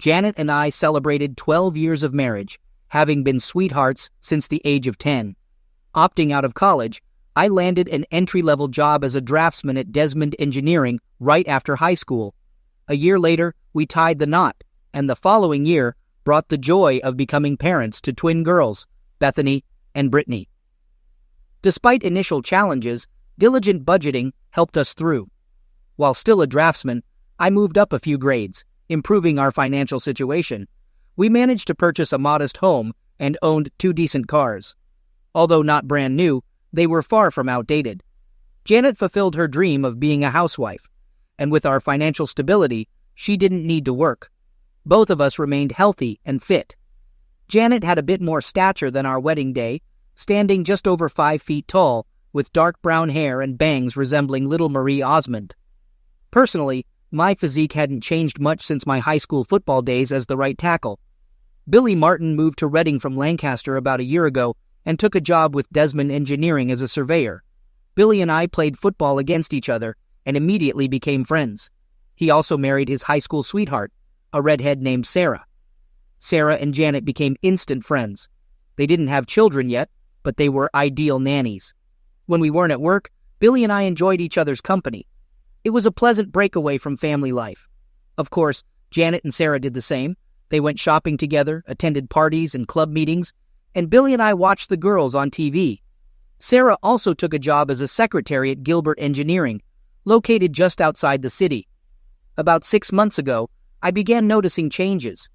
Janet and I celebrated 12 years of marriage, having been sweethearts since the age of 10. Opting out of college, I landed an entry-level job as a draftsman at Desmond Engineering right after high school. A year later, we tied the knot, and the following year brought the joy of becoming parents to twin girls, Bethany and Brittany. Despite initial challenges, diligent budgeting helped us through. While still a draftsman, I moved up a few grades, improving our financial situation. We managed to purchase a modest home and owned 2 decent cars. Although not brand new, they were far from outdated. Janet fulfilled her dream of being a housewife, and with our financial stability, she didn't need to work. Both of us remained healthy and fit. Janet had a bit more stature than our wedding day, standing just over 5 feet tall, with dark brown hair and bangs resembling little Marie Osmond. Personally, my physique hadn't changed much since my high school football days as the right tackle. Billy Martin moved to Reading from Lancaster about a year ago and took a job with Desmond Engineering as a surveyor. Billy and I played football against each other and immediately became friends. He also married his high school sweetheart, a redhead named Sarah. Sarah and Janet became instant friends. They didn't have children yet, but they were ideal nannies. When we weren't at work, Billy and I enjoyed each other's company. It was a pleasant breakaway from family life. Of course, Janet and Sarah did the same. They went shopping together, attended parties and club meetings, and Billy and I watched the girls on TV. Sarah also took a job as a secretary at Gilbert Engineering, located just outside the city. About 6 months ago, I began noticing changes.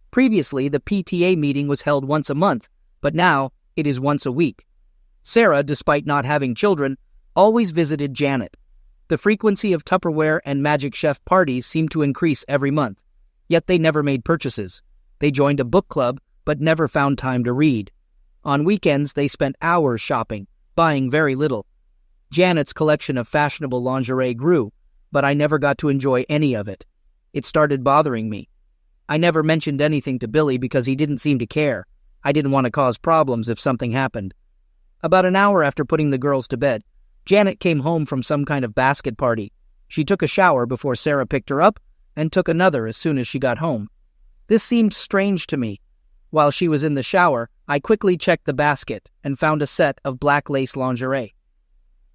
Previously, the PTA meeting was held once a month, but now it is once a week. Sarah, despite not having children, always visited Janet. The frequency of Tupperware and Magic Chef parties seemed to increase every month, yet they never made purchases. They joined a book club, but never found time to read. On weekends, they spent hours shopping, buying very little. Janet's collection of fashionable lingerie grew, but I never got to enjoy any of it. It started bothering me. I never mentioned anything to Billy because he didn't seem to care. I didn't want to cause problems if something happened. About an hour after putting the girls to bed, Janet came home from some kind of basket party. She took a shower before Sarah picked her up and took another as soon as she got home. This seemed strange to me. While she was in the shower, I quickly checked the basket and found a set of black lace lingerie.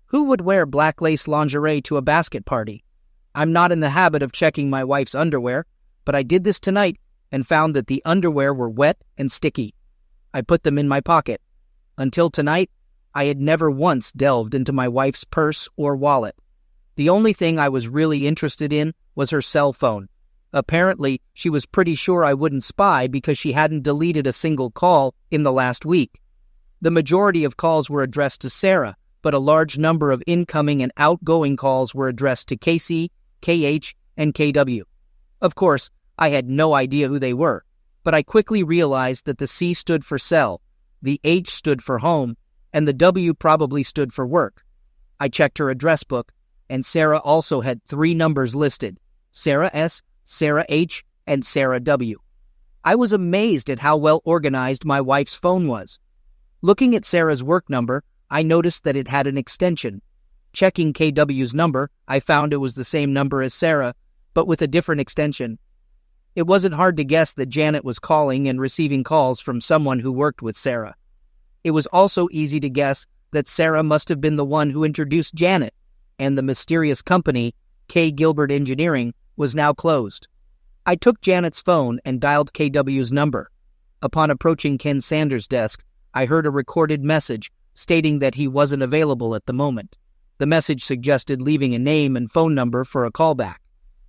Who would wear black lace lingerie to a basket party? I'm not in the habit of checking my wife's underwear, but I did this tonight and found that the underwear were wet and sticky. I put them in my pocket. Until tonight, I had never once delved into my wife's purse or wallet. The only thing I was really interested in was her cell phone. Apparently, she was pretty sure I wouldn't spy because she hadn't deleted a single call in the last week. The majority of calls were addressed to Sarah, but a large number of incoming and outgoing calls were addressed to KC, KH, and KW. Of course, I had no idea who they were, but I quickly realized that the C stood for cell, the H stood for home, and the W probably stood for work. I checked her address book, and Sarah also had 3 numbers listed: Sarah S., Sarah H., and Sarah W. I was amazed at how well organized my wife's phone was. Looking at Sarah's work number, I noticed that it had an extension. Checking KW's number, I found it was the same number as Sarah, but with a different extension. It wasn't hard to guess that Janet was calling and receiving calls from someone who worked with Sarah. It was also easy to guess that Sarah must have been the one who introduced Janet, and the mysterious company, K. Gilbert Engineering, was now closed. I took Janet's phone and dialed KW's number. Upon approaching Ken Sanders' desk, I heard a recorded message stating that he wasn't available at the moment. The message suggested leaving a name and phone number for a callback.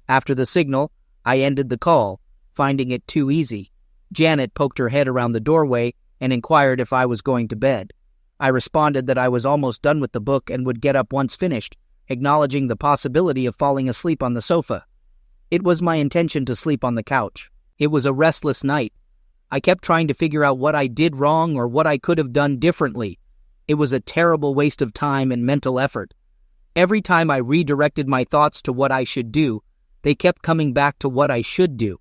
After the signal, I ended the call, finding it too easy. Janet poked her head around the doorway and inquired if I was going to bed. I responded that I was almost done with the book and would get up once finished, acknowledging the possibility of falling asleep on the sofa. It was my intention to sleep on the couch. It was a restless night. I kept trying to figure out what I did wrong or what I could have done differently. It was a terrible waste of time and mental effort. Every time I redirected my thoughts to what I should do, they kept coming back to what I should do.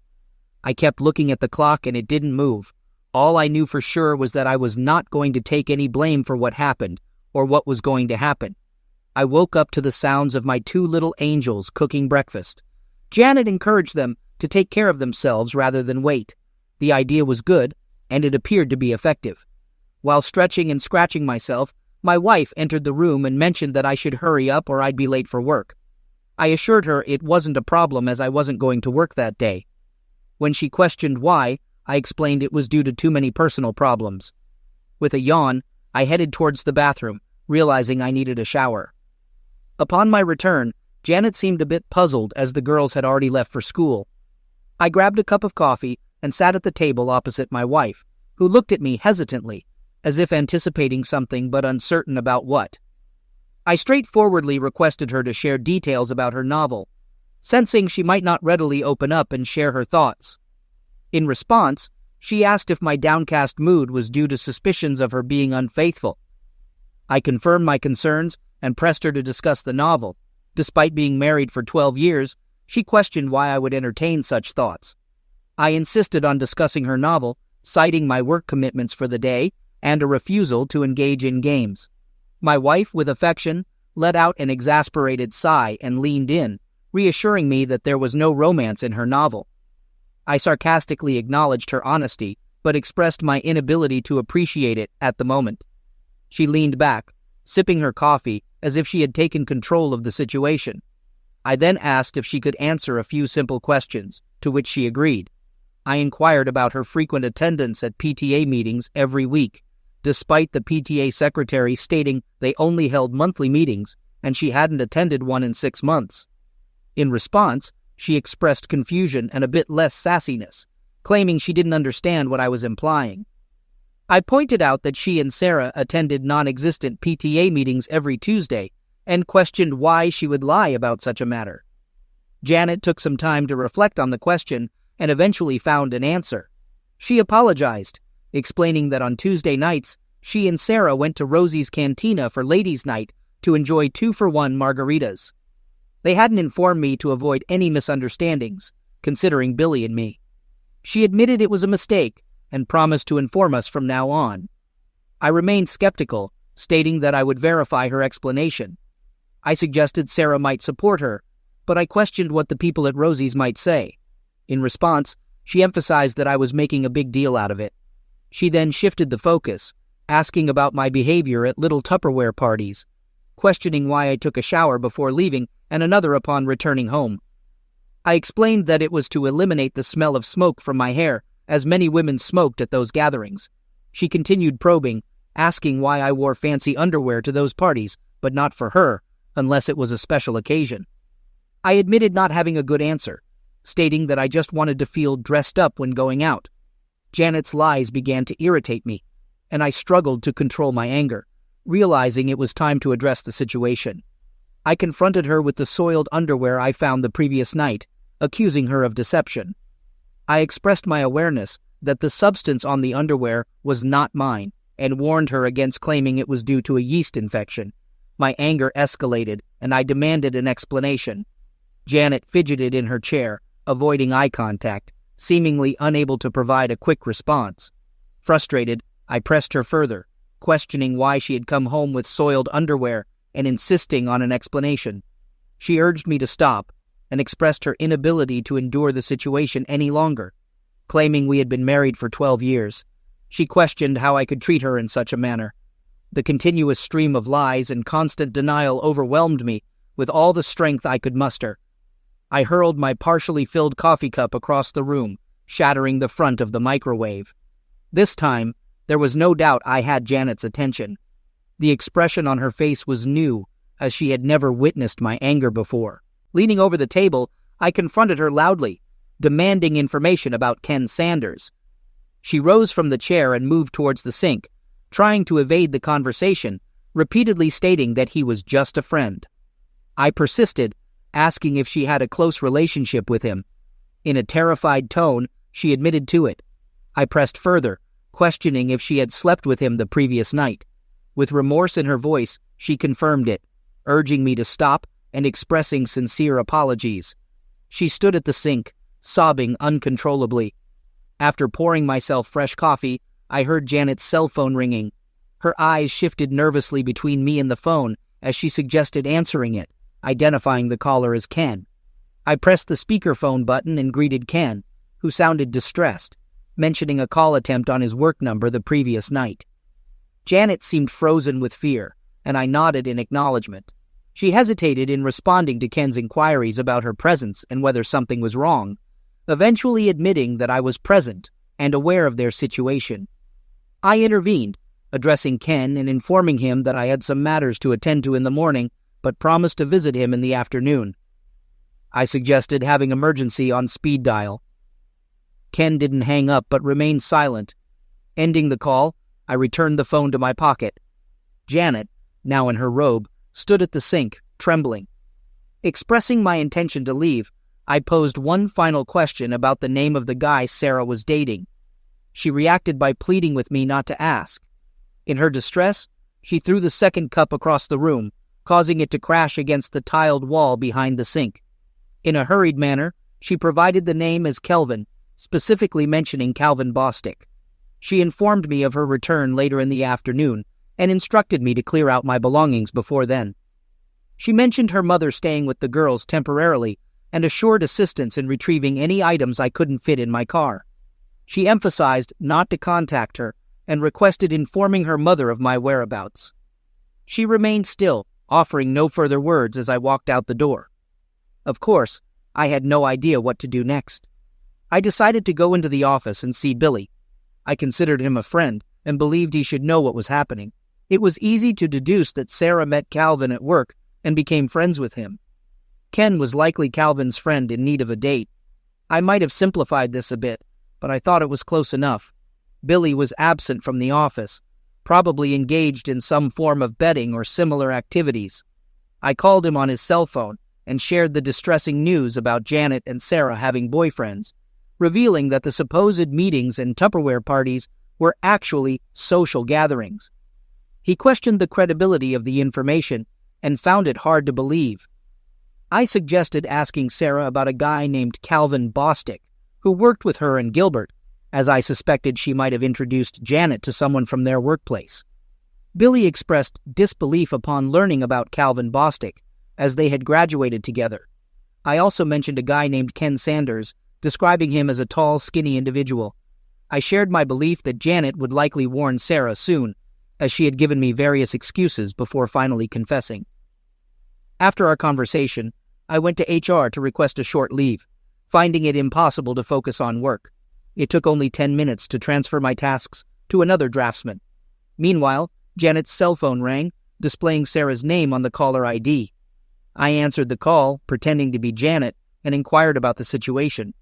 I kept looking at the clock and it didn't move. All I knew for sure was that I was not going to take any blame for what happened or what was going to happen. I woke up to the sounds of my 2 little angels cooking breakfast. Janet encouraged them to take care of themselves rather than wait. The idea was good, and it appeared to be effective. While stretching and scratching myself, my wife entered the room and mentioned that I should hurry up or I'd be late for work. I assured her it wasn't a problem as I wasn't going to work that day. When she questioned why, I explained it was due to too many personal problems. With a yawn, I headed towards the bathroom, realizing I needed a shower. Upon my return, Janet seemed a bit puzzled as the girls had already left for school. I grabbed a cup of coffee and sat at the table opposite my wife, who looked at me hesitantly, as if anticipating something but uncertain about what. I straightforwardly requested her to share details about her novel, sensing she might not readily open up and share her thoughts. In response, she asked if my downcast mood was due to suspicions of her being unfaithful. I confirmed my concerns and pressed her to discuss the novel. Despite being married for 12 years, she questioned why I would entertain such thoughts. I insisted on discussing her novel, citing my work commitments for the day and a refusal to engage in games. My wife, with affection, let out an exasperated sigh and leaned in, reassuring me that there was no romance in her novel. I sarcastically acknowledged her honesty, but expressed my inability to appreciate it at the moment. She leaned back, sipping her coffee as if she had taken control of the situation. I then asked if she could answer a few simple questions, to which she agreed. I inquired about her frequent attendance at PTA meetings every week, despite the PTA secretary stating they only held monthly meetings and she hadn't attended one in 6 months. In response, she expressed confusion and a bit less sassiness, claiming she didn't understand what I was implying. I pointed out that she and Sarah attended non-existent PTA meetings every Tuesday and questioned why she would lie about such a matter. Janet took some time to reflect on the question and eventually found an answer. She apologized, explaining that on Tuesday nights, she and Sarah went to Rosie's Cantina for ladies' night to enjoy 2-for-1 margaritas. They hadn't informed me to avoid any misunderstandings, considering Billy and me. She admitted it was a mistake and promised to inform us from now on. I remained skeptical, stating that I would verify her explanation. I suggested Sarah might support her, but I questioned what the people at Rosie's might say. In response, she emphasized that I was making a big deal out of it. She then shifted the focus, asking about my behavior at little Tupperware parties, questioning why I took a shower before leaving and another upon returning home. I explained that it was to eliminate the smell of smoke from my hair, as many women smoked at those gatherings. She continued probing, asking why I wore fancy underwear to those parties, but not for her, unless it was a special occasion. I admitted not having a good answer, stating that I just wanted to feel dressed up when going out. Janet's lies began to irritate me, and I struggled to control my anger, realizing it was time to address the situation. I confronted her with the soiled underwear I found the previous night, accusing her of deception. I expressed my awareness that the substance on the underwear was not mine, and warned her against claiming it was due to a yeast infection. My anger escalated, and I demanded an explanation. Janet fidgeted in her chair, avoiding eye contact, seemingly unable to provide a quick response. Frustrated, I pressed her further, questioning why she had come home with soiled underwear and insisting on an explanation. She urged me to stop and expressed her inability to endure the situation any longer, claiming we had been married for 12 years. She questioned how I could treat her in such a manner. The continuous stream of lies and constant denial overwhelmed me with all the strength I could muster. I hurled my partially filled coffee cup across the room, shattering the front of the microwave. This time, there was no doubt I had Janet's attention. The expression on her face was new, as she had never witnessed my anger before. Leaning over the table, I confronted her loudly, demanding information about Ken Sanders. She rose from the chair and moved towards the sink, trying to evade the conversation, repeatedly stating that he was just a friend. I persisted, asking if she had a close relationship with him. In a terrified tone, she admitted to it. I pressed further, questioning if she had slept with him the previous night. With remorse in her voice, she confirmed it, urging me to stop and expressing sincere apologies. She stood at the sink, sobbing uncontrollably. After pouring myself fresh coffee, I heard Janet's cell phone ringing. Her eyes shifted nervously between me and the phone as she suggested answering it, identifying the caller as Ken. I pressed the speakerphone button and greeted Ken, who sounded distressed, mentioning a call attempt on his work number the previous night. Janet seemed frozen with fear, and I nodded in acknowledgement. She hesitated in responding to Ken's inquiries about her presence and whether something was wrong, eventually admitting that I was present and aware of their situation. I intervened, addressing Ken and informing him that I had some matters to attend to in the morning, but promised to visit him in the afternoon. I suggested having emergency on speed dial. Ken didn't hang up but remained silent. Ending the call, I returned the phone to my pocket. Janet, now in her robe, stood at the sink, trembling. Expressing my intention to leave, I posed one final question about the name of the guy Sarah was dating. She reacted by pleading with me not to ask. In her distress, she threw the second cup across the room, causing it to crash against the tiled wall behind the sink. In a hurried manner, she provided the name as Kelvin, specifically mentioning Calvin Bostic. She informed me of her return later in the afternoon and instructed me to clear out my belongings before then. She mentioned her mother staying with the girls temporarily and assured assistance in retrieving any items I couldn't fit in my car. She emphasized not to contact her and requested informing her mother of my whereabouts. She remained still, offering no further words as I walked out the door. Of course, I had no idea what to do next. I decided to go into the office and see Billy. I considered him a friend and believed he should know what was happening. It was easy to deduce that Sarah met Calvin at work and became friends with him. Ken was likely Calvin's friend in need of a date. I might have simplified this a bit, but I thought it was close enough. Billy was absent from the office, probably engaged in some form of betting or similar activities. I called him on his cell phone and shared the distressing news about Janet and Sarah having boyfriends, revealing that the supposed meetings and Tupperware parties were actually social gatherings. He questioned the credibility of the information and found it hard to believe. I suggested asking Sarah about a guy named Calvin Bostic, who worked with her and Gilbert, as I suspected she might have introduced Janet to someone from their workplace. Billy expressed disbelief upon learning about Calvin Bostic, as they had graduated together. I also mentioned a guy named Ken Sanders, describing him as a tall, skinny individual. I shared my belief that Janet would likely warn Sarah soon, as she had given me various excuses before finally confessing. After our conversation, I went to HR to request a short leave, finding it impossible to focus on work. It took only 10 minutes to transfer my tasks to another draftsman. Meanwhile, Janet's cell phone rang, displaying Sarah's name on the caller ID. I answered the call, pretending to be Janet, and inquired about the situation.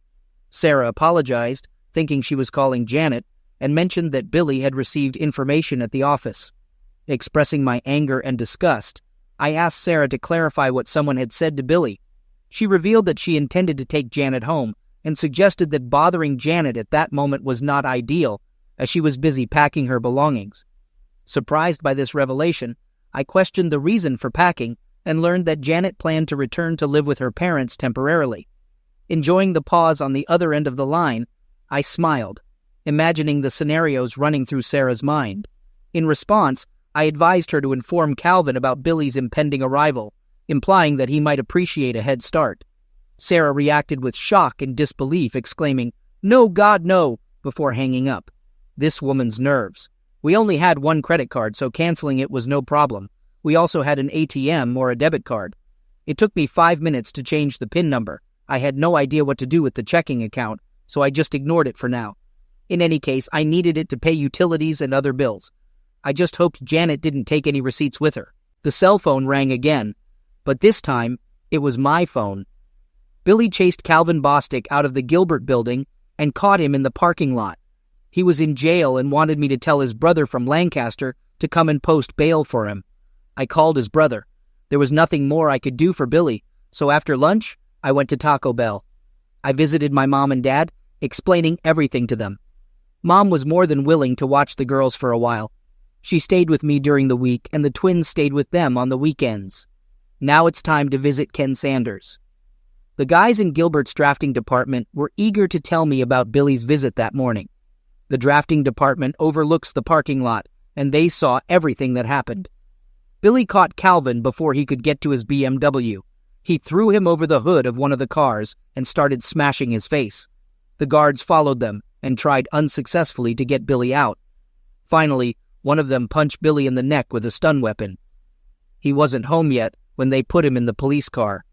Sarah apologized, thinking she was calling Janet, and mentioned that Billy had received information at the office. Expressing my anger and disgust, I asked Sarah to clarify what someone had said to Billy. She revealed that she intended to take Janet home and suggested that bothering Janet at that moment was not ideal, as she was busy packing her belongings. Surprised by this revelation, I questioned the reason for packing and learned that Janet planned to return to live with her parents temporarily. Enjoying the pause on the other end of the line, I smiled, imagining the scenarios running through Sarah's mind. In response, I advised her to inform Calvin about Billy's impending arrival, implying that he might appreciate a head start. Sarah reacted with shock and disbelief, exclaiming, "No, God, no," before hanging up. This woman's nerves. We only had one credit card, so canceling it was no problem. We also had an ATM or a debit card. It took me 5 minutes to change the PIN number. I had no idea what to do with the checking account, so I just ignored it for now. In any case, I needed it to pay utilities and other bills. I just hoped Janet didn't take any receipts with her. The cell phone rang again, but this time, it was my phone. Billy chased Calvin Bostic out of the Gilbert building and caught him in the parking lot. He was in jail and wanted me to tell his brother from Lancaster to come and post bail for him. I called his brother. There was nothing more I could do for Billy, so after lunch, I went to Taco Bell. I visited my mom and dad, explaining everything to them. Mom was more than willing to watch the girls for a while. She stayed with me during the week, and the twins stayed with them on the weekends. Now it's time to visit Ken Sanders. The guys in Gilbert's drafting department were eager to tell me about Billy's visit that morning. The drafting department overlooks the parking lot, and they saw everything that happened. Billy caught Calvin before he could get to his BMW. He threw him over the hood of one of the cars and started smashing his face. The guards followed them and tried unsuccessfully to get Billy out. Finally, one of them punched Billy in the neck with a stun weapon. He wasn't home yet when they put him in the police car.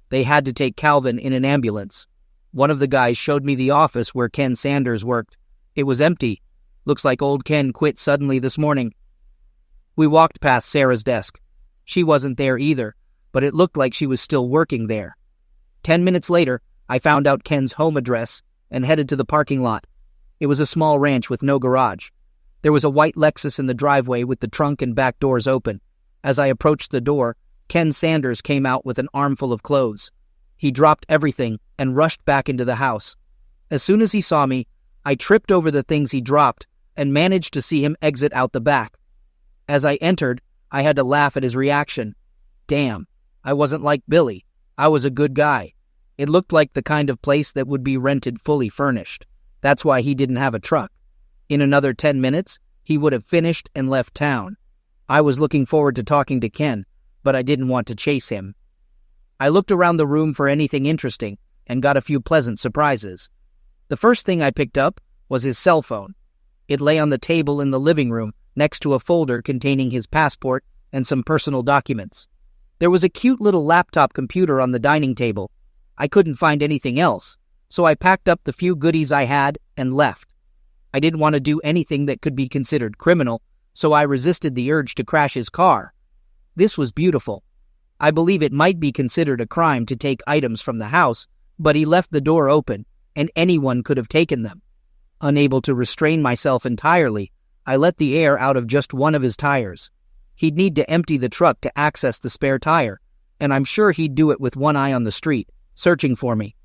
They had to take Calvin in an ambulance. One of the guys showed me the office where Ken Sanders worked. It was empty. Looks like old Ken quit suddenly this morning. We walked past Sarah's desk. She wasn't there either, but it looked like she was still working there. 10 minutes later, I found out Ken's home address and headed to the parking lot. It was a small ranch with no garage. There was a white Lexus in the driveway with the trunk and back doors open. As I approached the door, Ken Sanders came out with an armful of clothes. He dropped everything and rushed back into the house. As soon as he saw me, I tripped over the things he dropped and managed to see him exit out the back. As I entered, I had to laugh at his reaction. Damn, I wasn't like Billy. I was a good guy. It looked like the kind of place that would be rented fully furnished. That's why he didn't have a truck. In another 10 minutes, he would have finished and left town. I was looking forward to talking to Ken, but I didn't want to chase him. I looked around the room for anything interesting and got a few pleasant surprises. The first thing I picked up was his cell phone. It lay on the table in the living room next to a folder containing his passport and some personal documents. There was a cute little laptop computer on the dining table. I couldn't find anything else, so I packed up the few goodies I had and left. I didn't want to do anything that could be considered criminal, so I resisted the urge to crash his car. This was beautiful. I believe it might be considered a crime to take items from the house, but he left the door open, and anyone could have taken them. Unable to restrain myself entirely, I let the air out of just one of his tires. He'd need to empty the truck to access the spare tire, and I'm sure he'd do it with one eye on the street, searching for me.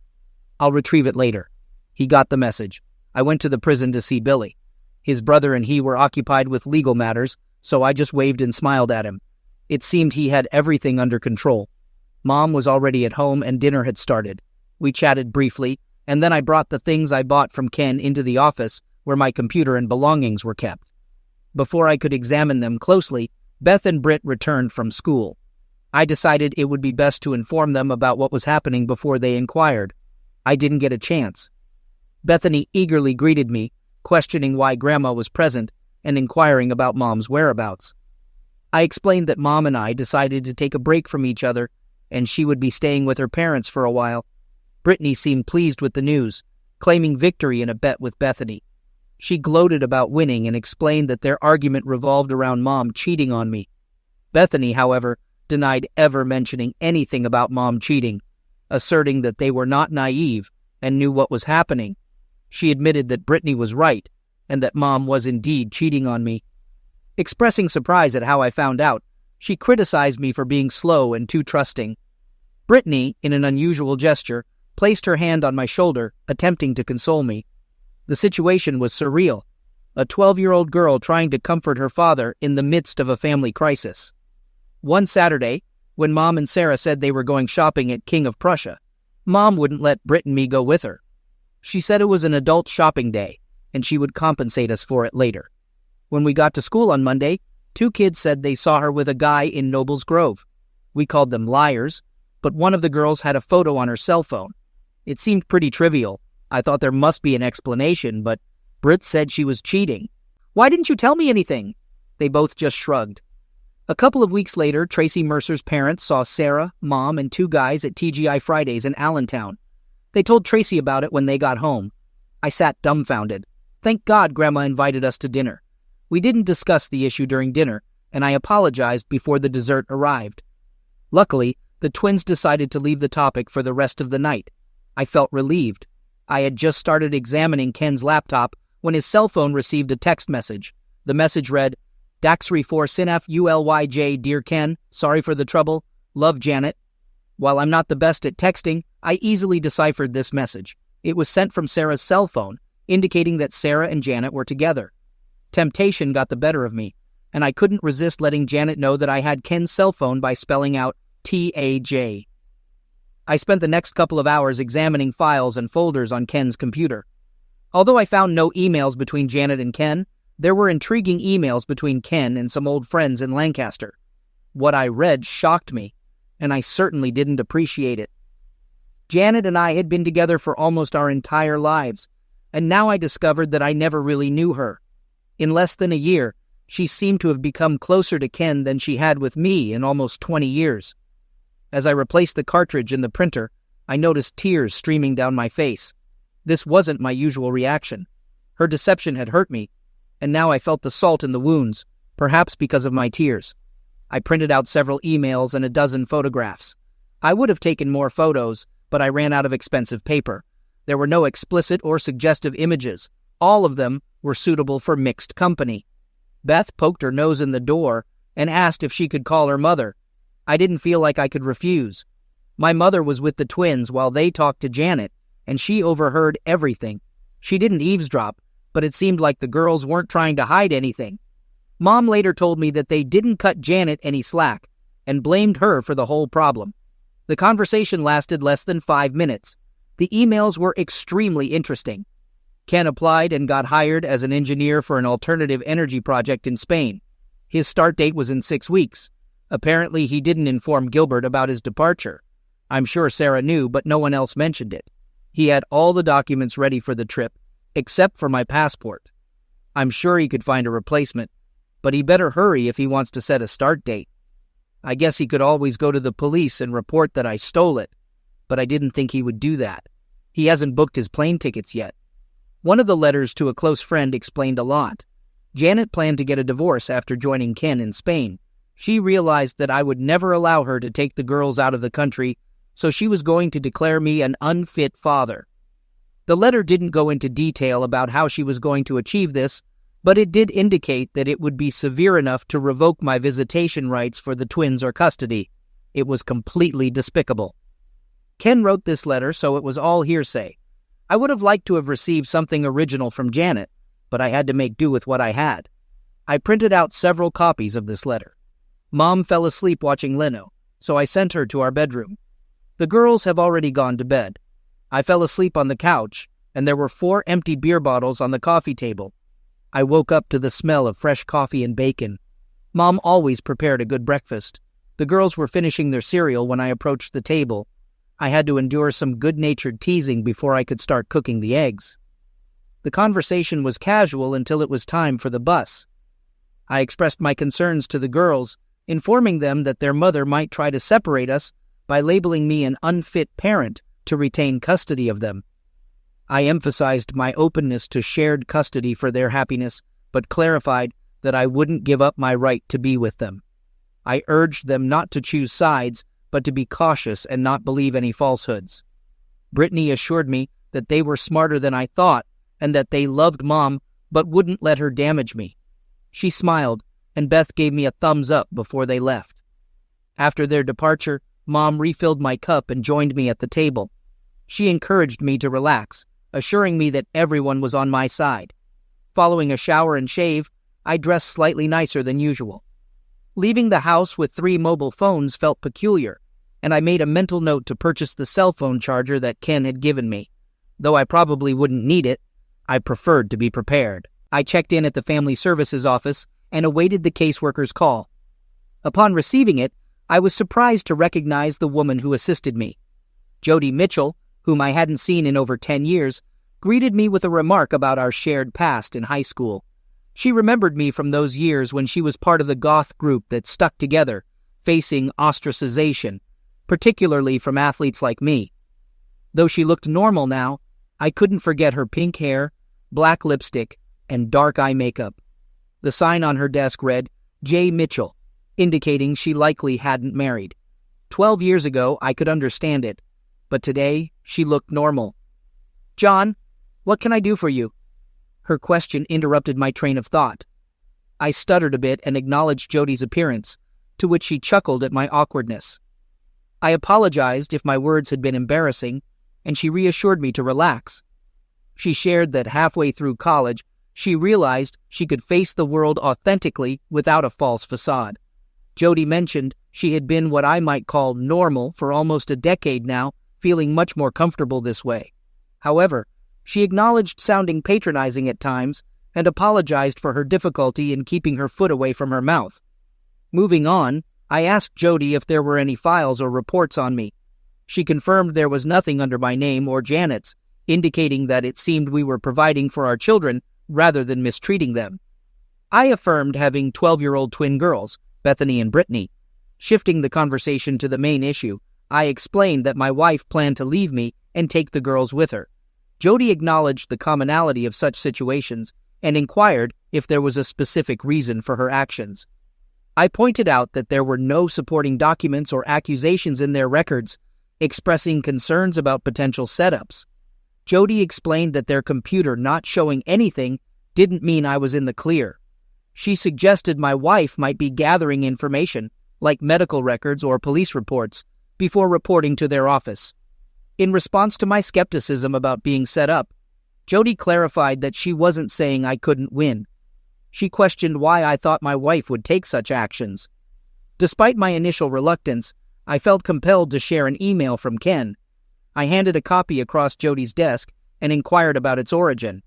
I'll retrieve it later. He got the message. I went to the prison to see Billy. His brother and he were occupied with legal matters, so I just waved and smiled at him. It seemed he had everything under control. Mom was already at home and dinner had started. We chatted briefly, and then I brought the things I bought from Ken into the office where my computer and belongings were kept. Before I could examine them closely, Beth and Britt returned from school. I decided it would be best to inform them about what was happening before they inquired. I didn't get a chance. Bethany eagerly greeted me, questioning why Grandma was present and inquiring about Mom's whereabouts. I explained that Mom and I decided to take a break from each other, and she would be staying with her parents for a while. Brittany seemed pleased with the news, claiming victory in a bet with Bethany. She gloated about winning and explained that their argument revolved around Mom cheating on me. Bethany, however, denied ever mentioning anything about Mom cheating, asserting that they were not naive and knew what was happening. She admitted that Brittany was right and that Mom was indeed cheating on me. Expressing surprise at how I found out, she criticized me for being slow and too trusting. Brittany, in an unusual gesture, placed her hand on my shoulder, attempting to console me. The situation was surreal. A 12-year-old girl trying to comfort her father in the midst of a family crisis. One Saturday, when Mom and Sarah said they were going shopping at King of Prussia, Mom wouldn't let Britt and me go with her. She said it was an adult shopping day, and she would compensate us for it later. When we got to school on Monday, 2 kids said they saw her with a guy in Nobles Grove. We called them liars, but one of the girls had a photo on her cell phone. It seemed pretty trivial. I thought there must be an explanation, but Britt said she was cheating. "Why didn't you tell me anything?" They both just shrugged. A couple of weeks later, Tracy Mercer's parents saw Sarah, Mom, and 2 guys at TGI Fridays in Allentown. They told Tracy about it when they got home. I sat dumbfounded. Thank God Grandma invited us to dinner. We didn't discuss the issue during dinner, and I apologized before the dessert arrived. Luckily, the twins decided to leave the topic for the rest of the night. I felt relieved. I had just started examining Ken's laptop when his cell phone received a text message. The message read, "Daxry 4 Sinaf ULYJ, Dear Ken, sorry for the trouble. Love, Janet." While I'm not the best at texting, I easily deciphered this message. It was sent from Sarah's cell phone, indicating that Sarah and Janet were together. Temptation got the better of me, and I couldn't resist letting Janet know that I had Ken's cell phone by spelling out TAJ. I spent the next couple of hours examining files and folders on Ken's computer. Although I found no emails between Janet and Ken, there were intriguing emails between Ken and some old friends in Lancaster. What I read shocked me. and I certainly didn't appreciate it. Janet and I had been together for almost our entire lives, and now I discovered that I never really knew her. In less than a year, she seemed to have become closer to Ken than she had with me in almost 20 years. As I replaced the cartridge in the printer, I noticed tears streaming down my face. This wasn't my usual reaction. Her deception had hurt me, and now I felt the salt in the wounds, perhaps because of my tears. I printed out several emails and a dozen photographs. I would have taken more photos, but I ran out of expensive paper. There were no explicit or suggestive images. All of them were suitable for mixed company. Beth poked her nose in the door and asked if she could call her mother. I didn't feel like I could refuse. My mother was with the twins while they talked to Janet, and she overheard everything. She didn't eavesdrop, but it seemed like the girls weren't trying to hide anything. Mom later told me that they didn't cut Janet any slack and blamed her for the whole problem. The conversation lasted less than 5 minutes. The emails were extremely interesting. Ken applied and got hired as an engineer for an alternative energy project in Spain. His start date was in 6 weeks. Apparently, he didn't inform Gilbert about his departure. I'm sure Sarah knew, but no one else mentioned it. He had all the documents ready for the trip, except for my passport. I'm sure he could find a replacement, but he better hurry if he wants to set a start date. I guess he could always go to the police and report that I stole it, but I didn't think he would do that. He hasn't booked his plane tickets yet. One of the letters to a close friend explained a lot. Janet planned to get a divorce after joining Ken in Spain. She realized that I would never allow her to take the girls out of the country, so she was going to declare me an unfit father. The letter didn't go into detail about how she was going to achieve this, but it did indicate that it would be severe enough to revoke my visitation rights for the twins or custody. It was completely despicable. Ken wrote this letter, so it was all hearsay. I would have liked to have received something original from Janet, but I had to make do with what I had. I printed out several copies of this letter. Mom fell asleep watching Leno, so I sent her to our bedroom. The girls have already gone to bed. I fell asleep on the couch, and there were 4 empty beer bottles on the coffee table. I woke up to the smell of fresh coffee and bacon. Mom always prepared a good breakfast. The girls were finishing their cereal when I approached the table. I had to endure some good-natured teasing before I could start cooking the eggs. The conversation was casual until it was time for the bus. I expressed my concerns to the girls, informing them that their mother might try to separate us by labeling me an unfit parent to retain custody of them. I emphasized my openness to shared custody for their happiness, but clarified that I wouldn't give up my right to be with them. I urged them not to choose sides, but to be cautious and not believe any falsehoods. Brittany assured me that they were smarter than I thought and that they loved Mom but wouldn't let her damage me. She smiled, and Beth gave me a thumbs up before they left. After their departure, Mom refilled my cup and joined me at the table. She encouraged me to relax, assuring me that everyone was on my side. Following a shower and shave, I dressed slightly nicer than usual. Leaving the house with 3 mobile phones felt peculiar, and I made a mental note to purchase the cell phone charger that Ken had given me. Though I probably wouldn't need it, I preferred to be prepared. I checked in at the Family Services office and awaited the caseworker's call. Upon receiving it, I was surprised to recognize the woman who assisted me. Jody Mitchell, whom I hadn't seen in over 10 years, greeted me with a remark about our shared past in high school. She remembered me from those years when she was part of the goth group that stuck together, facing ostracization, particularly from athletes like me. Though she looked normal now, I couldn't forget her pink hair, black lipstick, and dark eye makeup. The sign on her desk read, J. Mitchell, indicating she likely hadn't married. 12 years ago, I could understand it, but today, she looked normal. John, what can I do for you? Her question interrupted my train of thought. I stuttered a bit and acknowledged Jody's appearance, to which she chuckled at my awkwardness. I apologized if my words had been embarrassing, and she reassured me to relax. She shared that halfway through college, she realized she could face the world authentically without a false facade. Jody mentioned she had been what I might call normal for almost a decade now, feeling much more comfortable this way. However, she acknowledged sounding patronizing at times and apologized for her difficulty in keeping her foot away from her mouth. Moving on, I asked Jody if there were any files or reports on me. She confirmed there was nothing under my name or Janet's, indicating that it seemed we were providing for our children rather than mistreating them. I affirmed having 12-year-old twin girls, Bethany and Brittany. Shifting the conversation to the main issue, I explained that my wife planned to leave me and take the girls with her. Jody acknowledged the commonality of such situations and inquired if there was a specific reason for her actions. I pointed out that there were no supporting documents or accusations in their records, expressing concerns about potential setups. Jody explained that their computer not showing anything didn't mean I was in the clear. She suggested my wife might be gathering information, like medical records or police reports, before reporting to their office. In response to my skepticism about being set up, Jody clarified that she wasn't saying I couldn't win. She questioned why I thought my wife would take such actions. Despite my initial reluctance, I felt compelled to share an email from Ken. I handed a copy across Jody's desk and inquired about its origin.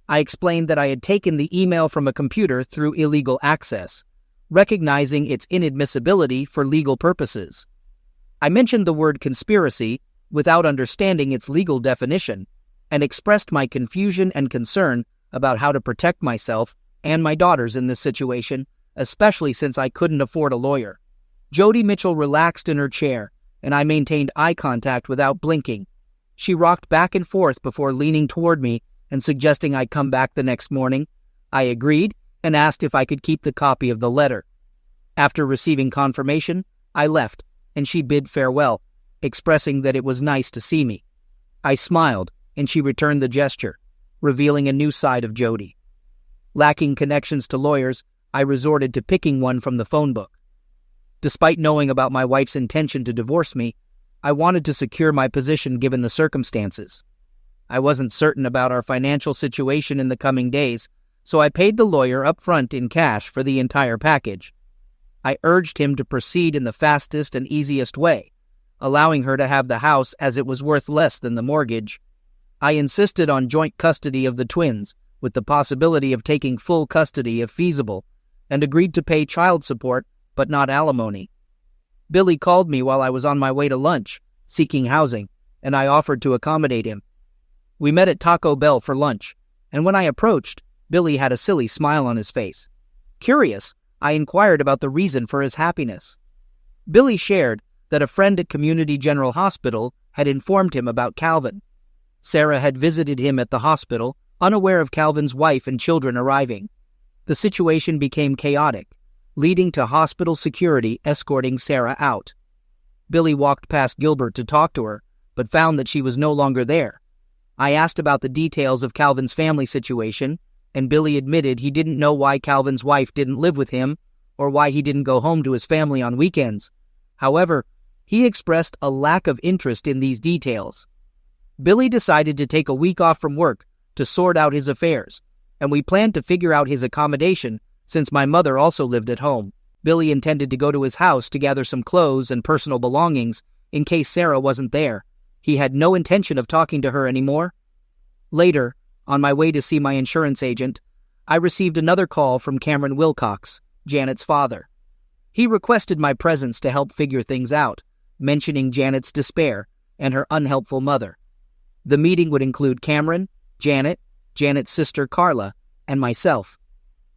I explained that I had taken the email from a computer through illegal access, recognizing its inadmissibility for legal purposes. I mentioned the word conspiracy without understanding its legal definition, and expressed my confusion and concern about how to protect myself and my daughters in this situation, especially since I couldn't afford a lawyer. Jody Mitchell relaxed in her chair, and I maintained eye contact without blinking. She rocked back and forth before leaning toward me and suggesting I come back the next morning. I agreed and asked if I could keep the copy of the letter. After receiving confirmation, I left, and she bid farewell, expressing that it was nice to see me. I smiled, and she returned the gesture, revealing a new side of Jody. Lacking connections to lawyers, I resorted to picking one from the phone book. Despite knowing about my wife's intention to divorce me, I wanted to secure my position given the circumstances. I wasn't certain about our financial situation in the coming days, so I paid the lawyer up front in cash for the entire package. I urged him to proceed in the fastest and easiest way, allowing her to have the house as it was worth less than the mortgage. I insisted on joint custody of the twins, with the possibility of taking full custody if feasible, and agreed to pay child support but not alimony. Billy called me while I was on my way to lunch, seeking housing, and I offered to accommodate him. We met at Taco Bell for lunch, and when I approached, Billy had a silly smile on his face. Curious, I inquired about the reason for his happiness. Billy shared that a friend at Community General Hospital had informed him about Calvin. Sarah had visited him at the hospital, unaware of Calvin's wife and children arriving. The situation became chaotic, leading to hospital security escorting Sarah out. Billy walked past Gilbert to talk to her, but found that she was no longer there. I asked about the details of Calvin's family situation, and Billy admitted he didn't know why Calvin's wife didn't live with him or why he didn't go home to his family on weekends. However, he expressed a lack of interest in these details. Billy decided to take a week off from work to sort out his affairs, and we planned to figure out his accommodation since my mother also lived at home. Billy intended to go to his house to gather some clothes and personal belongings in case Sarah wasn't there. He had no intention of talking to her anymore. Later, on my way to see my insurance agent, I received another call from Cameron Wilcox, Janet's father. He requested my presence to help figure things out, mentioning Janet's despair and her unhelpful mother. The meeting would include Cameron, Janet, Janet's sister Carla, and myself.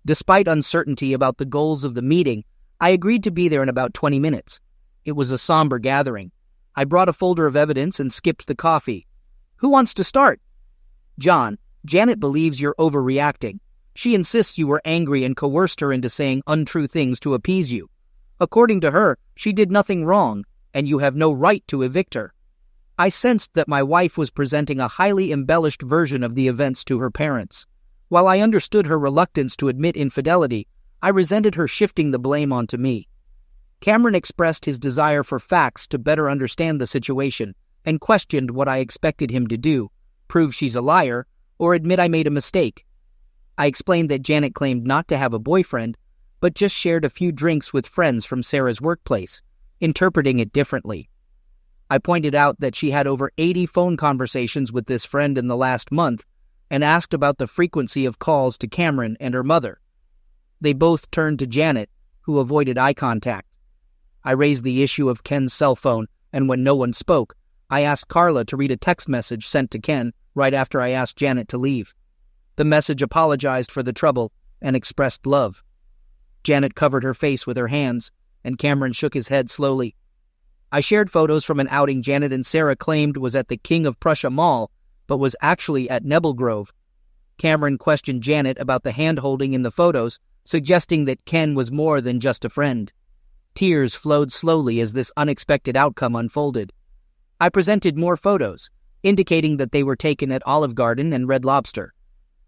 Despite uncertainty about the goals of the meeting, I agreed to be there in about 20 minutes. It was a somber gathering. I brought a folder of evidence and skipped the coffee. Who wants to start? John, Janet believes you're overreacting. She insists you were angry and coerced her into saying untrue things to appease you. According to her, she did nothing wrong, and you have no right to evict her. I sensed that my wife was presenting a highly embellished version of the events to her parents. While I understood her reluctance to admit infidelity, I resented her shifting the blame onto me. Cameron expressed his desire for facts to better understand the situation and questioned what I expected him to do, prove she's a liar, or admit I made a mistake. I explained that Janet claimed not to have a boyfriend, but just shared a few drinks with friends from Sarah's workplace, interpreting it differently. I pointed out that she had over 80 phone conversations with this friend in the last month and asked about the frequency of calls to Cameron and her mother. They both turned to Janet, who avoided eye contact. I raised the issue of Ken's cell phone, and when no one spoke, I asked Carla to read a text message sent to Ken right after I asked Janet to leave. The message apologized for the trouble and expressed love. Janet covered her face with her hands, and Cameron shook his head slowly. I shared photos from an outing Janet and Sarah claimed was at the King of Prussia Mall, but was actually at Nebel Grove. Cameron questioned Janet about the hand-holding in the photos, suggesting that Ken was more than just a friend. Tears flowed slowly as this unexpected outcome unfolded. I presented more photos, indicating that they were taken at Olive Garden and Red Lobster.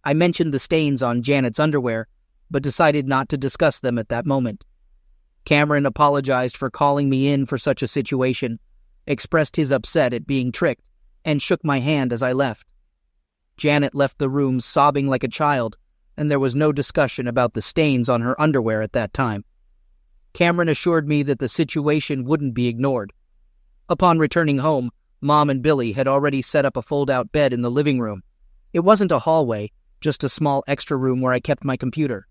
I mentioned the stains on Janet's underwear, but decided not to discuss them at that moment. Cameron apologized for calling me in for such a situation, expressed his upset at being tricked, and shook my hand as I left. Janet left the room sobbing like a child, and there was no discussion about the stains on her underwear at that time. Cameron assured me that the situation wouldn't be ignored. Upon returning home, Mom and Billy had already set up a fold-out bed in the living room. It wasn't a hallway, just a small extra room where I kept my computer.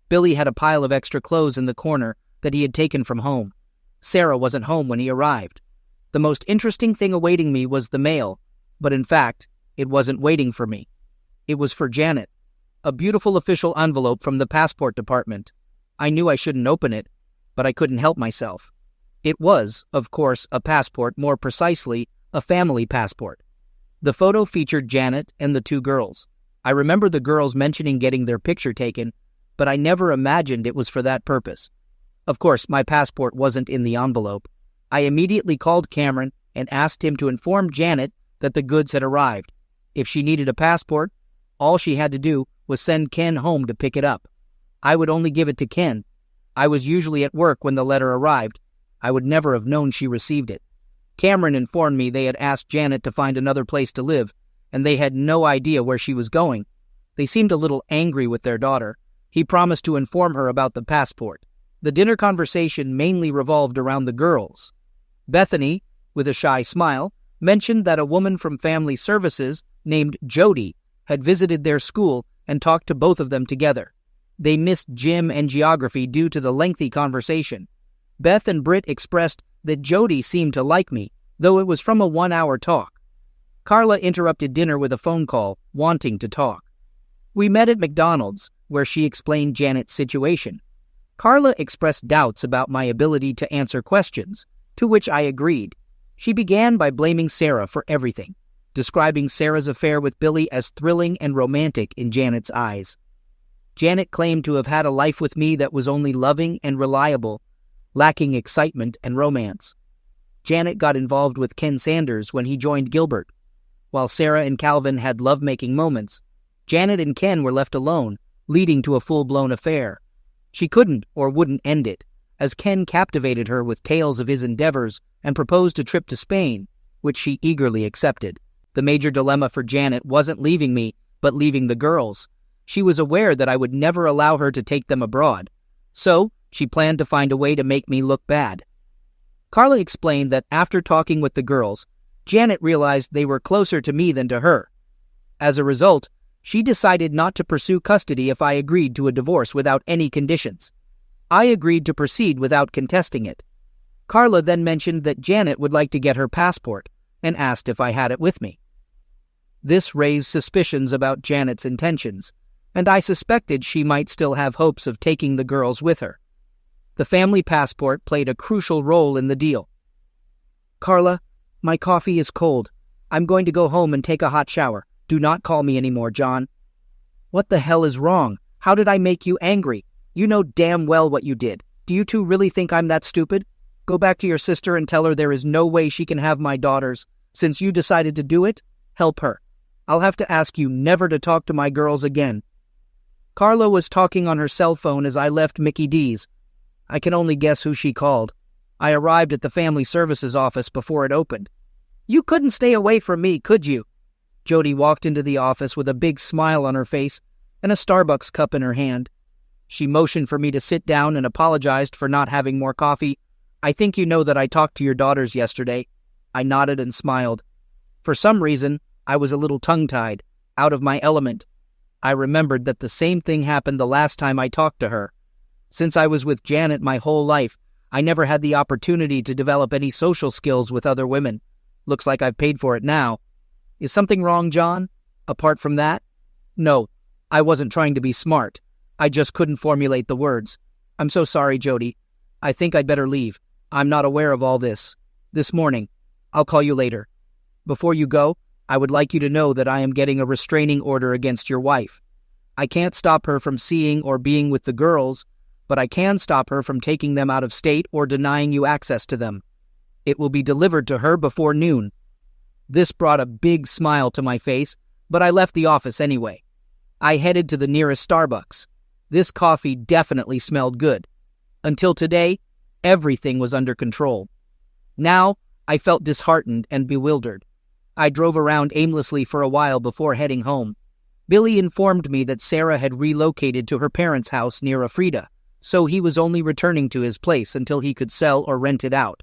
Billy had a pile of extra clothes in the corner that he had taken from home. Sarah wasn't home when he arrived. The most interesting thing awaiting me was the mail, but in fact, it wasn't waiting for me. It was for Janet. A beautiful official envelope from the passport department. I knew I shouldn't open it, but I couldn't help myself. It was, of course, a passport, more precisely, a family passport. The photo featured Janet and the two girls. I remember the girls mentioning getting their picture taken, but I never imagined it was for that purpose. Of course, my passport wasn't in the envelope. I immediately called Cameron and asked him to inform Janet that the goods had arrived. If she needed a passport, all she had to do was send Ken home to pick it up. I would only give it to Ken. I was usually at work when the letter arrived. I would never have known she received it. Cameron informed me they had asked Janet to find another place to live, and they had no idea where she was going. They seemed a little angry with their daughter. He promised to inform her about the passport. The dinner conversation mainly revolved around the girls. Bethany, with a shy smile, mentioned that a woman from Family Services named Jody had visited their school and talked to both of them together. They missed gym and geography due to the lengthy conversation. Beth and Britt expressed that Jody seemed to like me, though it was from a 1-hour talk. Carla interrupted dinner with a phone call, wanting to talk. We met at McDonald's, where she explained Janet's situation. Carla expressed doubts about my ability to answer questions, to which I agreed. She began by blaming Sarah for everything, describing Sarah's affair with Billy as thrilling and romantic in Janet's eyes. Janet claimed to have had a life with me that was only loving and reliable, lacking excitement and romance. Janet got involved with Ken Sanders when he joined Gilbert. While Sarah and Calvin had love-making moments, Janet and Ken were left alone, leading to a full-blown affair. She couldn't or wouldn't end it, as Ken captivated her with tales of his endeavors and proposed a trip to Spain, which she eagerly accepted. The major dilemma for Janet wasn't leaving me, but leaving the girls. She was aware that I would never allow her to take them abroad, so she planned to find a way to make me look bad. Carla explained that after talking with the girls, Janet realized they were closer to me than to her. As a result, she decided not to pursue custody if I agreed to a divorce without any conditions. I agreed to proceed without contesting it. Carla then mentioned that Janet would like to get her passport and asked if I had it with me. This raised suspicions about Janet's intentions, and I suspected she might still have hopes of taking the girls with her. The family passport played a crucial role in the deal. Carla, my coffee is cold. I'm going to go home and take a hot shower. Do not call me anymore, John. What the hell is wrong? How did I make you angry? You know damn well what you did. Do you two really think I'm that stupid? Go back to your sister and tell her there is no way she can have my daughters. Since you decided to do it, help her. I'll have to ask you never to talk to my girls again. Carla was talking on her cell phone as I left Mickey D's. I can only guess who she called. I arrived at the Family Services office before it opened. You couldn't stay away from me, could you? Jody walked into the office with a big smile on her face and a Starbucks cup in her hand. She motioned for me to sit down and apologized for not having more coffee. I think you know that I talked to your daughters yesterday. I nodded and smiled. For some reason, I was a little tongue-tied, out of my element. I remembered that the same thing happened the last time I talked to her. Since I was with Janet my whole life, I never had the opportunity to develop any social skills with other women. Looks like I've paid for it now. Is something wrong, John? Apart from that? No, I wasn't trying to be smart. I just couldn't formulate the words. I'm so sorry, Jody. I think I'd better leave. I'm not aware of all this. This morning. I'll call you later. Before you go, I would like you to know that I am getting a restraining order against your wife. I can't stop her from seeing or being with the girls, but I can stop her from taking them out of state or denying you access to them. It will be delivered to her before noon. This brought a big smile to my face, but I left the office anyway. I headed to the nearest Starbucks. This coffee definitely smelled good. Until today, everything was under control. Now, I felt disheartened and bewildered. I drove around aimlessly for a while before heading home. Billy informed me that Sarah had relocated to her parents' house near Afrida, so he was only returning to his place until he could sell or rent it out.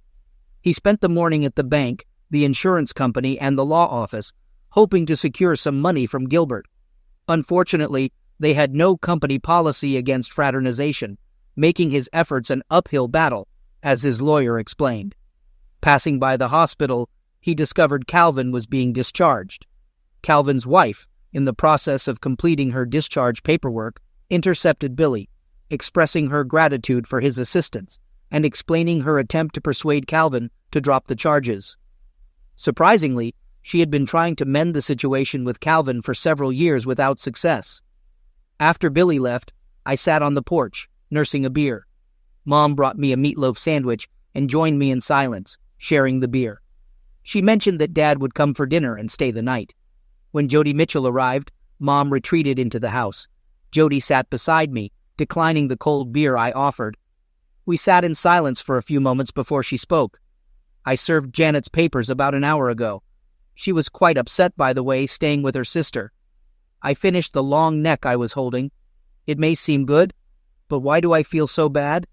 He spent the morning at the bank, the insurance company, and the law office, hoping to secure some money from Gilbert. Unfortunately, they had no company policy against fraternization, making his efforts an uphill battle, as his lawyer explained. Passing by the hospital, he discovered Calvin was being discharged. Calvin's wife, in the process of completing her discharge paperwork, intercepted Billy, expressing her gratitude for his assistance and explaining her attempt to persuade Calvin to drop the charges. Surprisingly, she had been trying to mend the situation with Calvin for several years without success. After Billy left, I sat on the porch, nursing a beer. Mom brought me a meatloaf sandwich and joined me in silence, sharing the beer. She mentioned that Dad would come for dinner and stay the night. When Jody Mitchell arrived, Mom retreated into the house. Jody sat beside me, declining the cold beer I offered. We sat in silence for a few moments before she spoke. I served Janet's papers about an hour ago. She was quite upset, by the way, staying with her sister. I finished the long neck I was holding. It may seem good, but why do I feel so bad?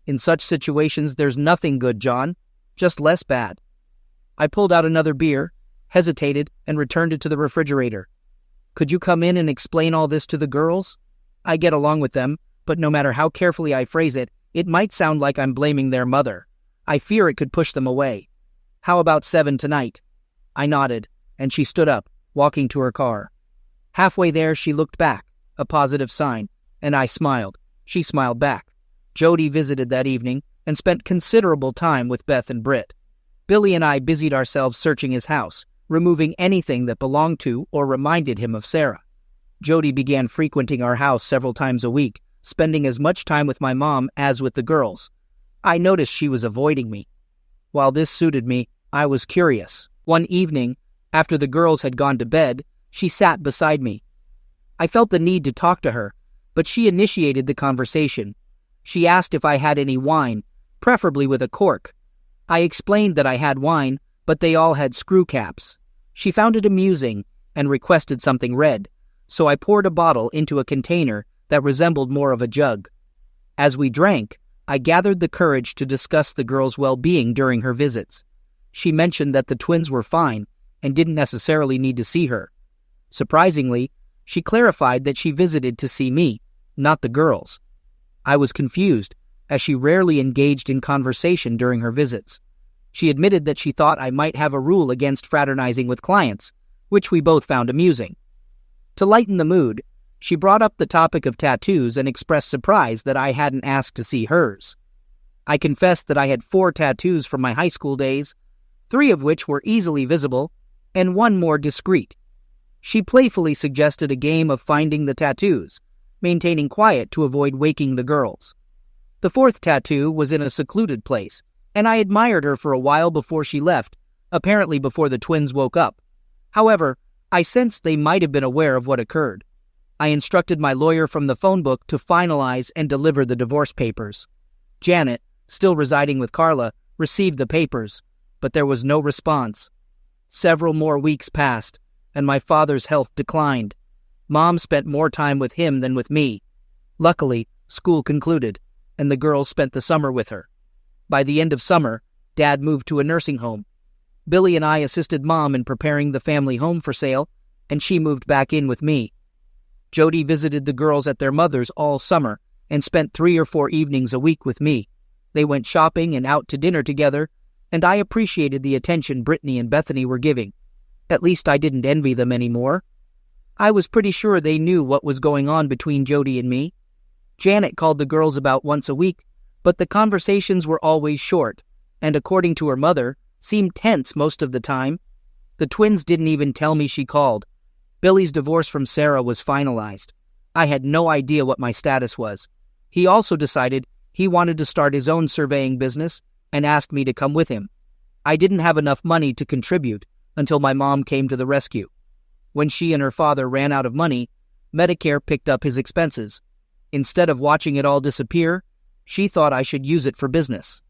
In such situations, there's nothing good, John, just less bad. I pulled out another beer, hesitated, and returned it to the refrigerator. Could you come in and explain all this to the girls? I get along with them, but no matter how carefully I phrase it, it might sound like I'm blaming their mother. I fear it could push them away. How about 7 tonight? I nodded, and she stood up, walking to her car. Halfway there, she looked back, a positive sign, and I smiled. She smiled back. Jody visited that evening and spent considerable time with Beth and Britt. Billy and I busied ourselves searching his house, removing anything that belonged to or reminded him of Sarah. Jody began frequenting our house several times a week, spending as much time with my mom as with the girls. I noticed she was avoiding me. While this suited me, I was curious. One evening, after the girls had gone to bed, she sat beside me. I felt the need to talk to her, but she initiated the conversation. She asked if I had any wine, preferably with a cork. I explained that I had wine, but they all had screw caps. She found it amusing and requested something red, so I poured a bottle into a container that resembled more of a jug. As we drank, I gathered the courage to discuss the girl's well-being during her visits. She mentioned that the twins were fine and didn't necessarily need to see her. Surprisingly, she clarified that she visited to see me, not the girls. I was confused, as she rarely engaged in conversation during her visits. She admitted that she thought I might have a rule against fraternizing with clients, which we both found amusing. To lighten the mood, she brought up the topic of tattoos and expressed surprise that I hadn't asked to see hers. I confessed that I had 4 tattoos from my high school days, 3 of which were easily visible, and 1 more discreet. She playfully suggested a game of finding the tattoos, maintaining quiet to avoid waking the girls. The 4th tattoo was in a secluded place, and I admired her for a while before she left, apparently before the twins woke up. However, I sensed they might have been aware of what occurred. I instructed my lawyer from the phone book to finalize and deliver the divorce papers. Janet, still residing with Carla, received the papers, but there was no response. Several more weeks passed, and my father's health declined. Mom spent more time with him than with me. Luckily, school concluded, and the girls spent the summer with her. By the end of summer, Dad moved to a nursing home. Billy and I assisted Mom in preparing the family home for sale, and she moved back in with me. Jody visited the girls at their mother's all summer and spent 3 or 4 evenings a week with me. They went shopping and out to dinner together, and I appreciated the attention Brittany and Bethany were giving. At least I didn't envy them anymore. I was pretty sure they knew what was going on between Jody and me. Janet called the girls about once a week, but the conversations were always short, and according to her mother, seemed tense most of the time. The twins didn't even tell me she called. Billy's divorce from Sarah was finalized. I had no idea what my status was. He also decided he wanted to start his own surveying business and asked me to come with him. I didn't have enough money to contribute until my mom came to the rescue. When she and her father ran out of money, Medicare picked up his expenses. Instead of watching it all disappear, she thought I should use it for business.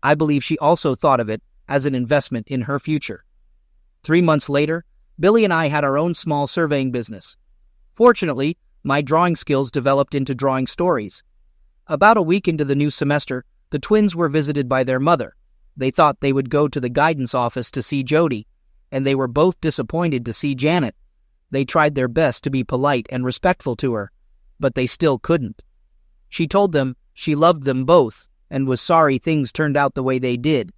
I believe she also thought of it as an investment in her future. 3 months later, Billy and I had our own small surveying business. Fortunately, my drawing skills developed into drawing stories. About a week into the new semester, the twins were visited by their mother. They thought they would go to the guidance office to see Jody, and they were both disappointed to see Janet. They tried their best to be polite and respectful to her, but they still couldn't. She told them she loved them both and was sorry things turned out the way they did.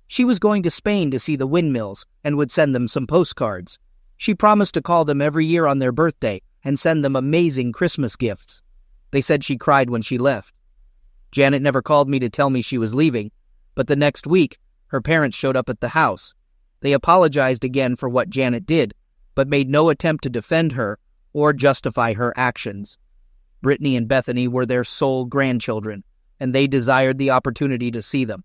She was going to Spain to see the windmills and would send them some postcards. She promised to call them every year on their birthday and send them amazing Christmas gifts. They said she cried when she left. Janet never called me to tell me she was leaving, but the next week, her parents showed up at the house. They apologized again for what Janet did, but made no attempt to defend her or justify her actions. Brittany and Bethany were their sole grandchildren, and they desired the opportunity to see them.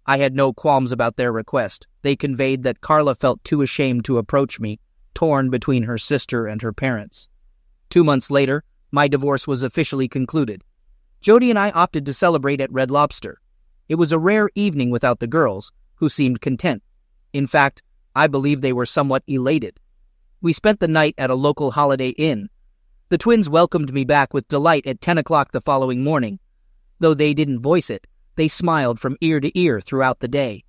I had no qualms about their request. They conveyed that Carla felt too ashamed to approach me, torn between her sister and her parents. 2 months later, my divorce was officially concluded. Jody and I opted to celebrate at Red Lobster. It was a rare evening without the girls, who seemed content. In fact, I believe they were somewhat elated. We spent the night at a local Holiday Inn. The twins welcomed me back with delight at 10 o'clock the following morning. Though they didn't voice it, they smiled from ear to ear throughout the day.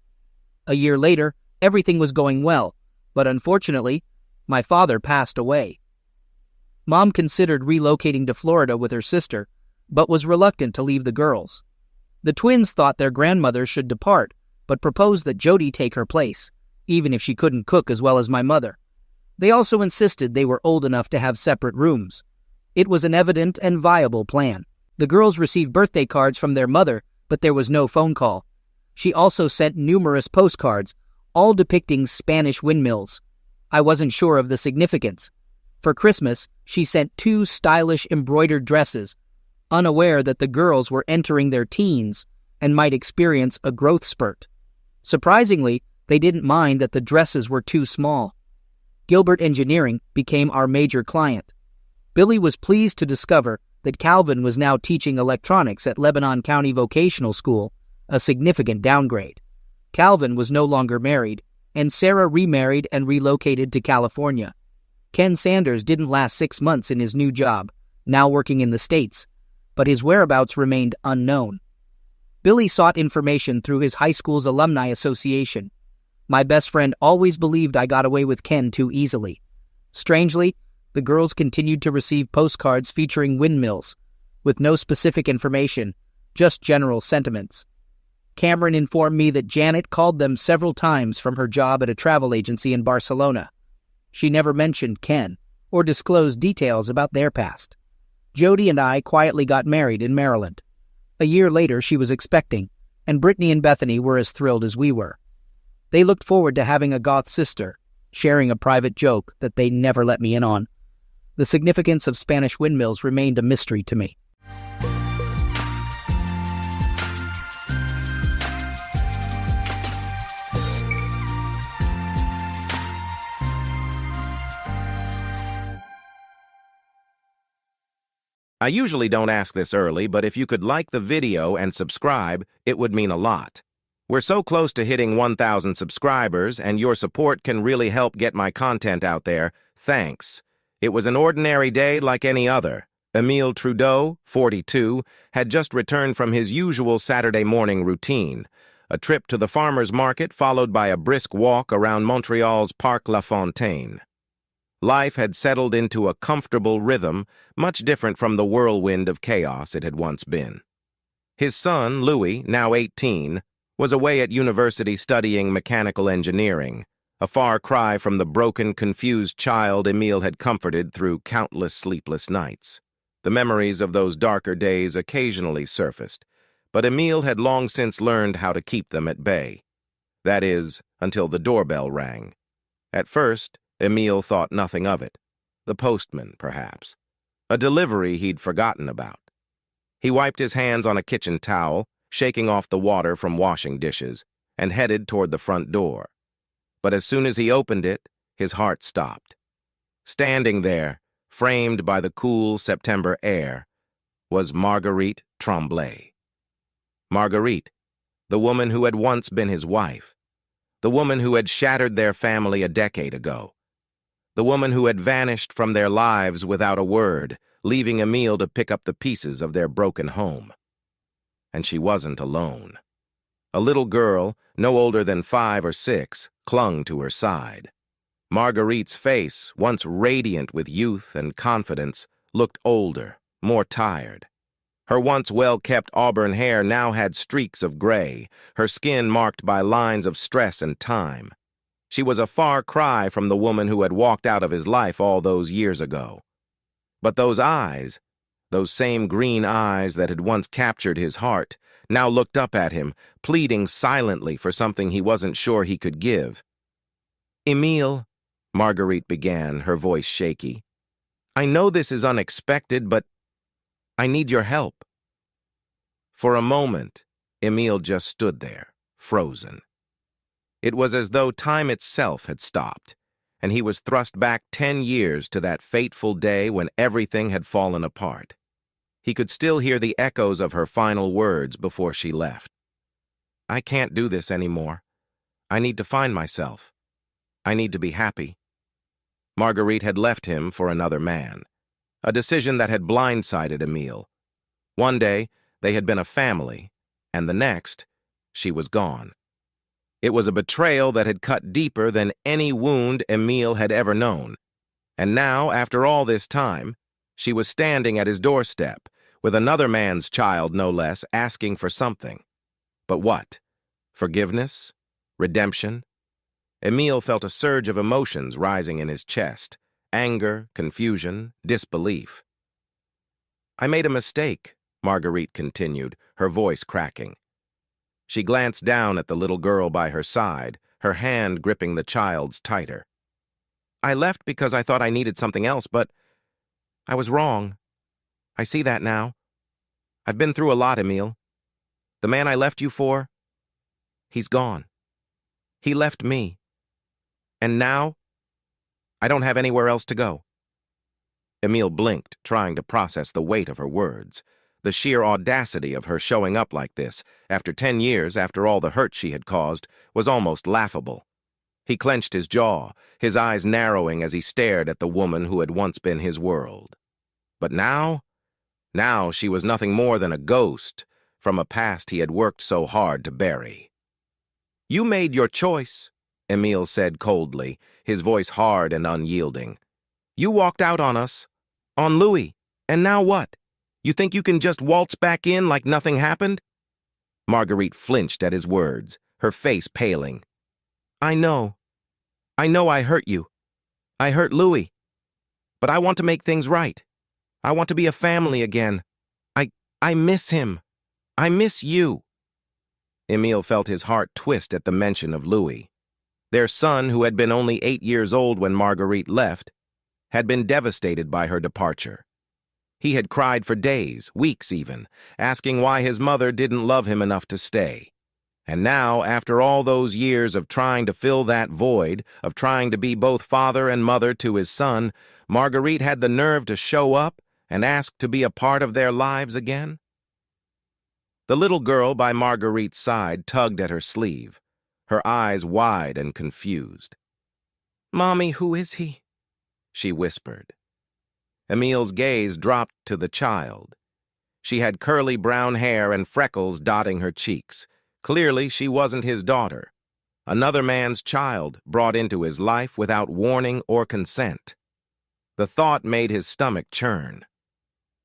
A year later, everything was going well, but unfortunately, my father passed away. Mom considered relocating to Florida with her sister, but was reluctant to leave the girls. The twins thought their grandmother should depart, but proposed that Jody take her place, even if she couldn't cook as well as my mother. They also insisted they were old enough to have separate rooms. It was an evident and viable plan. The girls received birthday cards from their mother, but there was no phone call. She also sent numerous postcards, all depicting Spanish windmills. I wasn't sure of the significance. For Christmas, she sent 2 stylish embroidered dresses, unaware that the girls were entering their teens and might experience a growth spurt. Surprisingly, they didn't mind that the dresses were too small. Gilbert Engineering became our major client. Billy was pleased to discover that Calvin was now teaching electronics at Lebanon County Vocational School, a significant downgrade. Calvin was no longer married, and Sarah remarried and relocated to California. Ken Sanders didn't last 6 months in his new job, now working in the States, but his whereabouts remained unknown. Billy sought information through his high school's alumni association. My best friend always believed I got away with Ken too easily. Strangely, the girls continued to receive postcards featuring windmills, with no specific information, just general sentiments. Cameron informed me that Janet called them several times from her job at a travel agency in Barcelona. She never mentioned Ken or disclosed details about their past. Jody and I quietly got married in Maryland. A year later, she was expecting, and Brittany and Bethany were as thrilled as we were. They looked forward to having a goth sister, sharing a private joke that they never let me in on. The significance of Spanish windmills remained a mystery to me. I usually don't ask this early, but if you could like the video and subscribe, it would mean a lot. We're so close to hitting 1,000 subscribers, and your support can really help get my content out there. Thanks. It was an ordinary day like any other. Emile Trudeau, 42, had just returned from his usual Saturday morning routine, a trip to the farmer's market followed by a brisk walk around Montreal's Parc La Fontaine. Life had settled into a comfortable rhythm, much different from the whirlwind of chaos it had once been. His son, Louis, now 18, was away at university studying mechanical engineering, a far cry from the broken, confused child Emile had comforted through countless sleepless nights. The memories of those darker days occasionally surfaced, but Emile had long since learned how to keep them at bay. That is, until the doorbell rang. At first, Emile thought nothing of it. The postman, perhaps. A delivery he'd forgotten about. He wiped his hands on a kitchen towel, shaking off the water from washing dishes, and headed toward the front door. But as soon as he opened it, his heart stopped. Standing there, framed by the cool September air, was Marguerite Tremblay. Marguerite, the woman who had once been his wife, the woman who had shattered their family a decade ago, the woman who had vanished from their lives without a word, leaving Emile to pick up the pieces of their broken home. And she wasn't alone. A little girl, no older than 5 or 6, clung to her side. Marguerite's face, once radiant with youth and confidence, looked older, more tired. Her once well-kept auburn hair now had streaks of gray, her skin marked by lines of stress and time. She was a far cry from the woman who had walked out of his life all those years ago. But those eyes, those same green eyes that had once captured his heart, now looked up at him, pleading silently for something he wasn't sure he could give. "Emile," Marguerite began, her voice shaky, "I know this is unexpected, but I need your help." For a moment, Emile just stood there, frozen. It was as though time itself had stopped, and he was thrust back 10 years to that fateful day when everything had fallen apart. He could still hear the echoes of her final words before she left. "I can't do this anymore. I need to find myself. I need to be happy." Marguerite had left him for another man, a decision that had blindsided Emile. One day, they had been a family, and the next, she was gone. It was a betrayal that had cut deeper than any wound Emile had ever known. And now, after all this time, she was standing at his doorstep, with another man's child, no less, asking for something. But what? Forgiveness? Redemption? Emile felt a surge of emotions rising in his chest. Anger, confusion, disbelief. "I made a mistake," Marguerite continued, her voice cracking. She glanced down at the little girl by her side, her hand gripping the child's tighter. "I left because I thought I needed something else, but I was wrong. I see that now. I've been through a lot, Emile. The man I left you for, he's gone. He left me. And now, I don't have anywhere else to go." Emile blinked, trying to process the weight of her words. The sheer audacity of her showing up like this, after 10 years, after all the hurt she had caused, was almost laughable. He clenched his jaw, his eyes narrowing as he stared at the woman who had once been his world. But now she was nothing more than a ghost from a past he had worked so hard to bury. "You made your choice," Emile said coldly, his voice hard and unyielding. "You walked out on us, on Louis, and now what? You think you can just waltz back in like nothing happened?" Marguerite flinched at his words, her face paling. I know I hurt you. I hurt Louis. But I want to make things right. I want to be a family again. I miss him. I miss you." Emile felt his heart twist at the mention of Louis. Their son, who had been only 8 years old when Marguerite left, had been devastated by her departure. He had cried for days, weeks even, asking why his mother didn't love him enough to stay. And now, after all those years of trying to fill that void, of trying to be both father and mother to his son, Marguerite had the nerve to show up and ask to be a part of their lives again? The little girl by Marguerite's side tugged at her sleeve, her eyes wide and confused. "Mommy, who is he?" she whispered. Emile's gaze dropped to the child. She had curly brown hair and freckles dotting her cheeks. Clearly, she wasn't his daughter. Another man's child brought into his life without warning or consent. The thought made his stomach churn.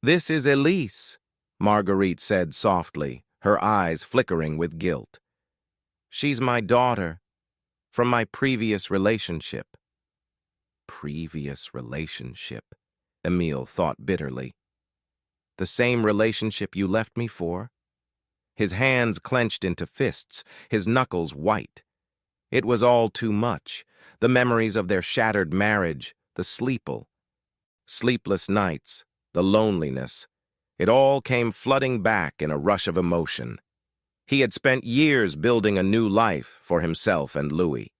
"This is Elise," Marguerite said softly, her eyes flickering with guilt. She's my daughter, from my previous relationship. Previous relationship, Emile thought bitterly. The same relationship you left me for? His hands clenched into fists, his knuckles white. It was all too much. The memories of their shattered marriage, the sleepless nights, the loneliness. It all came flooding back in a rush of emotion. He had spent years building a new life for himself and Louis.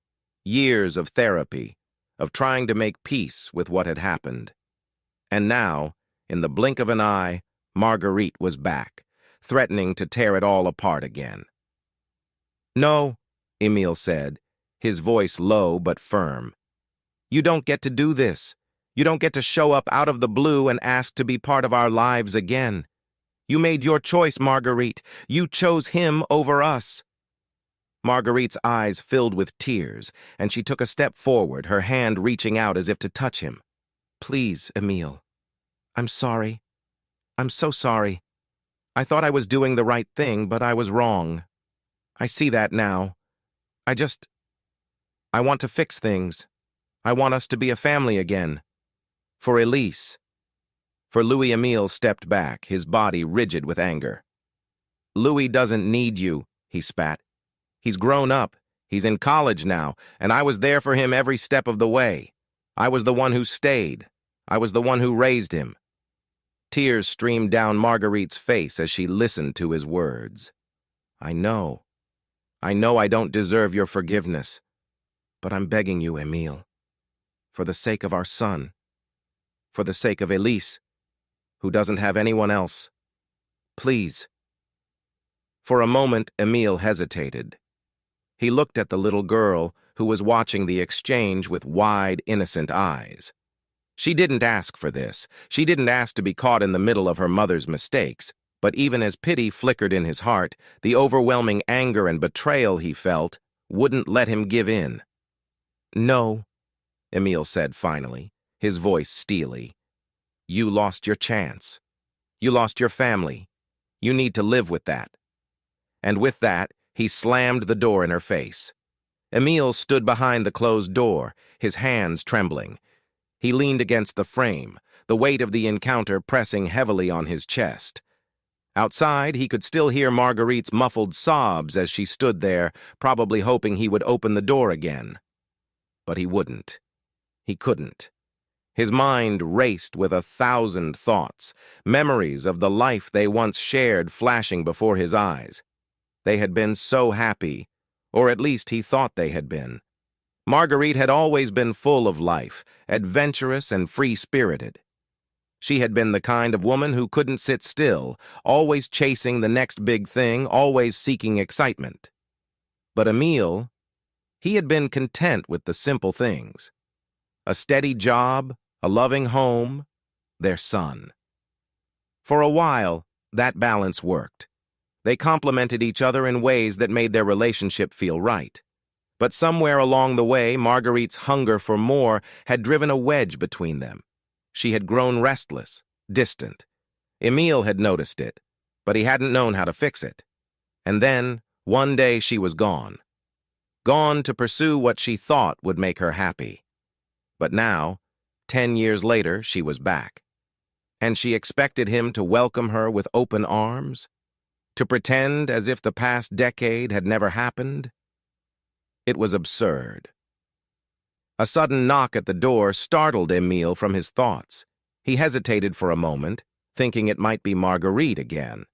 Years of therapy, of trying to make peace with what had happened. And now, in the blink of an eye, Marguerite was back, threatening to tear it all apart again. No, Emile said, his voice low but firm. You don't get to do this. You don't get to show up out of the blue and ask to be part of our lives again. You made your choice, Marguerite. You chose him over us. Marguerite's eyes filled with tears, and she took a step forward, her hand reaching out as if to touch him. Please, Emile. I'm sorry. I'm so sorry. I thought I was doing the right thing, but I was wrong. I see that now. I want to fix things. I want us to be a family again. For Elise. For Louis. Emile stepped back, his body rigid with anger. Louis doesn't need you, he spat. He's grown up. He's in college now, and I was there for him every step of the way. I was the one who stayed. I was the one who raised him. Tears streamed down Marguerite's face as she listened to his words. I know I don't deserve your forgiveness, but I'm begging you, Emile, for the sake of our son, for the sake of Elise, who doesn't have anyone else. Please. For a moment, Emile hesitated. He looked at the little girl who was watching the exchange with wide, innocent eyes. She didn't ask for this. She didn't ask to be caught in the middle of her mother's mistakes. But even as pity flickered in his heart, the overwhelming anger and betrayal he felt wouldn't let him give in. No, Emile said finally, his voice steely. You lost your chance. You lost your family. You need to live with that. And with that, he slammed the door in her face. Emile stood behind the closed door, his hands trembling. He leaned against the frame, the weight of the encounter pressing heavily on his chest. Outside, he could still hear Marguerite's muffled sobs as she stood there, probably hoping he would open the door again. But he wouldn't. He couldn't. His mind raced with 1,000 thoughts, memories of the life they once shared flashing before his eyes. They had been so happy, or at least he thought they had been. Marguerite had always been full of life, adventurous and free-spirited. She had been the kind of woman who couldn't sit still, always chasing the next big thing, always seeking excitement. But Emile, he had been content with the simple things. A steady job, a loving home, their son. For a while, that balance worked. They complemented each other in ways that made their relationship feel right. But somewhere along the way, Marguerite's hunger for more had driven a wedge between them. She had grown restless, distant. Emile had noticed it, but he hadn't known how to fix it. And then, one day she was gone. Gone to pursue what she thought would make her happy. But now, 10 years later, she was back. And she expected him to welcome her with open arms? To pretend as if the past decade had never happened? It was absurd. A sudden knock at the door startled Emile from his thoughts. He hesitated for a moment, thinking it might be Marguerite again.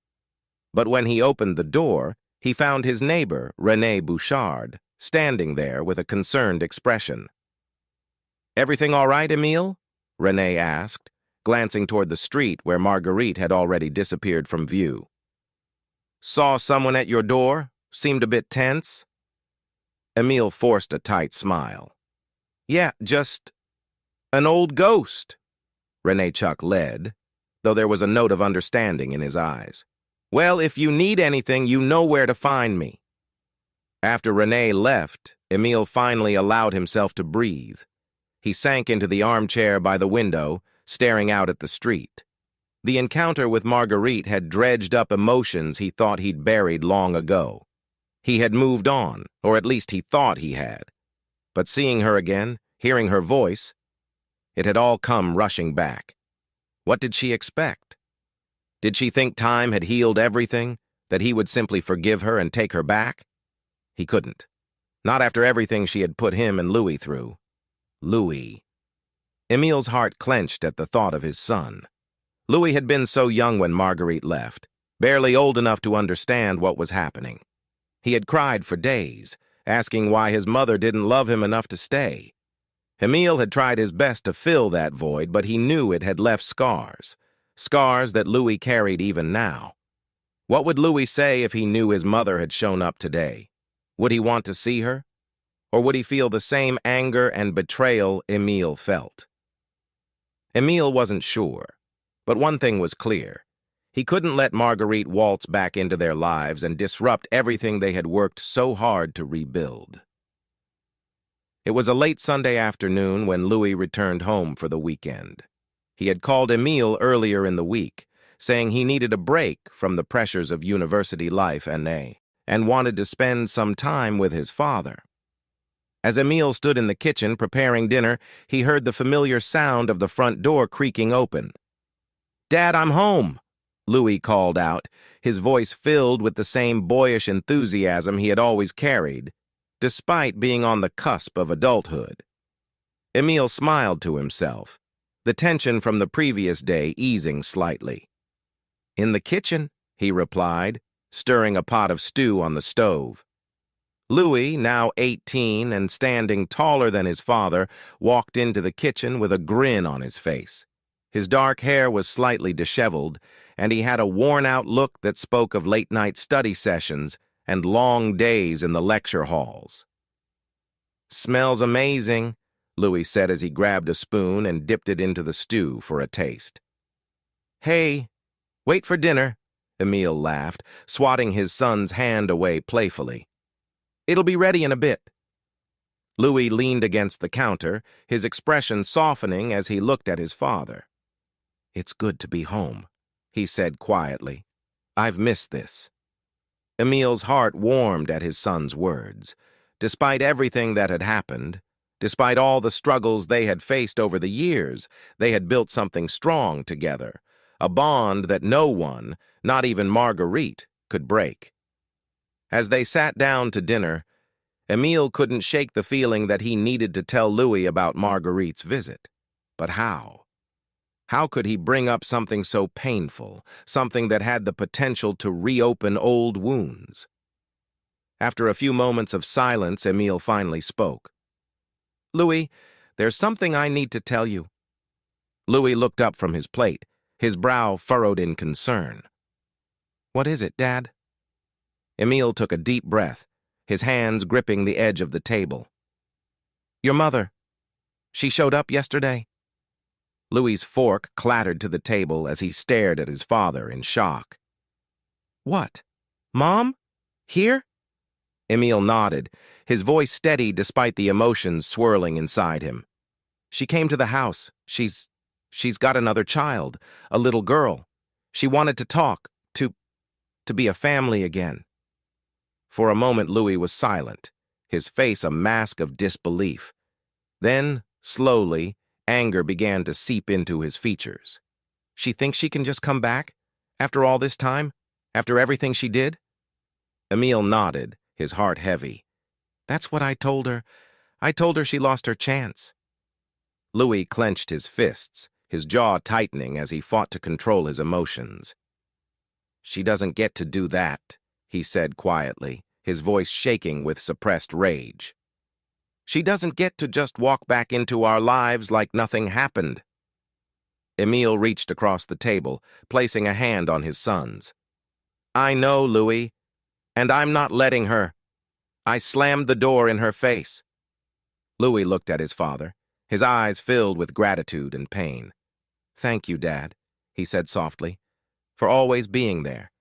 But when he opened the door, he found his neighbor, René Bouchard, standing there with a concerned expression. Everything all right, Emile? René asked, glancing toward the street where Marguerite had already disappeared from view. Saw someone at your door? Seemed a bit tense? Emile forced a tight smile. Yeah, just an old ghost, René Chuck led, though there was a note of understanding in his eyes. Well, if you need anything, you know where to find me. After René left, Emile finally allowed himself to breathe. He sank into the armchair by the window, staring out at the street. The encounter with Marguerite had dredged up emotions he thought he'd buried long ago. He had moved on, or at least he thought he had. But seeing her again, hearing her voice, it had all come rushing back. What did she expect? Did she think time had healed everything, that he would simply forgive her and take her back? He couldn't. Not after everything she had put him and Louis through. Louis. Emil's heart clenched at the thought of his son. Louis had been so young when Marguerite left, barely old enough to understand what was happening. He had cried for days, asking why his mother didn't love him enough to stay. Emil had tried his best to fill that void, but he knew it had left scars. Scars that Louis carried even now. What would Louis say if he knew his mother had shown up today? Would he want to see her? Or would he feel the same anger and betrayal Emil felt? Emil wasn't sure, but one thing was clear. He couldn't let Marguerite waltz back into their lives and disrupt everything they had worked so hard to rebuild. It was a late Sunday afternoon when Louis returned home for the weekend. He had called Emil earlier in the week, saying he needed a break from the pressures of university life and wanted to spend some time with his father. As Emil stood in the kitchen preparing dinner, he heard the familiar sound of the front door creaking open. "Dad, I'm home," Louis called out, his voice filled with the same boyish enthusiasm he had always carried, despite being on the cusp of adulthood. Emil smiled to himself, the tension from the previous day easing slightly. "In the kitchen," he replied, stirring a pot of stew on the stove. Louis, now 18 and standing taller than his father, walked into the kitchen with a grin on his face. His dark hair was slightly disheveled, and he had a worn-out look that spoke of late-night study sessions and long days in the lecture halls. "Smells amazing," Louis said as he grabbed a spoon and dipped it into the stew for a taste. "Hey, wait for dinner," Emil laughed, swatting his son's hand away playfully. "It'll be ready in a bit." Louis leaned against the counter, his expression softening as he looked at his father. "It's good to be home," he said quietly. "I've missed this." Emil's heart warmed at his son's words. Despite everything that had happened, despite all the struggles they had faced over the years, they had built something strong together, a bond that no one, not even Marguerite, could break. As they sat down to dinner, Emil couldn't shake the feeling that he needed to tell Louis about Marguerite's visit. But how? How could he bring up something so painful, something that had the potential to reopen old wounds? After a few moments of silence, Emil finally spoke. "Louis, there's something I need to tell you." Louis looked up from his plate, his brow furrowed in concern. "What is it, Dad?" Emil took a deep breath, his hands gripping the edge of the table. "Your mother. She showed up yesterday." Louis's fork clattered to the table as he stared at his father in shock. "What? Mom? Here?" Emil nodded, his voice steady despite the emotions swirling inside him. "She came to the house. She's got another child, a little girl. She wanted to talk, to be a family again." For a moment, Louis was silent, his face a mask of disbelief. Then, slowly, anger began to seep into his features. "She thinks she can just come back? After all this time? After everything she did?" Emil nodded, his heart heavy. "That's what I told her. I told her she lost her chance." Louis clenched his fists, his jaw tightening as he fought to control his emotions. "She doesn't get to do that," he said quietly, his voice shaking with suppressed rage. "She doesn't get to just walk back into our lives like nothing happened." Emil reached across the table, placing a hand on his son's. "I know, Louis, and I'm not letting her." I slammed the door in her face. Louis looked at his father, his eyes filled with gratitude and pain. "Thank you, Dad," he said softly, "for always being there,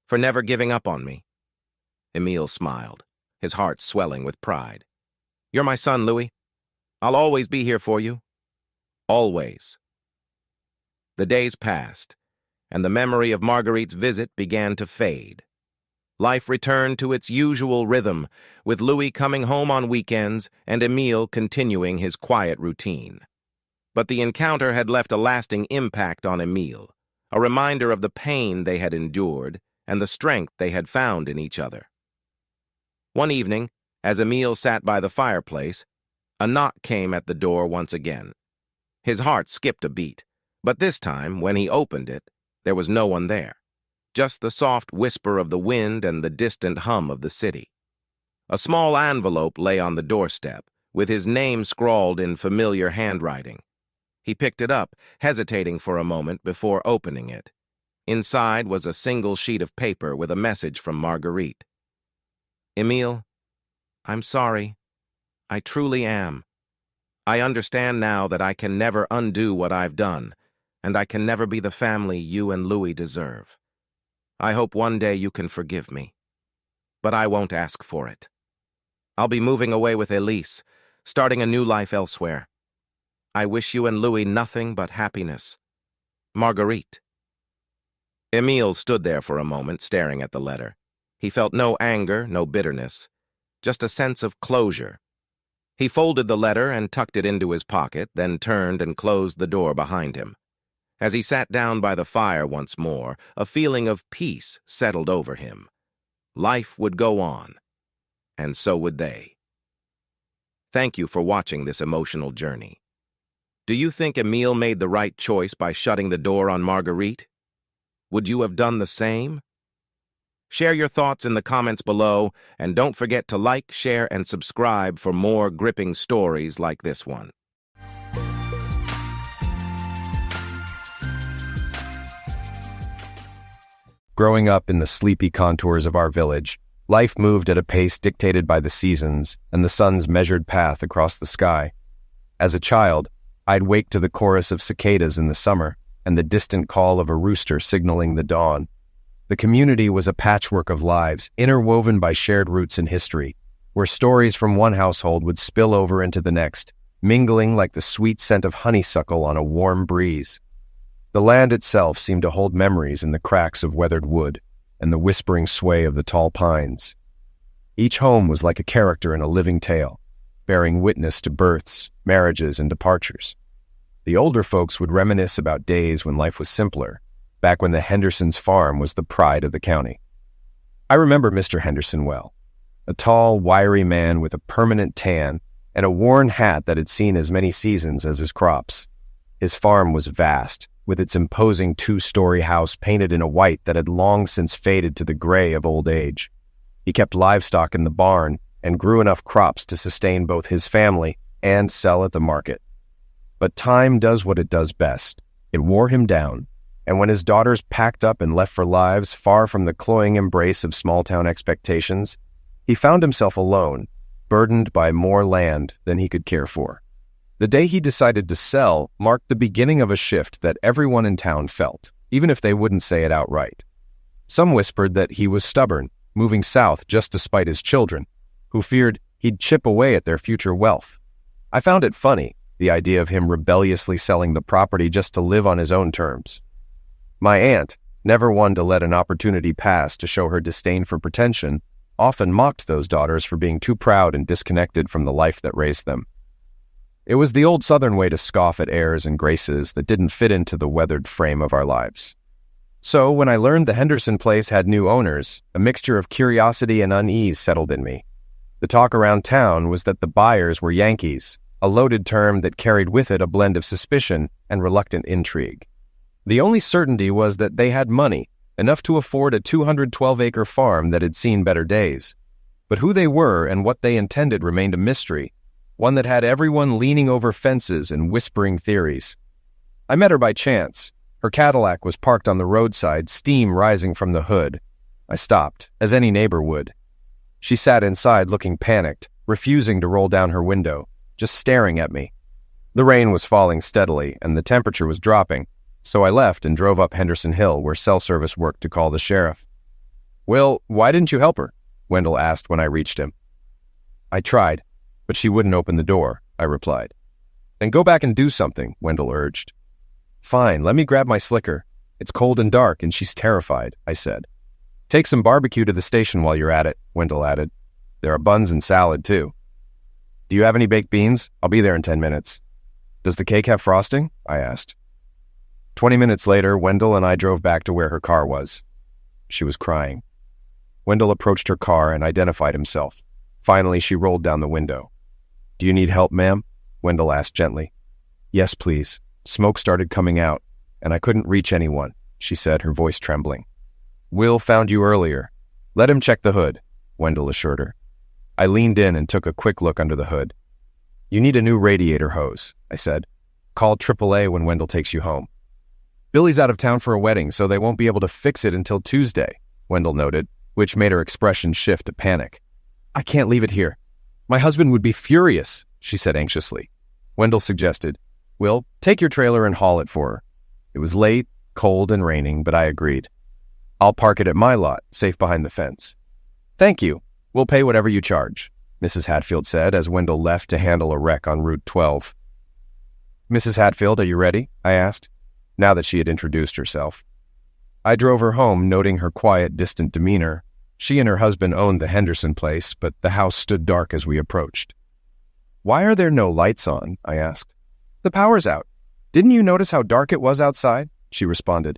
for never giving up on me." Emil smiled, his heart swelling with pride. "You're my son, Louis. I'll always be here for you. Always." The days passed, and the memory of Marguerite's visit began to fade. Life returned to its usual rhythm, with Louis coming home on weekends and Emile continuing his quiet routine. But the encounter had left a lasting impact on Emile, a reminder of the pain they had endured and the strength they had found in each other. One evening, as Emile sat by the fireplace, a knock came at the door once again. His heart skipped a beat, but this time, when he opened it, there was no one there. Just the soft whisper of the wind and the distant hum of the city. A small envelope lay on the doorstep, with his name scrawled in familiar handwriting. He picked it up, hesitating for a moment before opening it. Inside was a single sheet of paper with a message from Marguerite. "Emile, I'm sorry. I truly am. I understand now that I can never undo what I've done, and I can never be the family you and Louis deserve. I hope one day you can forgive me. But I won't ask for it. I'll be moving away with Elise, starting a new life elsewhere. I wish you and Louis nothing but happiness. Marguerite." Emile stood there for a moment, staring at the letter. He felt no anger, no bitterness, just a sense of closure. He folded the letter and tucked it into his pocket, then turned and closed the door behind him. As he sat down by the fire once more, a feeling of peace settled over him. Life would go on, and so would they. Thank you for watching this emotional journey. Do you think Emile made the right choice by shutting the door on Marguerite? Would you have done the same? Share your thoughts in the comments below, and don't forget to like, share, and subscribe for more gripping stories like this one. Growing up in the sleepy contours of our village, life moved at a pace dictated by the seasons and the sun's measured path across the sky. As a child, I'd wake to the chorus of cicadas in the summer and the distant call of a rooster signaling the dawn. The community was a patchwork of lives, interwoven by shared roots in history, where stories from one household would spill over into the next, mingling like the sweet scent of honeysuckle on a warm breeze. The land itself seemed to hold memories in the cracks of weathered wood and the whispering sway of the tall pines. Each home was like a character in a living tale, bearing witness to births, marriages, and departures. The older folks would reminisce about days when life was simpler, back when the Hendersons' farm was the pride of the county. I remember Mr. Henderson well, a tall, wiry man with a permanent tan and a worn hat that had seen as many seasons as his crops. His farm was vast, with its imposing two-story house painted in a white that had long since faded to the gray of old age. He kept livestock in the barn and grew enough crops to sustain both his family and sell at the market. But time does what it does best. It wore him down, and when his daughters packed up and left for lives far from the cloying embrace of small-town expectations, he found himself alone, burdened by more land than he could care for. The day he decided to sell marked the beginning of a shift that everyone in town felt, even if they wouldn't say it outright. Some whispered that he was stubborn, moving south just to spite his children, who feared he'd chip away at their future wealth. I found it funny, the idea of him rebelliously selling the property just to live on his own terms. My aunt, never one to let an opportunity pass to show her disdain for pretension, often mocked those daughters for being too proud and disconnected from the life that raised them. It was the old Southern way to scoff at airs and graces that didn't fit into the weathered frame of our lives. So when I learned the Henderson place had new owners, a mixture of curiosity and unease settled in me. The talk around town was that the buyers were Yankees, a loaded term that carried with it a blend of suspicion and reluctant intrigue. The only certainty was that they had money, enough to afford a 212-acre farm that had seen better days. But who they were and what they intended remained a mystery, one that had everyone leaning over fences and whispering theories. I met her by chance. Her Cadillac was parked on the roadside, steam rising from the hood. I stopped, as any neighbor would. She sat inside looking panicked, refusing to roll down her window, just staring at me. The rain was falling steadily, and the temperature was dropping, so I left and drove up Henderson Hill, where cell service worked, to call the sheriff. "Well, why didn't you help her?" Wendell asked when I reached him. "I tried, but she wouldn't open the door," I replied. "Then go back and do something," Wendell urged. "Fine, let me grab my slicker." It's cold and dark, and she's terrified, I said. Take some barbecue to the station while you're at it, Wendell added. There are buns and salad, too. Do you have any baked beans? I'll be there in 10 minutes. Does the cake have frosting? I asked. 20 minutes later, Wendell and I drove back to where her car was. She was crying. Wendell approached her car and identified himself. Finally, she rolled down the window. Do you need help, ma'am? Wendell asked gently. Yes, please. Smoke started coming out, and I couldn't reach anyone, she said, her voice trembling. Will found you earlier. Let him check the hood, Wendell assured her. I leaned in and took a quick look under the hood. You need a new radiator hose, I said. Call AAA when Wendell takes you home. Billy's out of town for a wedding, so they won't be able to fix it until Tuesday, Wendell noted, which made her expression shift to panic. I can't leave it here. My husband would be furious, she said anxiously. Wendell suggested, Will, take your trailer and haul it for her. It was late, cold, and raining, but I agreed. I'll park it at my lot, safe behind the fence. Thank you. We'll pay whatever you charge, Mrs. Hatfield said as Wendell left to handle a wreck on Route 12. Mrs. Hatfield, are you ready? I asked, now that she had introduced herself. I drove her home, noting her quiet, distant demeanor. She and her husband owned the Henderson place, but the house stood dark as we approached. Why are there no lights on? I asked. The power's out. Didn't you notice how dark it was outside? She responded.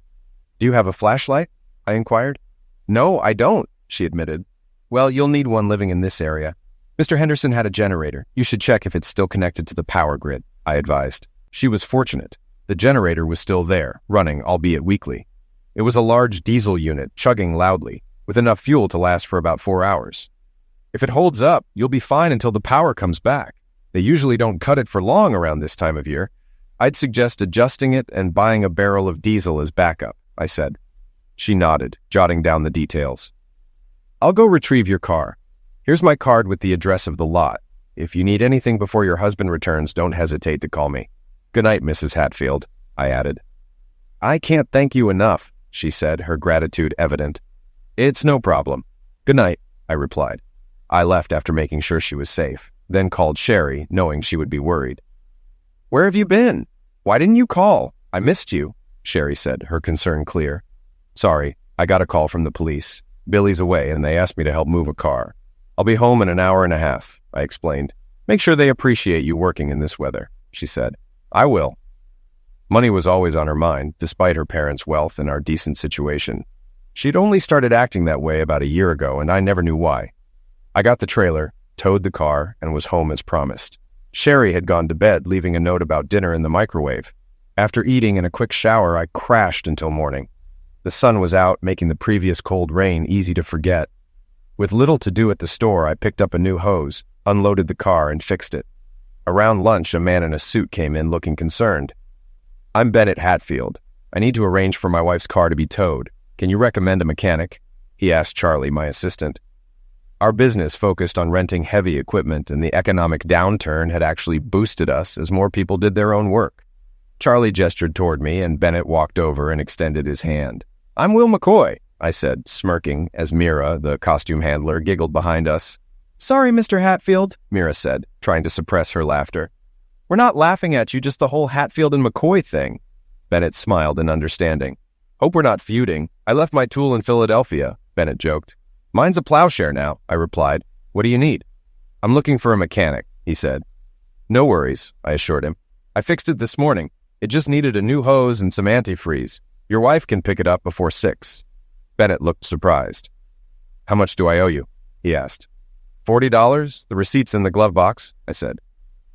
Do you have a flashlight? I inquired. No, I don't, she admitted. Well, you'll need one living in this area. Mr. Henderson had a generator. You should check if it's still connected to the power grid, I advised. She was fortunate. The generator was still there, running, albeit weakly. It was a large diesel unit, chugging loudly, with enough fuel to last for about 4 hours. If it holds up, you'll be fine until the power comes back. They usually don't cut it for long around this time of year. I'd suggest adjusting it and buying a barrel of diesel as backup, I said. She nodded, jotting down the details. I'll go retrieve your car. Here's my card with the address of the lot. If you need anything before your husband returns, don't hesitate to call me. Good night, Mrs. Hatfield, I added. I can't thank you enough, she said, her gratitude evident. It's no problem. Good night, I replied. I left after making sure she was safe, then called Sherry, knowing she would be worried. Where have you been? Why didn't you call? I missed you, Sherry said, her concern clear. Sorry, I got a call from the police. Billy's away, and they asked me to help move a car. I'll be home in an hour and a half, I explained. Make sure they appreciate you working in this weather, she said. I will. Money was always on her mind, despite her parents' wealth and our decent situation. She'd only started acting that way about a year ago, and I never knew why. I got the trailer, towed the car, and was home as promised. Sherry had gone to bed, leaving a note about dinner in the microwave. After eating and a quick shower, I crashed until morning. The sun was out, making the previous cold rain easy to forget. With little to do at the store, I picked up a new hose, unloaded the car, and fixed it. Around lunch, a man in a suit came in looking concerned. I'm Bennett Hatfield. I need to arrange for my wife's car to be towed. Can you recommend a mechanic? He asked Charlie, my assistant. Our business focused on renting heavy equipment, and the economic downturn had actually boosted us as more people did their own work. Charlie gestured toward me, and Bennett walked over and extended his hand. I'm Will McCoy, I said, smirking, as Mira, the costume handler, giggled behind us. Sorry, Mr. Hatfield, Mira said, trying to suppress her laughter. We're not laughing at you, just the whole Hatfield and McCoy thing. Bennett smiled in understanding. Hope we're not feuding. I left my tool in Philadelphia, Bennett joked. Mine's a plowshare now, I replied. What do you need? I'm looking for a mechanic, he said. No worries, I assured him. I fixed it this morning. It just needed a new hose and some antifreeze. Your wife can pick it up before 6. Bennett looked surprised. How much do I owe you? He asked. $40? The receipt's in the glove box, I said.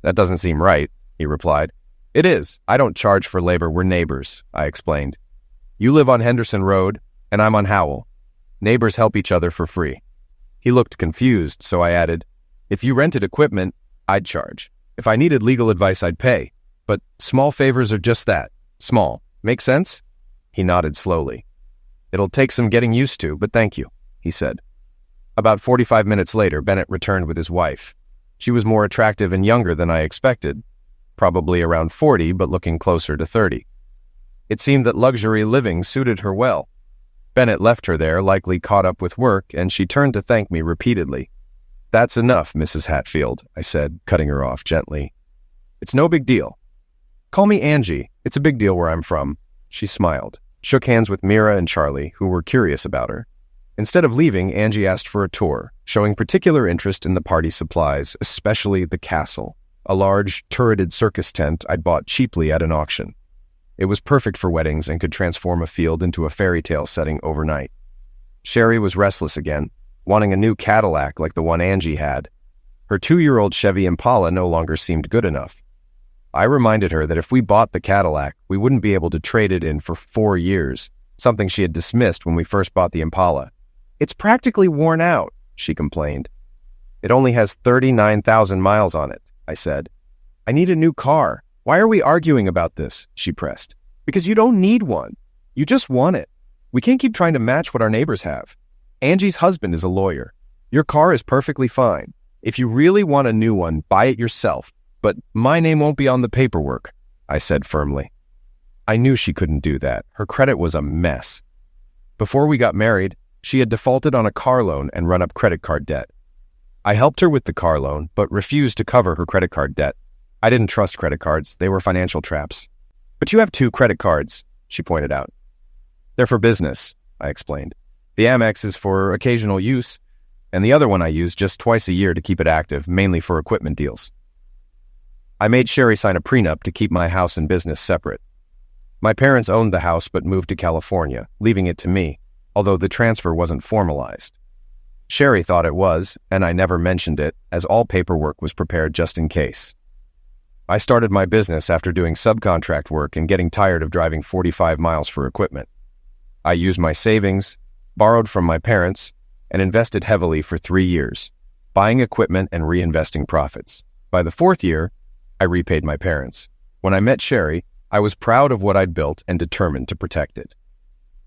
That doesn't seem right, he replied. It is. I don't charge for labor. We're neighbors, I explained. You live on Henderson Road, and I'm on Howell. Neighbors help each other for free. He looked confused, so I added, if you rented equipment, I'd charge. If I needed legal advice, I'd pay. But small favors are just that, small. Make sense? He nodded slowly. It'll take some getting used to, but thank you, he said. About 45 minutes later, Bennett returned with his wife. She was more attractive and younger than I expected, probably around 40, but looking closer to 30. It seemed that luxury living suited her well. Bennett left her there, likely caught up with work, and she turned to thank me repeatedly. That's enough, Mrs. Hatfield, I said, cutting her off gently. It's no big deal. Call me Angie. It's a big deal where I'm from. She smiled, shook hands with Mira and Charlie, who were curious about her. Instead of leaving, Angie asked for a tour, showing particular interest in the party supplies, especially the castle, a large, turreted circus tent I'd bought cheaply at an auction. It was perfect for weddings and could transform a field into a fairy tale setting overnight. Sherry was restless again, wanting a new Cadillac like the one Angie had. Her 2-year-old Chevy Impala no longer seemed good enough. I reminded her that if we bought the Cadillac, we wouldn't be able to trade it in for 4 years, something she had dismissed when we first bought the Impala. "It's practically worn out," she complained. "It only has 39,000 miles on it," I said. "I need a new car. Why are we arguing about this?" she pressed. "Because you don't need one. You just want it. We can't keep trying to match what our neighbors have. Angie's husband is a lawyer. Your car is perfectly fine. If you really want a new one, buy it yourself. But my name won't be on the paperwork," I said firmly. I knew she couldn't do that. Her credit was a mess. Before we got married, she had defaulted on a car loan and run up credit card debt. I helped her with the car loan, but refused to cover her credit card debt. I didn't trust credit cards. They were financial traps. "But you have 2 credit cards," she pointed out. "They're for business," I explained. "The Amex is for occasional use, and the other one I use just twice a year to keep it active, mainly for equipment deals." I made Sherry sign a prenup to keep my house and business separate. My parents owned the house but moved to California, leaving it to me, although the transfer wasn't formalized. Sherry thought it was, and I never mentioned it, as all paperwork was prepared just in case. I started my business after doing subcontract work and getting tired of driving 45 miles for equipment. I used my savings, borrowed from my parents, and invested heavily for 3 years, buying equipment and reinvesting profits. By the 4th year, I repaid my parents. When I met Sherry, I was proud of what I'd built and determined to protect it.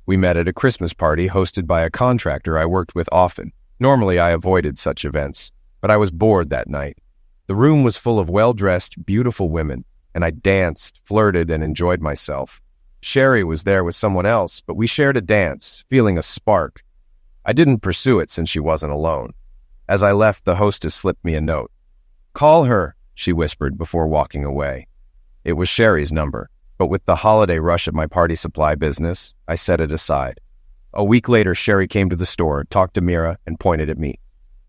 We met at a Christmas party hosted by a contractor I worked with often. Normally, I avoided such events, but I was bored that night. The room was full of well-dressed, beautiful women, and I danced, flirted, and enjoyed myself. Sherry was there with someone else, but we shared a dance, feeling a spark. I didn't pursue it since she wasn't alone. As I left, the hostess slipped me a note. "Call her," she whispered before walking away. It was Sherry's number, but with the holiday rush of my party supply business, I set it aside. A week later, Sherry came to the store, talked to Mira, and pointed at me.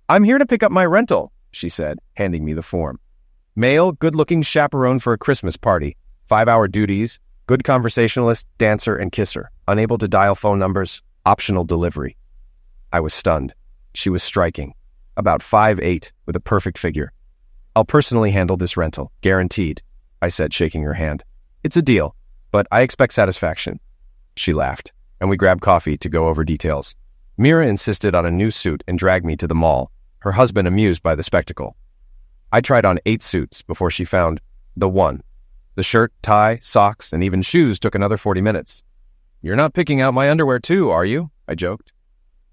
"I'm here to pick up my rental," she said, handing me the form. "Male, good-looking chaperone for a Christmas party. 5-hour duties, good conversationalist, dancer, and kisser. Unable to dial phone numbers, optional delivery." I was stunned. She was striking. About 5'8", with a perfect figure. "I'll personally handle this rental, guaranteed," I said, shaking her hand. "It's a deal, but I expect satisfaction." She laughed, and we grabbed coffee to go over details. Mira insisted on a new suit and dragged me to the mall, her husband amused by the spectacle. I tried on 8 suits before she found the one. The shirt, tie, socks, and even shoes took another 40 minutes. "You're not picking out my underwear too, are you?" I joked.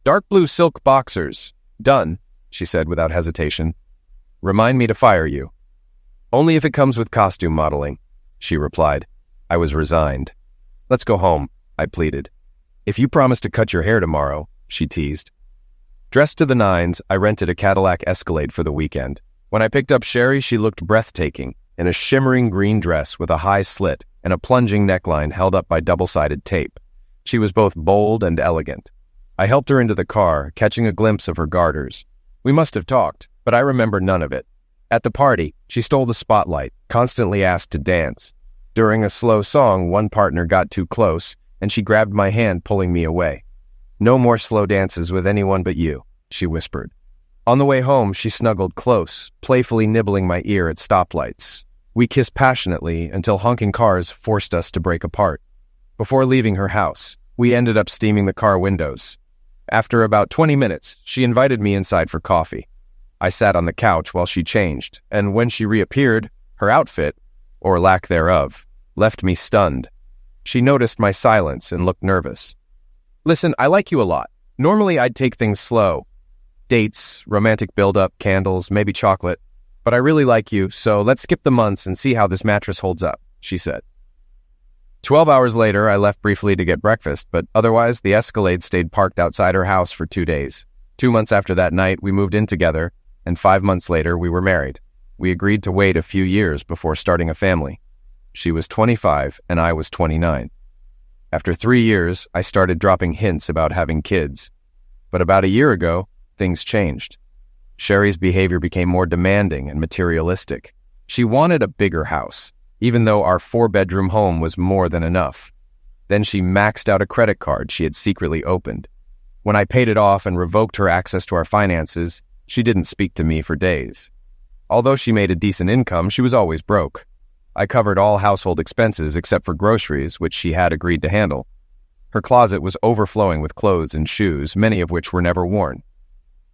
"Dark blue silk boxers. Done," she said without hesitation. "Remind me to fire you." "Only if it comes with costume modeling," she replied. I was resigned. "Let's go home," I pleaded. "If you promise to cut your hair tomorrow," she teased. Dressed to the nines, I rented a Cadillac Escalade for the weekend. When I picked up Sherry, she looked breathtaking, in a shimmering green dress with a high slit and a plunging neckline held up by double-sided tape. She was both bold and elegant. I helped her into the car, catching a glimpse of her garters. We must have talked, but I remember none of it. At the party, she stole the spotlight, constantly asked to dance. During a slow song, one partner got too close, and she grabbed my hand, pulling me away. "No more slow dances with anyone but you," she whispered. On the way home, she snuggled close, playfully nibbling my ear at stoplights. We kissed passionately until honking cars forced us to break apart. Before leaving her house, we ended up steaming the car windows. After about 20 minutes, she invited me inside for coffee. I sat on the couch while she changed, and when she reappeared, her outfit, or lack thereof, left me stunned. She noticed my silence and looked nervous. "Listen, I like you a lot. Normally I'd take things slow. Dates, romantic build-up, candles, maybe chocolate. But I really like you, so let's skip the months and see how this mattress holds up," she said. 12 hours later, I left briefly to get breakfast, but otherwise the Escalade stayed parked outside her house for 2 days. 2 months after that night, we moved in together, and 5 months later, we were married. We agreed to wait a few years before starting a family. She was 25, and I was 29. After 3 years, I started dropping hints about having kids. But about a year ago, things changed. Sherry's behavior became more demanding and materialistic. She wanted a bigger house, even though our 4-bedroom home was more than enough. Then she maxed out a credit card she had secretly opened. When I paid it off and revoked her access to our finances, she didn't speak to me for days. Although she made a decent income, she was always broke. I covered all household expenses except for groceries, which she had agreed to handle. Her closet was overflowing with clothes and shoes, many of which were never worn.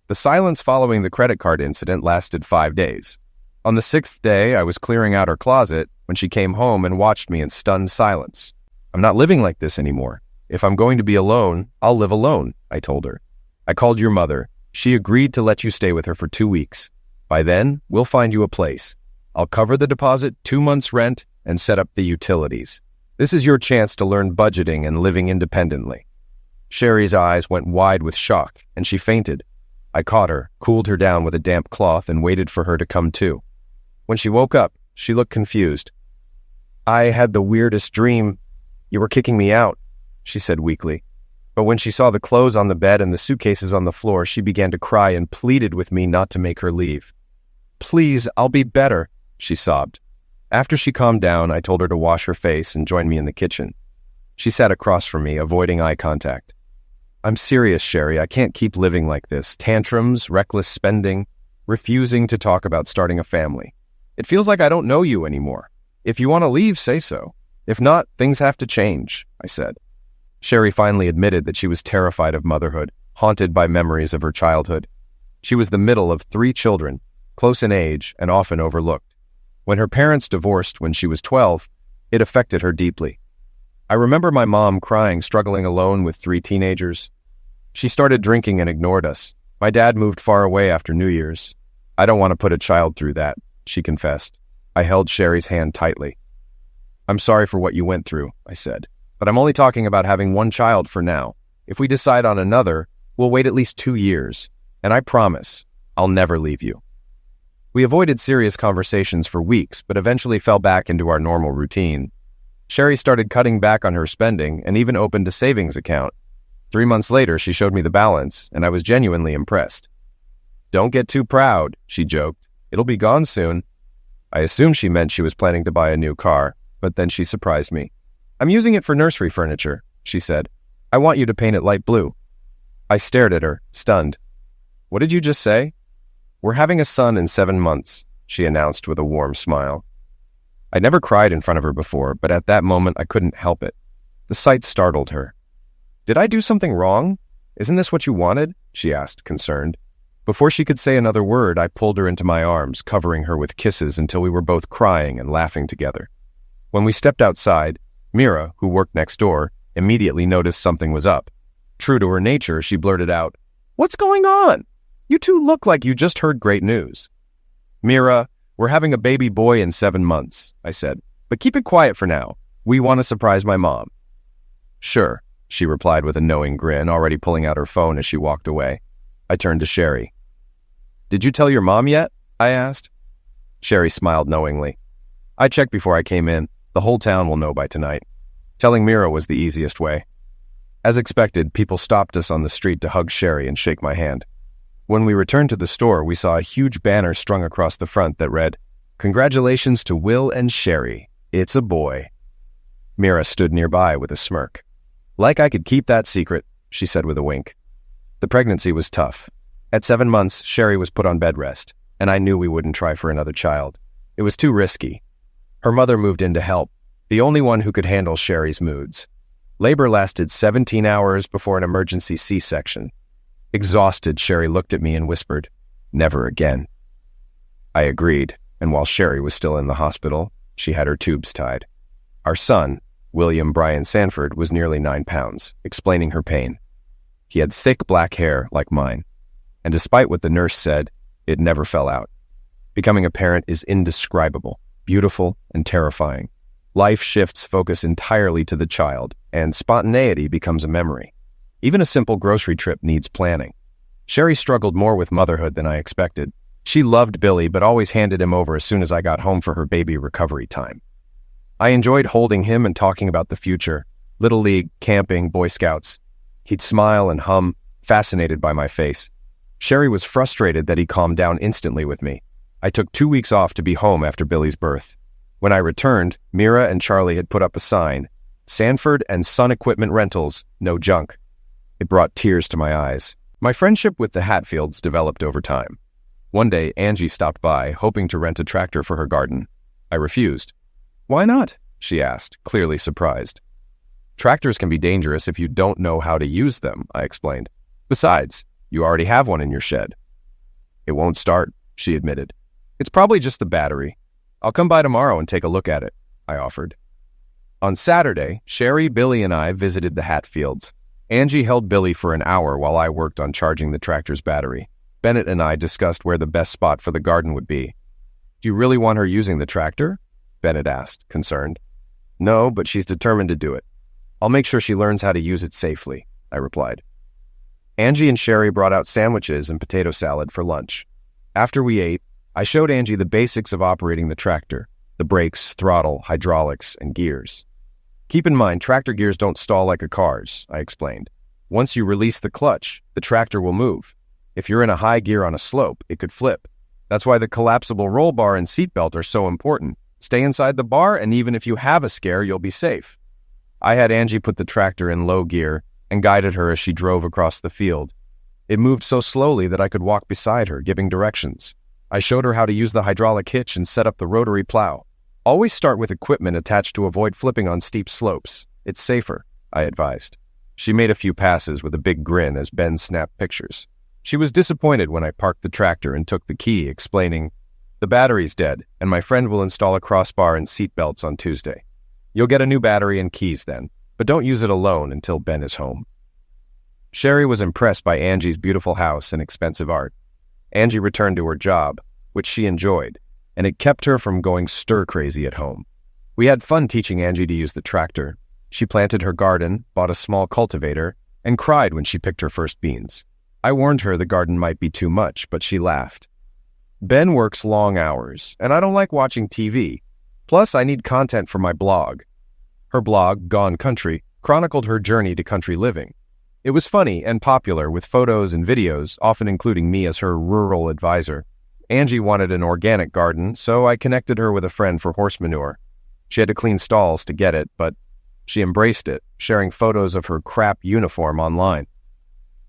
The silence following the credit card incident lasted 5 days. On the 6th day, I was clearing out her closet when she came home and watched me in stunned silence. "I'm not living like this anymore. If I'm going to be alone, I'll live alone," I told her. "I called your mother. She agreed to let you stay with her for 2 weeks. By then, we'll find you a place. I'll cover the deposit, 2 months' rent, and set up the utilities. This is your chance to learn budgeting and living independently." Sherry's eyes went wide with shock, and she fainted. I caught her, cooled her down with a damp cloth, and waited for her to come to. When she woke up, she looked confused. "I had the weirdest dream. You were kicking me out," she said weakly. But when she saw the clothes on the bed and the suitcases on the floor, she began to cry and pleaded with me not to make her leave. "Please, I'll be better," she sobbed. After she calmed down, I told her to wash her face and join me in the kitchen. She sat across from me, avoiding eye contact. "I'm serious, Sherry. I can't keep living like this. Tantrums, reckless spending, refusing to talk about starting a family. It feels like I don't know you anymore. If you want to leave, say so. If not, things have to change," I said. Sherry finally admitted that she was terrified of motherhood, haunted by memories of her childhood. She was the middle of 3 children, close in age and often overlooked. When her parents divorced when she was 12, it affected her deeply. I remember my mom crying, struggling alone with 3 teenagers. She started drinking and ignored us. My dad moved far away after New Year's. "I don't want to put a child through that," she confessed. I held Sherry's hand tightly. "I'm sorry for what you went through," I said, "but I'm only talking about having 1 child for now. If we decide on another, we'll wait at least 2 years, and I promise I'll never leave you." We avoided serious conversations for weeks, but eventually fell back into our normal routine. Sherry started cutting back on her spending and even opened a savings account. 3 months later, she showed me the balance, and I was genuinely impressed. "Don't get too proud," she joked. "It'll be gone soon." I assumed she meant she was planning to buy a new car, but then she surprised me. "I'm using it for nursery furniture," she said. "I want you to paint it light blue." I stared at her, stunned. "What did you just say?" "We're having a son in 7 months," she announced with a warm smile. I'd never cried in front of her before, but at that moment I couldn't help it. The sight startled her. "Did I do something wrong? Isn't this what you wanted?" she asked, concerned. Before she could say another word, I pulled her into my arms, covering her with kisses until we were both crying and laughing together. When we stepped outside, Mira, who worked next door, immediately noticed something was up. True to her nature, she blurted out, "What's going on? You two look like you just heard great news." "Mira, we're having a baby boy in 7 months," I said, "but keep it quiet for now. We want to surprise my mom." "Sure," she replied with a knowing grin, already pulling out her phone as she walked away. I turned to Sherry. "Did you tell your mom yet?" I asked. Sherry smiled knowingly. "I checked before I came in. The whole town will know by tonight." Telling Mira was the easiest way. As expected, people stopped us on the street to hug Sherry and shake my hand. When we returned to the store, we saw a huge banner strung across the front that read, "Congratulations to Will and Sherry. It's a boy." Mira stood nearby with a smirk. "Like I could keep that secret," she said with a wink. The pregnancy was tough. At 7 months, Sherry was put on bed rest, and I knew we wouldn't try for another child. It was too risky. Her mother moved in to help, the only one who could handle Sherry's moods. Labor lasted 17 hours before an emergency C-section. Exhausted, Sherry looked at me and whispered, "Never again." I agreed, and while Sherry was still in the hospital, she had her tubes tied. Our son, William Bryan Sanford, was nearly 9 pounds, explaining her pain. He had thick black hair like mine, and despite what the nurse said, it never fell out. Becoming a parent is indescribable, beautiful, and terrifying. Life shifts focus entirely to the child, and spontaneity becomes a memory. Even a simple grocery trip needs planning. Sherry struggled more with motherhood than I expected. She loved Billy, but always handed him over as soon as I got home for her baby recovery time. I enjoyed holding him and talking about the future, Little League, camping, Boy Scouts. He'd smile and hum, fascinated by my face. Sherry was frustrated that he calmed down instantly with me. I took 2 weeks off to be home after Billy's birth. When I returned, Mira and Charlie had put up a sign, Sanford and Son Equipment Rentals, no junk. It brought tears to my eyes. My friendship with the Hatfields developed over time. One day, Angie stopped by, hoping to rent a tractor for her garden. I refused. "Why not?" she asked, clearly surprised. "Tractors can be dangerous if you don't know how to use them," I explained. "Besides, you already have one in your shed." "It won't start," she admitted. "It's probably just the battery. I'll come by tomorrow and take a look at it," I offered. On Saturday, Sherry, Billy, and I visited the Hatfields. Angie held Billy for an hour while I worked on charging the tractor's battery. Bennett and I discussed where the best spot for the garden would be. "Do you really want her using the tractor?" Bennett asked, concerned. "No, but she's determined to do it. I'll make sure she learns how to use it safely," I replied. Angie and Sherry brought out sandwiches and potato salad for lunch. After we ate, I showed Angie the basics of operating the tractor, the brakes, throttle, hydraulics, and gears. "Keep in mind, tractor gears don't stall like a car's," I explained. "Once you release the clutch, the tractor will move. If you're in a high gear on a slope, it could flip. That's why the collapsible roll bar and seatbelt are so important. Stay inside the bar, and even if you have a scare, you'll be safe." I had Angie put the tractor in low gear and guided her as she drove across the field. It moved so slowly that I could walk beside her, giving directions. I showed her how to use the hydraulic hitch and set up the rotary plow. "Always start with equipment attached to avoid flipping on steep slopes. It's safer," I advised. She made a few passes with a big grin as Ben snapped pictures. She was disappointed when I parked the tractor and took the key, explaining, "The battery's dead, and my friend will install a crossbar and seat belts on Tuesday. You'll get a new battery and keys then, but don't use it alone until Ben is home." Sherry was impressed by Angie's beautiful house and expensive art. Angie returned to her job, which she enjoyed, and it kept her from going stir-crazy at home. We had fun teaching Angie to use the tractor. She planted her garden, bought a small cultivator, and cried when she picked her first beans. I warned her the garden might be too much, but she laughed. Ben works long hours, and I don't like watching TV. Plus, I need content for my blog. Her blog, Gone Country, chronicled her journey to country living. It was funny and popular, with photos and videos, often including me as her rural advisor. Angie wanted an organic garden, so I connected her with a friend for horse manure. She had to clean stalls to get it, but she embraced it, sharing photos of her crap uniform online.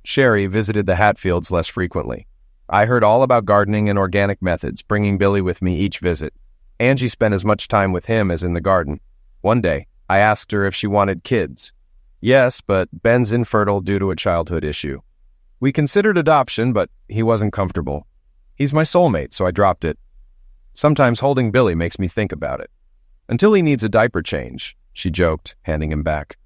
Sherry visited the Hatfields less frequently. I heard all about gardening and organic methods, bringing Billy with me each visit. Angie spent as much time with him as in the garden. One day, I asked her if she wanted kids. Yes, but Ben's infertile due to a childhood issue. We considered adoption, but he wasn't comfortable. He's my soulmate, so I dropped it. Sometimes holding Billy makes me think about it. Until he needs a diaper change, she joked, handing him back.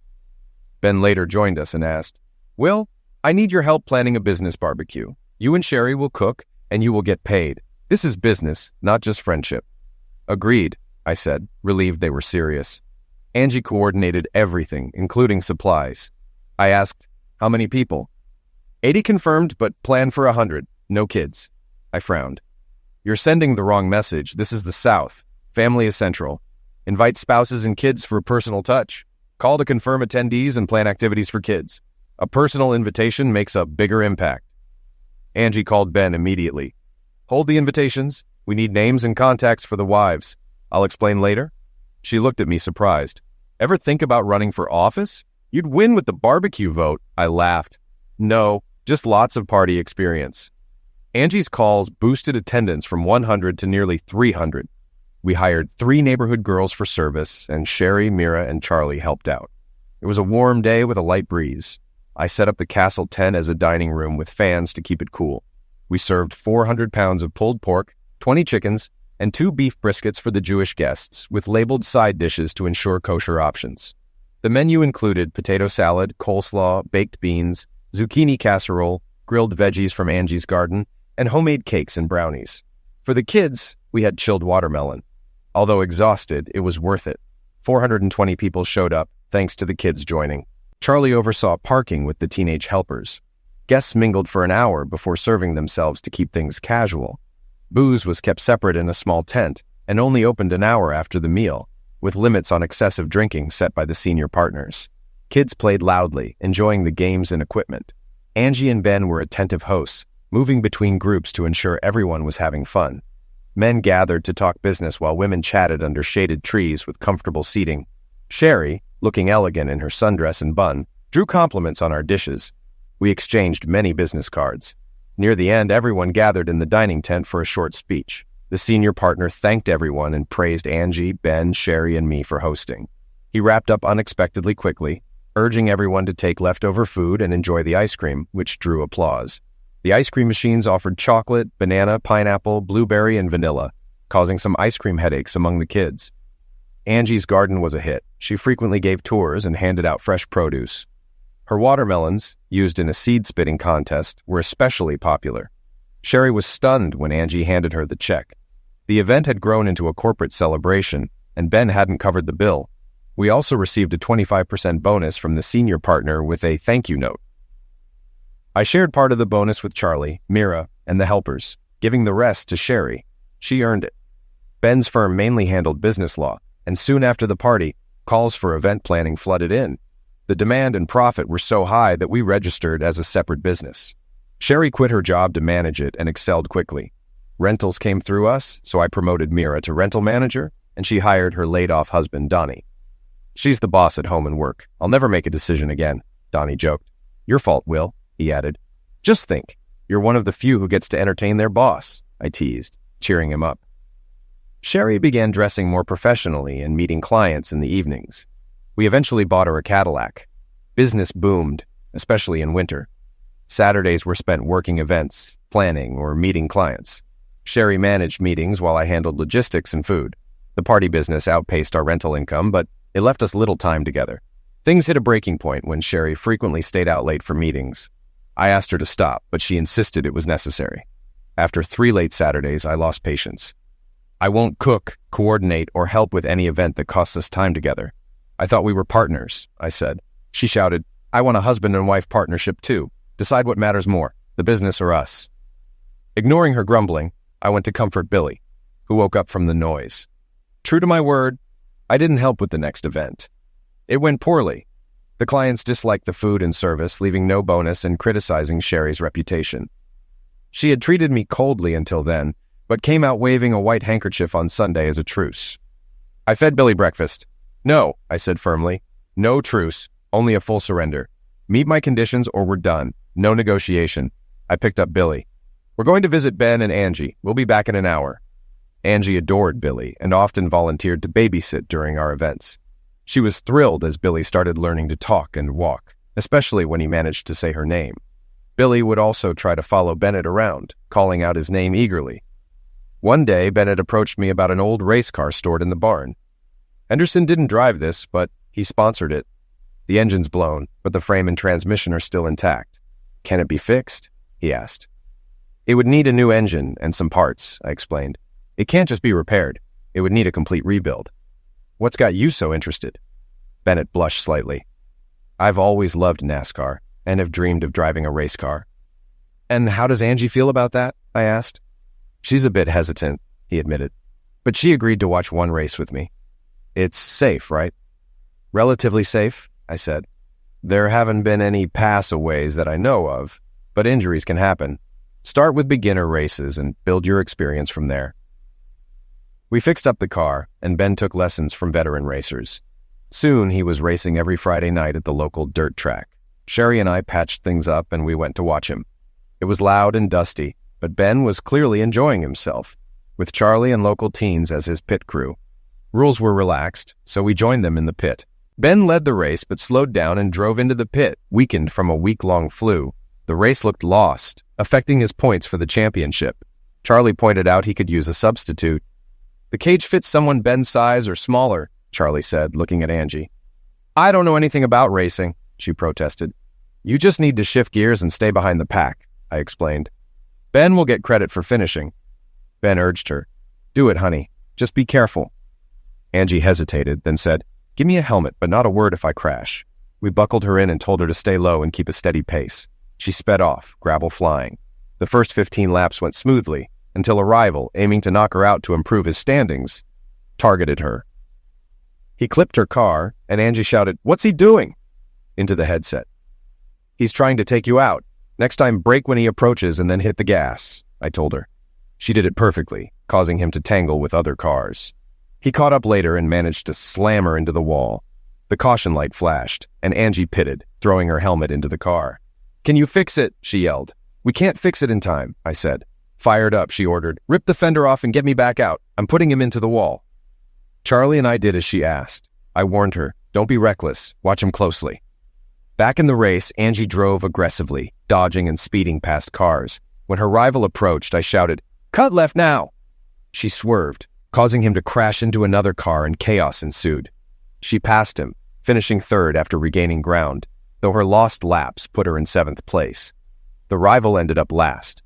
Ben later joined us and asked, "Will, I need your help planning a business barbecue. You and Sherry will cook, and you will get paid. This is business, not just friendship." "Agreed," I said, relieved they were serious. Angie coordinated everything, including supplies. I asked, "How many people?" 80 confirmed, but plan for 100. No kids." I frowned. "You're sending the wrong message. This is the South. Family is central. Invite spouses and kids for a personal touch. Call to confirm attendees and plan activities for kids. A personal invitation makes a bigger impact." Angie called Ben immediately. "Hold the invitations. We need names and contacts for the wives. I'll explain later." She looked at me surprised. "Ever think about running for office? You'd win with the barbecue vote." I laughed. "No, just lots of party experience." Angie's calls boosted attendance from 100 to nearly 300. We hired 3 neighborhood girls for service, and Sherry, Mira, and Charlie helped out. It was a warm day with a light breeze. I set up the castle tent as a dining room with fans to keep it cool. We served 400 pounds of pulled pork, 20 chickens, and 2 beef briskets for the Jewish guests, with labeled side dishes to ensure kosher options. The menu included potato salad, coleslaw, baked beans, zucchini casserole, grilled veggies from Angie's garden, and homemade cakes and brownies. For the kids, we had chilled watermelon. Although exhausted, it was worth it. 420 people showed up, thanks to the kids joining. Charlie oversaw parking with the teenage helpers. Guests mingled for an hour before serving themselves to keep things casual. Booze was kept separate in a small tent and only opened an hour after the meal, with limits on excessive drinking set by the senior partners. Kids played loudly, enjoying the games and equipment. Angie and Ben were attentive hosts, moving between groups to ensure everyone was having fun. Men gathered to talk business while women chatted under shaded trees with comfortable seating. Sherry, looking elegant in her sundress and bun, drew compliments on our dishes. We exchanged many business cards. Near the end, everyone gathered in the dining tent for a short speech. The senior partner thanked everyone and praised Angie, Ben, Sherry, and me for hosting. He wrapped up unexpectedly quickly, urging everyone to take leftover food and enjoy the ice cream, which drew applause. The ice cream machines offered chocolate, banana, pineapple, blueberry, and vanilla, causing some ice cream headaches among the kids. Angie's garden was a hit. She frequently gave tours and handed out fresh produce. Her watermelons, used in a seed-spitting contest, were especially popular. Sherry was stunned when Angie handed her the check. The event had grown into a corporate celebration, and Ben hadn't covered the bill. We also received a 25% bonus from the senior partner with a thank you note. I shared part of the bonus with Charlie, Mira, and the helpers, giving the rest to Sherry. She earned it. Ben's firm mainly handled business law, and soon after the party, calls for event planning flooded in. The demand and profit were so high that we registered as a separate business. Sherry quit her job to manage it and excelled quickly. Rentals came through us, so I promoted Mira to rental manager, and she hired her laid-off husband, Donnie. She's the boss at home and work. I'll never make a decision again, Donnie joked. Your fault, Will, he added. Just think, you're one of the few who gets to entertain their boss, I teased, cheering him up. Sherry began dressing more professionally and meeting clients in the evenings. We eventually bought her a Cadillac. Business boomed, especially in winter. Saturdays were spent working events, planning, or meeting clients. Sherry managed meetings while I handled logistics and food. The party business outpaced our rental income, but it left us little time together. Things hit a breaking point when Sherry frequently stayed out late for meetings. I asked her to stop, but she insisted it was necessary. After 3 late Saturdays, I lost patience. I won't cook, coordinate, or help with any event that costs us time together. I thought we were partners, I said. She shouted, I want a husband and wife partnership too. Decide what matters more, the business or us. Ignoring her grumbling, I went to comfort Billy, who woke up from the noise. True to my word, I didn't help with the next event. It went poorly. The clients disliked the food and service, leaving no bonus and criticizing Sherry's reputation. She had treated me coldly until then, but came out waving a white handkerchief on Sunday as a truce. I fed Billy breakfast. No, I said firmly. No truce, only a full surrender. Meet my conditions or we're done. No negotiation. I picked up Billy. We're going to visit Ben and Angie. We'll be back in an hour. Angie adored Billy and often volunteered to babysit during our events. She was thrilled as Billy started learning to talk and walk, especially when he managed to say her name. Billy would also try to follow Bennett around, calling out his name eagerly. One day, Bennett approached me about an old race car stored in the barn. Henderson didn't drive this, but he sponsored it. The engine's blown, but the frame and transmission are still intact. Can it be fixed? He asked. It would need a new engine and some parts, I explained. It can't just be repaired. It would need a complete rebuild. What's got you so interested? Bennett blushed slightly. I've always loved NASCAR and have dreamed of driving a race car. And how does Angie feel about that? I asked. She's a bit hesitant, he admitted, but she agreed to watch one race with me. It's safe, right? Relatively safe, I said. There haven't been any passaways that I know of, but injuries can happen. Start with beginner races and build your experience from there. We fixed up the car, and Ben took lessons from veteran racers. Soon he was racing every Friday night at the local dirt track. Sherry and I patched things up, and we went to watch him. It was loud and dusty, but Ben was clearly enjoying himself, with Charlie and local teens as his pit crew. Rules were relaxed, so we joined them in the pit. Ben led the race but slowed down and drove into the pit, weakened from a week-long flu. The race looked lost, affecting his points for the championship. Charlie pointed out he could use a substitute. The cage fits someone Ben's size or smaller, Charlie said, looking at Angie. I don't know anything about racing, she protested. You just need to shift gears and stay behind the pack, I explained. Ben will get credit for finishing. Ben urged her. Do it, honey. Just be careful. Angie hesitated, then said, Give me a helmet, but not a word if I crash. We buckled her in and told her to stay low and keep a steady pace. She sped off, gravel flying. The first 15 laps went smoothly, until a rival, aiming to knock her out to improve his standings, targeted her. He clipped her car, and Angie shouted, What's he doing? into the headset. "He's trying to take you out. Next time, brake when he approaches and then hit the gas," I told her. She did it perfectly, causing him to tangle with other cars. He caught up later and managed to slam her into the wall. The caution light flashed, and Angie pitted, throwing her helmet into the car. "Can you fix it?" she yelled. "We can't fix it in time," I said. Fired up, she ordered, "Rip the fender off and get me back out. I'm putting him into the wall." Charlie and I did as she asked. I warned her, "Don't be reckless. Watch him closely." Back in the race, Angie drove aggressively, dodging and speeding past cars. When her rival approached, I shouted, "Cut left now!" She swerved, causing him to crash into another car, and chaos ensued. She passed him, finishing third after regaining ground, though her lost laps put her in 7th place. The rival ended up last.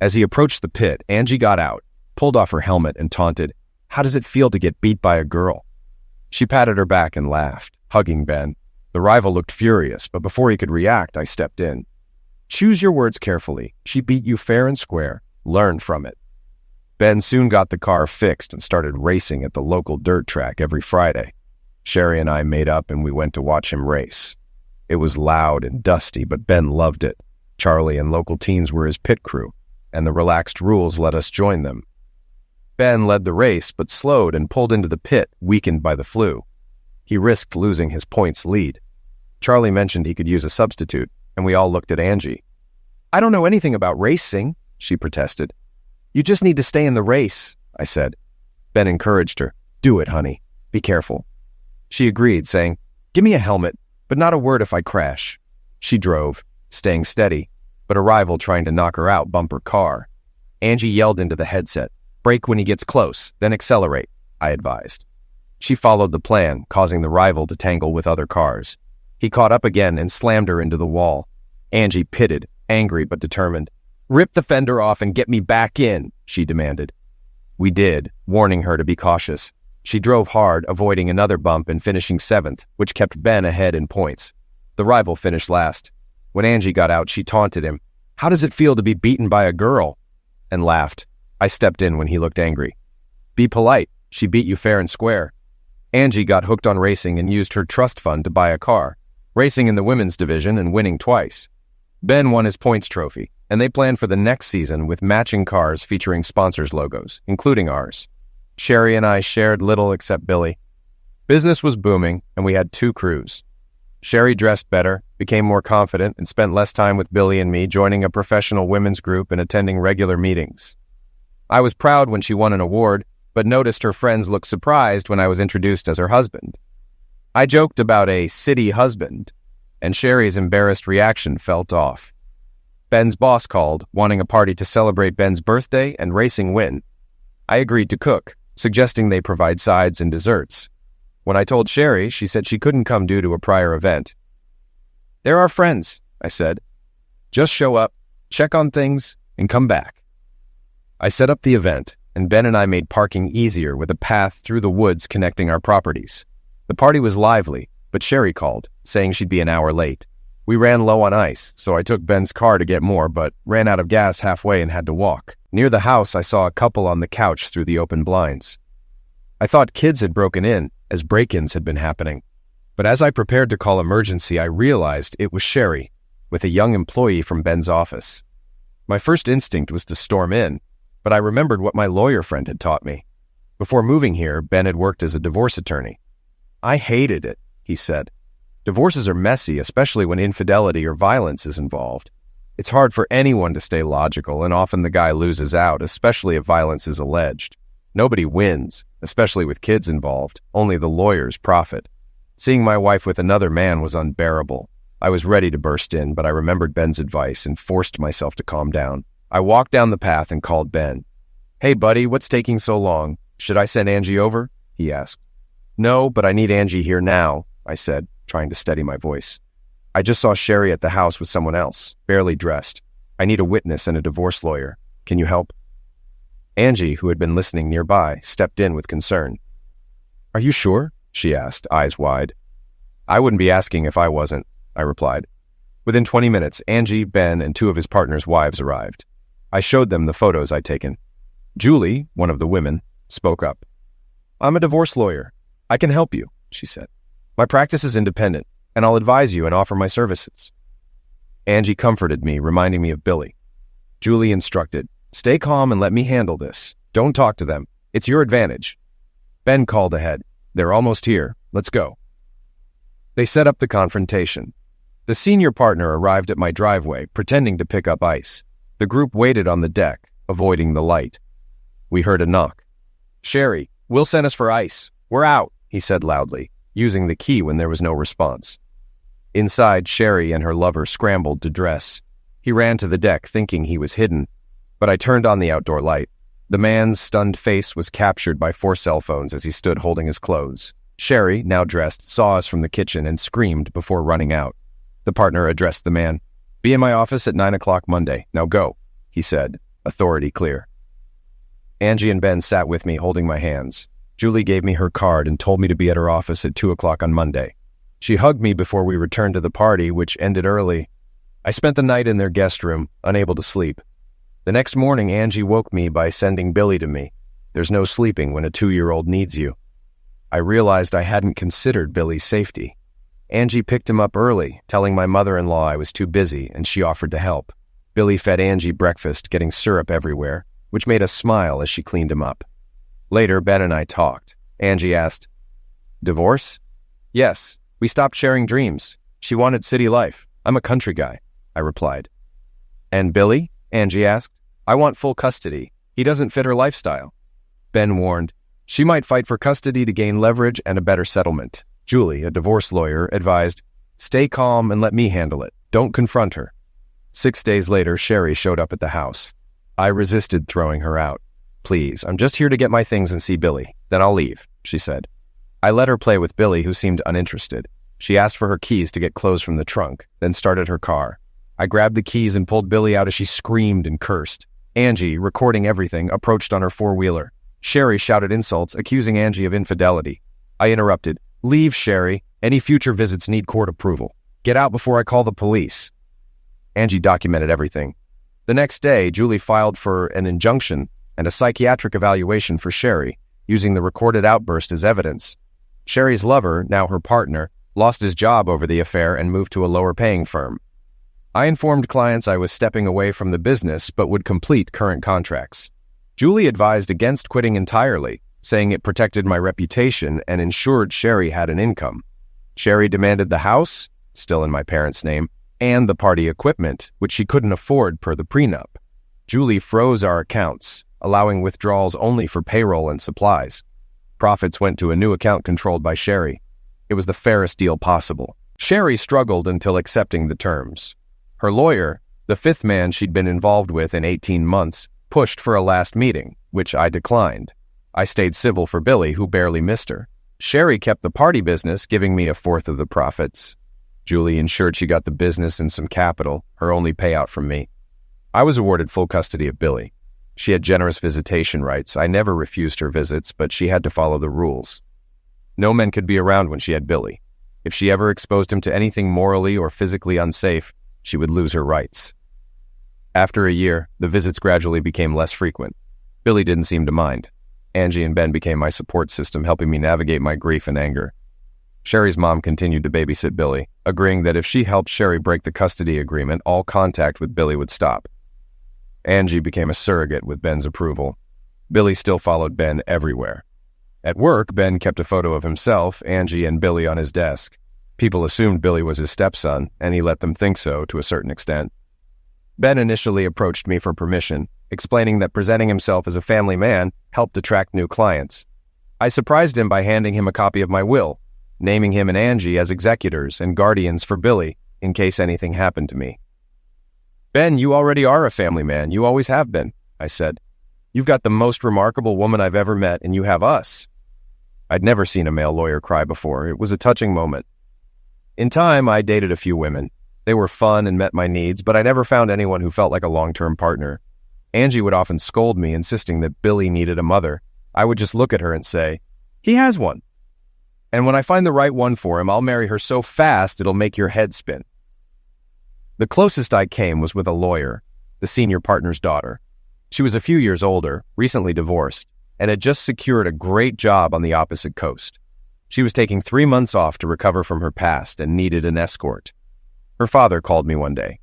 As he approached the pit, Angie got out, pulled off her helmet, and taunted, "How does it feel to get beat by a girl?" She patted her back and laughed, hugging Ben. The rival looked furious, but before he could react, I stepped in. "Choose your words carefully. She beat you fair and square. Learn from it." Ben soon got the car fixed and started racing at the local dirt track every Friday. Sherry and I made up and we went to watch him race. It was loud and dusty, but Ben loved it. Charlie and local teens were his pit crew, and the relaxed rules let us join them. Ben led the race, but slowed and pulled into the pit, weakened by the flu. He risked losing his points lead. Charlie mentioned he could use a substitute, and we all looked at Angie. "I don't know anything about racing," she protested. "You just need to stay in the race," I said. Ben encouraged her. "Do it, honey. Be careful." She agreed, saying, "Give me a helmet, but not a word if I crash." She drove, staying steady, but a rival trying to knock her out bumped her car. Angie yelled into the headset, "Brake when he gets close, then accelerate," I advised. She followed the plan, causing the rival to tangle with other cars. He caught up again and slammed her into the wall. Angie pitted, angry but determined. "Rip the fender off and get me back in," she demanded. We did, warning her to be cautious. She drove hard, avoiding another bump and finishing 7th, which kept Ben ahead in points. The rival finished last. When Angie got out, she taunted him, "How does it feel to be beaten by a girl?" and laughed. I stepped in when he looked angry. "Be polite. She beat you fair and square." Angie got hooked on racing and used her trust fund to buy a car, racing in the women's division and winning twice. Ben won his points trophy, and they planned for the next season with matching cars featuring sponsors' logos, including ours. Sherry and I shared little except Billy. Business was booming, and we had 2 crews. Sherry dressed better, became more confident, and spent less time with Billy and me, joining a professional women's group and attending regular meetings. I was proud when she won an award, but noticed her friends looked surprised when I was introduced as her husband. I joked about a city husband, and Sherry's embarrassed reaction felt off. Ben's boss called, wanting a party to celebrate Ben's birthday and racing win. I agreed to cook, suggesting they provide sides and desserts. When I told Sherry, she said she couldn't come due to a prior event. "They're our friends," I said. "Just show up, check on things, and come back." I set up the event, and Ben and I made parking easier with a path through the woods connecting our properties. The party was lively, but Sherry called, saying she'd be an hour late. We ran low on ice, so I took Ben's car to get more, but ran out of gas halfway and had to walk. Near the house, I saw a couple on the couch through the open blinds. I thought kids had broken in, as break-ins had been happening. But as I prepared to call emergency, I realized it was Sherry, with a young employee from Ben's office. My first instinct was to storm in, but I remembered what my lawyer friend had taught me. Before moving here, Ben had worked as a divorce attorney. "I hated it," he said. "Divorces are messy, especially when infidelity or violence is involved. It's hard for anyone to stay logical, and often the guy loses out, especially if violence is alleged. Nobody wins, especially with kids involved. Only the lawyers profit. Seeing my wife with another man was unbearable. I was ready to burst in, but I remembered Ben's advice and forced myself to calm down. I walked down the path and called Ben. "Hey, buddy, what's taking so long? Should I send Angie over?" he asked. "No, but I need Angie here now," I said, trying to steady my voice. "I just saw Sherry at the house with someone else, barely dressed. I need a witness and a divorce lawyer. Can you help?" Angie, who had been listening nearby, stepped in with concern. "Are you sure?" she asked, eyes wide. "I wouldn't be asking if I wasn't," I replied. Within 20 minutes, Angie, Ben, and 2 of his partners' wives arrived. I showed them the photos I'd taken. Julie, one of the women, spoke up. "I'm a divorce lawyer. I can help you," she said. "My practice is independent. and I'll advise you and offer my services. Angie comforted me, reminding me of Billy. Julie instructed, "Stay calm and let me handle this. Don't talk to them. It's your advantage." Ben called ahead. "They're almost here. Let's go." They set up the confrontation. The senior partner arrived at my driveway, pretending to pick up ice. The group waited on the deck, avoiding the light. We heard a knock. "Sherry, Will sent us for ice. We're out," he said loudly, using the key when there was no response. Inside, Sherry and her lover scrambled to dress. He ran to the deck, thinking he was hidden, but I turned on the outdoor light. The man's stunned face was captured by 4 cell phones as he stood holding his clothes. Sherry, now dressed, saw us from the kitchen and screamed before running out. The partner addressed the man. "Be in my office at 9 o'clock Monday. Now go," he said, authority clear. Angie and Ben sat with me, holding my hands. Julie gave me her card and told me to be at her office at 2 o'clock on Monday. She hugged me before we returned to the party, which ended early. I spent the night in their guest room, unable to sleep. The next morning, Angie woke me by sending Billy to me. There's no sleeping when a 2-year-old needs you. I realized I hadn't considered Billy's safety. Angie picked him up early, telling my mother-in-law I was too busy, and she offered to help. Billy fed Angie breakfast, getting syrup everywhere, which made us smile as she cleaned him up. Later, Ben and I talked. Angie asked, "Divorce?" "Yes. We stopped sharing dreams. She wanted city life. I'm a country guy," I replied. "And Billy?" Angie asked. "I want full custody. He doesn't fit her lifestyle." Ben warned, "She might fight for custody to gain leverage and a better settlement." Julie, a divorce lawyer, advised, "Stay calm and let me handle it. Don't confront her." 6 days later, Sherry showed up at the house. I resisted throwing her out. "Please, I'm just here to get my things and see Billy. Then I'll leave," she said. I let her play with Billy, who seemed uninterested. She asked for her keys to get clothes from the trunk, then started her car. I grabbed the keys and pulled Billy out as she screamed and cursed. Angie, recording everything, approached on her 4-wheeler. Sherry shouted insults, accusing Angie of infidelity. I interrupted. "Leave, Sherry. Any future visits need court approval. Get out before I call the police." Angie documented everything. The next day, Julie filed for an injunction and a psychiatric evaluation for Sherry, using the recorded outburst as evidence. Sherry's lover, now her partner, lost his job over the affair and moved to a lower-paying firm. I informed clients I was stepping away from the business but would complete current contracts. Julie advised against quitting entirely, saying it protected my reputation and ensured Sherry had an income. Sherry demanded the house, still in my parents' name, and the party equipment, which she couldn't afford per the prenup. Julie froze our accounts, allowing withdrawals only for payroll and supplies. Profits went to a new account controlled by Sherry. It was the fairest deal possible. Sherry struggled until accepting the terms. Her lawyer, the 5th man she'd been involved with in 18 months, pushed for a last meeting, which I declined. I stayed civil for Billy, who barely missed her. Sherry kept the party business, giving me 1/4 of the profits. Julie ensured she got the business and some capital, her only payout from me. I was awarded full custody of Billy. She had generous visitation rights. I never refused her visits, but she had to follow the rules. No men could be around when she had Billy. If she ever exposed him to anything morally or physically unsafe, she would lose her rights. After a year, the visits gradually became less frequent. Billy didn't seem to mind. Angie and Ben became my support system, helping me navigate my grief and anger. Sherry's mom continued to babysit Billy, agreeing that if she helped Sherry break the custody agreement, all contact with Billy would stop. Angie became a surrogate with Ben's approval. Billy still followed Ben everywhere. At work, Ben kept a photo of himself, Angie, and Billy on his desk. People assumed Billy was his stepson, and he let them think so to a certain extent. Ben initially approached me for permission, explaining that presenting himself as a family man helped attract new clients. I surprised him by handing him a copy of my will, naming him and Angie as executors and guardians for Billy in case anything happened to me. "Ben, you already are a family man. You always have been," I said. "You've got the most remarkable woman I've ever met, and you have us." I'd never seen a male lawyer cry before. It was a touching moment. In time, I dated a few women. They were fun and met my needs, but I never found anyone who felt like a long-term partner. Angie would often scold me, insisting that Billy needed a mother. I would just look at her and say, "He has one. And when I find the right one for him, I'll marry her so fast it'll make your head spin." The closest I came was with a lawyer, the senior partner's daughter. She was a few years older, recently divorced, and had just secured a great job on the opposite coast. She was taking 3 months off to recover from her past and needed an escort. Her father called me one day.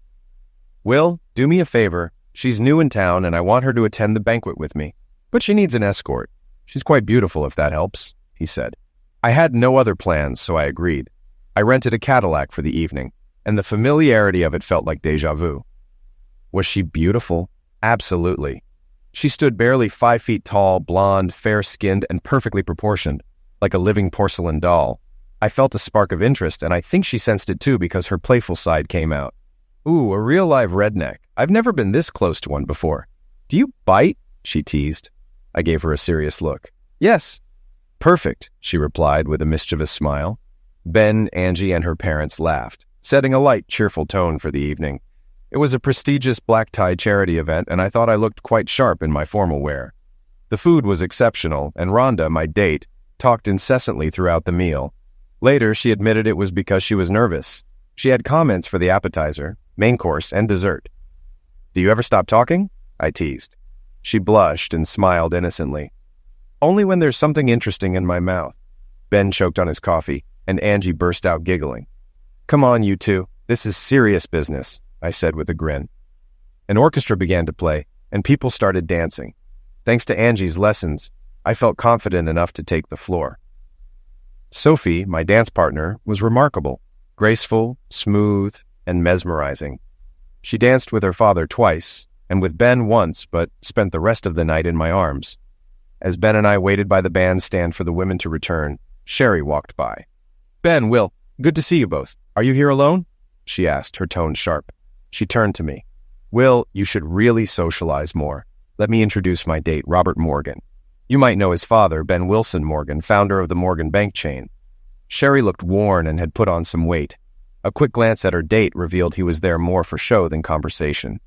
"Will, do me a favor. She's new in town and I want her to attend the banquet with me. But she needs an escort. She's quite beautiful if that helps," he said. I had no other plans, so I agreed. I rented a Cadillac for the evening, and the familiarity of it felt like déjà vu. Was she beautiful? Absolutely. She stood barely 5 feet tall, blonde, fair-skinned, and perfectly proportioned, like a living porcelain doll. I felt a spark of interest, and I think she sensed it too because her playful side came out. "Ooh, a real live redneck. I've never been this close to one before. Do you bite?" she teased. I gave her a serious look. "Yes." "Perfect," she replied with a mischievous smile. Ben, Angie, and her parents laughed, setting a light, cheerful tone for the evening. It was a prestigious black-tie charity event, and I thought I looked quite sharp in my formal wear. The food was exceptional, and Rhonda, my date, talked incessantly throughout the meal. Later, she admitted it was because she was nervous. She had comments for the appetizer, main course, and dessert. "Do you ever stop talking?" I teased. She blushed and smiled innocently. "Only when there's something interesting in my mouth." Ben choked on his coffee, and Angie burst out giggling. "Come on, you two. This is serious business," I said with a grin. An orchestra began to play, and people started dancing. Thanks to Angie's lessons, I felt confident enough to take the floor. Sophie, my dance partner, was remarkable, graceful, smooth, and mesmerizing. She danced with her father twice, and with Ben once, but spent the rest of the night in my arms. As Ben and I waited by the bandstand for the women to return, Sherry walked by. "Ben, Will, good to see you both. Are you here alone?" she asked, her tone sharp. She turned to me. "Will, you should really socialize more. Let me introduce my date, Robert Morgan. You might know his father, Ben Wilson Morgan, founder of the Morgan Bank chain." Sherry looked worn and had put on some weight. A quick glance at her date revealed he was there more for show than conversation.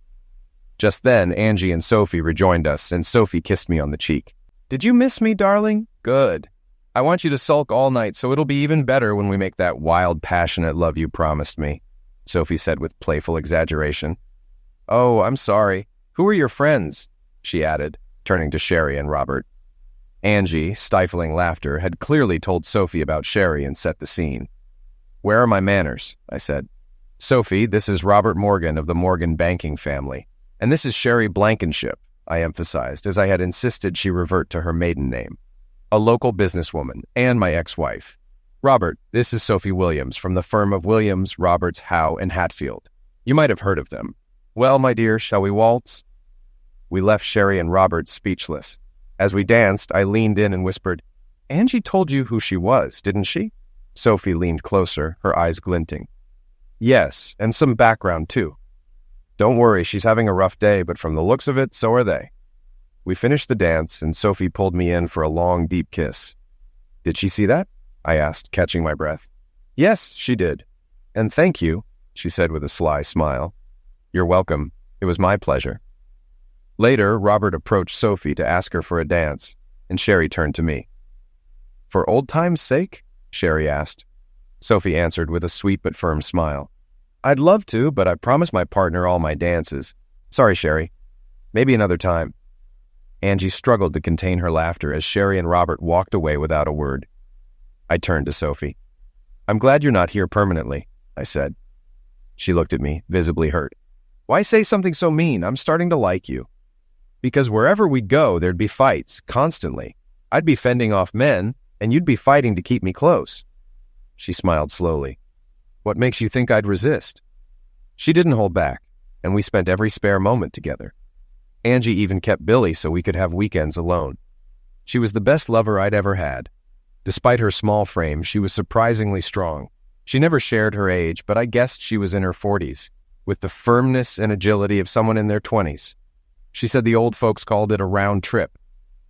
Just then, Angie and Sophie rejoined us, and Sophie kissed me on the cheek. "Did you miss me, darling? Good. I want you to sulk all night, so it'll be even better when we make that wild, passionate love you promised me," Sophie said with playful exaggeration. "Oh, I'm sorry. Who are your friends?" she added, turning to Sherry and Robert. Angie, stifling laughter, had clearly told Sophie about Sherry and set the scene. "Where are my manners?" I said. "Sophie, this is Robert Morgan of the Morgan banking family. And this is Sherry Blankenship," I emphasized, as I had insisted she revert to her maiden name. "A local businesswoman, and my ex-wife. Robert, this is Sophie Williams from the firm of Williams, Roberts, Howe, and Hatfield. You might have heard of them. Well, my dear, shall we waltz?" We left Sherry and Robert speechless. As we danced, I leaned in and whispered, "Angie told you who she was, didn't she?" Sophie leaned closer, her eyes glinting. "Yes, and some background, too. Don't worry, she's having a rough day, but from the looks of it, so are they." We finished the dance, and Sophie pulled me in for a long, deep kiss. "Did she see that?" I asked, catching my breath. "Yes, she did. And thank you," she said with a sly smile. "You're welcome. It was my pleasure." Later, Robert approached Sophie to ask her for a dance, and Sherry turned to me. "For old time's sake?" Sherry asked. Sophie answered with a sweet but firm smile. "I'd love to, but I promised my partner all my dances. Sorry, Sherry. Maybe another time." Angie struggled to contain her laughter as Sherry and Robert walked away without a word. I turned to Sophie. "I'm glad you're not here permanently," I said. She looked at me, visibly hurt. "Why say something so mean? I'm starting to like you." "Because wherever we'd go, there'd be fights, constantly. I'd be fending off men, and you'd be fighting to keep me close." She smiled slowly. "What makes you think I'd resist?" She didn't hold back, and we spent every spare moment together. Angie even kept Billy so we could have weekends alone. She was the best lover I'd ever had. Despite her small frame, she was surprisingly strong. She never shared her age, but I guessed she was in her 40s, with the firmness and agility of someone in their 20s. She said the old folks called it a round trip,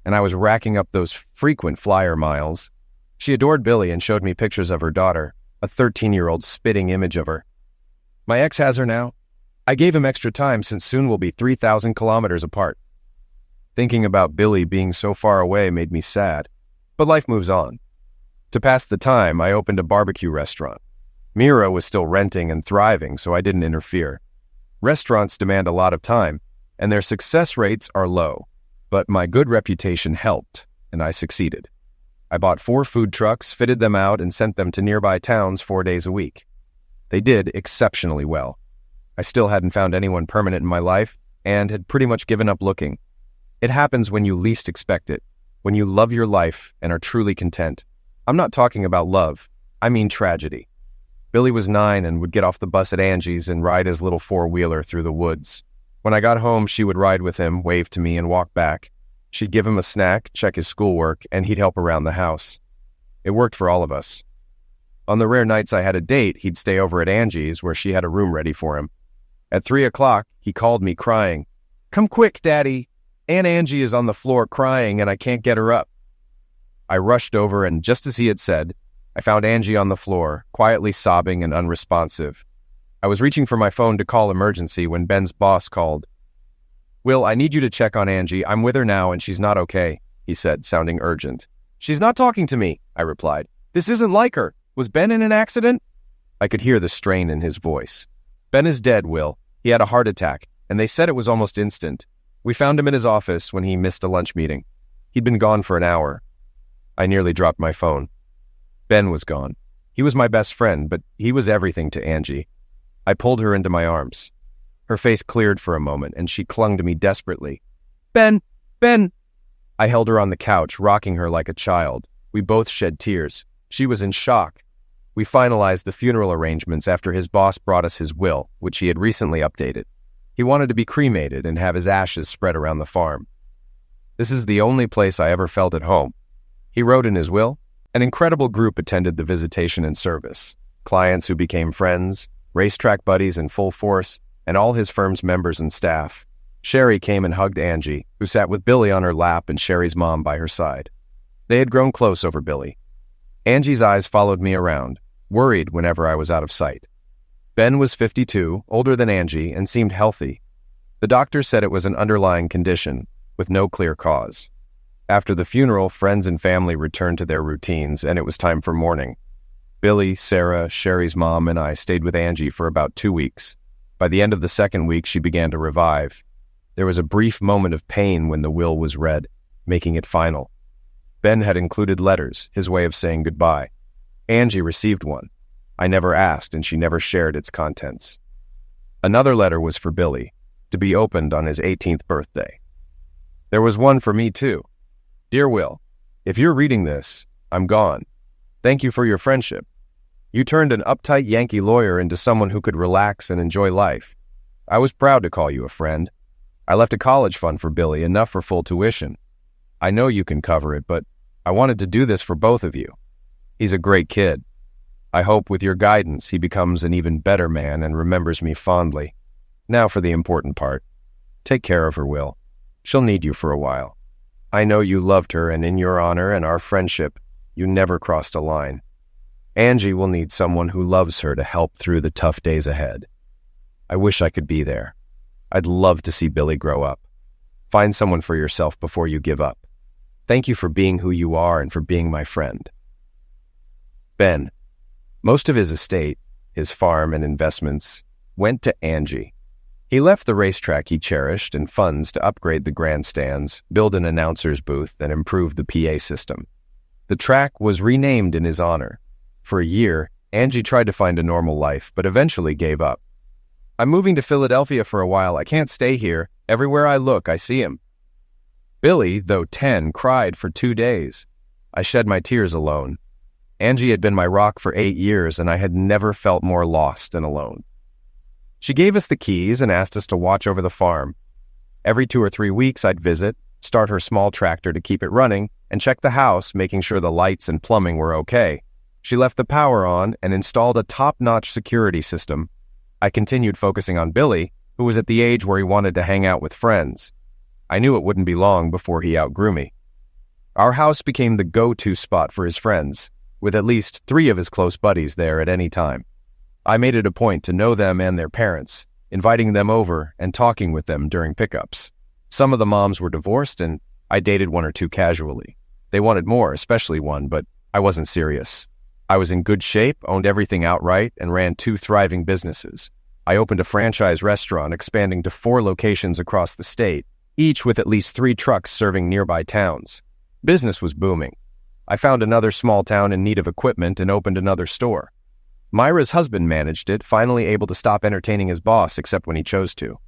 and I was racking up those frequent flyer miles. She adored Billy and showed me pictures of her daughter, a 13-year-old spitting image of her. "My ex has her now. I gave him extra time since soon we'll be 3,000 kilometers apart." Thinking about Billy being so far away made me sad, but life moves on. To pass the time, I opened a barbecue restaurant. Mira was still renting and thriving, so I didn't interfere. Restaurants demand a lot of time, and their success rates are low, but my good reputation helped, and I succeeded. I bought 4 food trucks, fitted them out, and sent them to nearby towns 4 days a week. They did exceptionally well. I still hadn't found anyone permanent in my life and had pretty much given up looking. It happens when you least expect it, when you love your life and are truly content. I'm not talking about love, I mean tragedy. Billy was 9 and would get off the bus at Angie's and ride his little 4-wheeler through the woods. When I got home, she would ride with him, wave to me, and walk back. She'd give him a snack, check his schoolwork, and he'd help around the house. It worked for all of us. On the rare nights I had a date, he'd stay over at Angie's, where she had a room ready for him. At 3 o'clock, he called me crying. "Come quick, Daddy! Aunt Angie is on the floor crying and I can't get her up." I rushed over and, just as he had said, I found Angie on the floor, quietly sobbing and unresponsive. I was reaching for my phone to call emergency when Ben's boss called. "Will, I need you to check on Angie. I'm with her now and she's not okay," he said, sounding urgent. "She's not talking to me," I replied. "This isn't like her. Was Ben in an accident?" I could hear the strain in his voice. "Ben is dead, Will. He had a heart attack, and they said it was almost instant. We found him in his office when he missed a lunch meeting. He'd been gone for an hour." I nearly dropped my phone. Ben was gone. He was my best friend, but he was everything to Angie. I pulled her into my arms. Her face cleared for a moment, and she clung to me desperately. "Ben! Ben!" I held her on the couch, rocking her like a child. We both shed tears. She was in shock. We finalized the funeral arrangements after his boss brought us his will, which he had recently updated. He wanted to be cremated and have his ashes spread around the farm. "This is the only place I ever felt at home," he wrote in his will. An incredible group attended the visitation and service. Clients who became friends, racetrack buddies in full force, and all his firm's members and staff. Sherry came and hugged Angie, who sat with Billy on her lap and Sherry's mom by her side. They had grown close over Billy. Angie's eyes followed me around, worried whenever I was out of sight. Ben was 52, older than Angie, and seemed healthy. The doctor said it was an underlying condition, with no clear cause. After the funeral, friends and family returned to their routines, and it was time for mourning. Billy, Sarah, Sherry's mom, and I stayed with Angie for about 2 weeks. By the end of the second week, she began to revive. There was a brief moment of pain when the will was read, making it final. Ben had included letters, his way of saying goodbye. Angie received one. I never asked, and she never shared its contents. Another letter was for Billy, to be opened on his 18th birthday. There was one for me, too. "Dear Will, if you're reading this, I'm gone. Thank you for your friendship. You turned an uptight Yankee lawyer into someone who could relax and enjoy life. I was proud to call you a friend. I left a college fund for Billy, enough for full tuition. I know you can cover it, but I wanted to do this for both of you. He's a great kid. I hope with your guidance he becomes an even better man and remembers me fondly. Now for the important part. Take care of her, Will. She'll need you for a while. I know you loved her, and in your honor and our friendship, you never crossed a line. Angie will need someone who loves her to help through the tough days ahead. I wish I could be there. I'd love to see Billy grow up. Find someone for yourself before you give up. Thank you for being who you are and for being my friend." Ben. Most of his estate, his farm and investments, went to Angie. He left the racetrack he cherished and funds to upgrade the grandstands, build an announcer's booth, and improve the PA system. The track was renamed in his honor. For a year, Angie tried to find a normal life, but eventually gave up. "I'm moving to Philadelphia for a while. I can't stay here. Everywhere I look, I see him." Billy, though 10, cried for 2 days. I shed my tears alone. Angie had been my rock for 8 years, and I had never felt more lost and alone. She gave us the keys and asked us to watch over the farm. Every 2 or 3 weeks, I'd visit, start her small tractor to keep it running, and check the house, making sure the lights and plumbing were okay. She left the power on and installed a top-notch security system. I continued focusing on Billy, who was at the age where he wanted to hang out with friends. I knew it wouldn't be long before he outgrew me. Our house became the go-to spot for his friends, with at least 3 of his close buddies there at any time. I made it a point to know them and their parents, inviting them over and talking with them during pickups. Some of the moms were divorced, and I dated 1 or 2 casually. They wanted more, especially one, but I wasn't serious. I was in good shape, owned everything outright, and ran 2 thriving businesses. I opened a franchise restaurant expanding to 4 locations across the state, each with at least 3 trucks serving nearby towns. Business was booming. I found another small town in need of equipment and opened another store. Myra's husband managed it, finally able to stop entertaining his boss except when he chose to.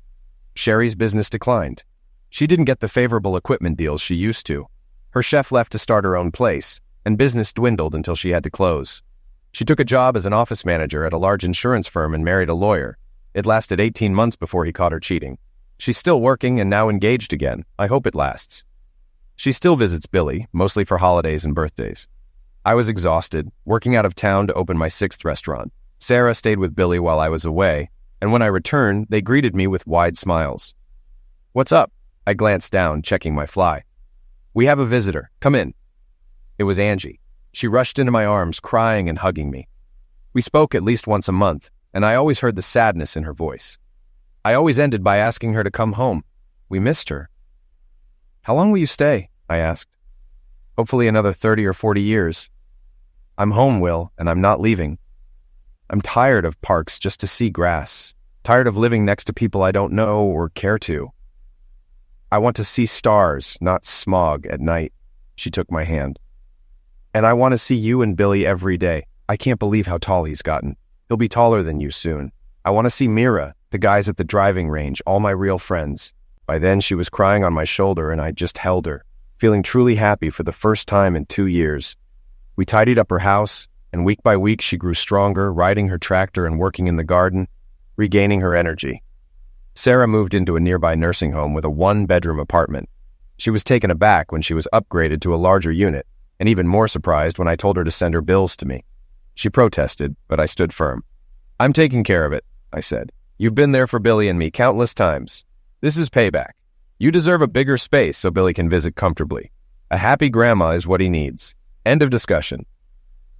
Sherry's business declined. She didn't get the favorable equipment deals she used to. Her chef left to start her own place, and business dwindled until she had to close. She took a job as an office manager at a large insurance firm and married a lawyer. It lasted 18 months before he caught her cheating. She's still working and now engaged again. I hope it lasts. She still visits Billy, mostly for holidays and birthdays. I was exhausted, working out of town to open my 6th restaurant. Sarah stayed with Billy while I was away, and when I returned, they greeted me with wide smiles. "What's up?" I glanced down, checking my fly. "We have a visitor. Come in." It was Angie. She rushed into my arms, crying and hugging me. We spoke at least once a month, and I always heard the sadness in her voice. I always ended by asking her to come home. We missed her. "How long will you stay?" I asked. "Hopefully another 30 or 40 years. I'm home, Will, and I'm not leaving. I'm tired of parks just to see grass, tired of living next to people I don't know or care to. I want to see stars, not smog at night." She took my hand. "And I want to see you and Billy every day. I can't believe how tall he's gotten. He'll be taller than you soon. I want to see Mira, the guys at the driving range, all my real friends." By then, she was crying on my shoulder, and I just held her, feeling truly happy for the first time in 2 years. We tidied up her house, and week by week she grew stronger, riding her tractor and working in the garden, regaining her energy. Sarah moved into a nearby nursing home with a 1-bedroom apartment. She was taken aback when she was upgraded to a larger unit, and even more surprised when I told her to send her bills to me. She protested, but I stood firm. "I'm taking care of it," I said. "You've been there for Billy and me countless times. This is payback. You deserve a bigger space so Billy can visit comfortably. A happy grandma is what he needs. End of discussion."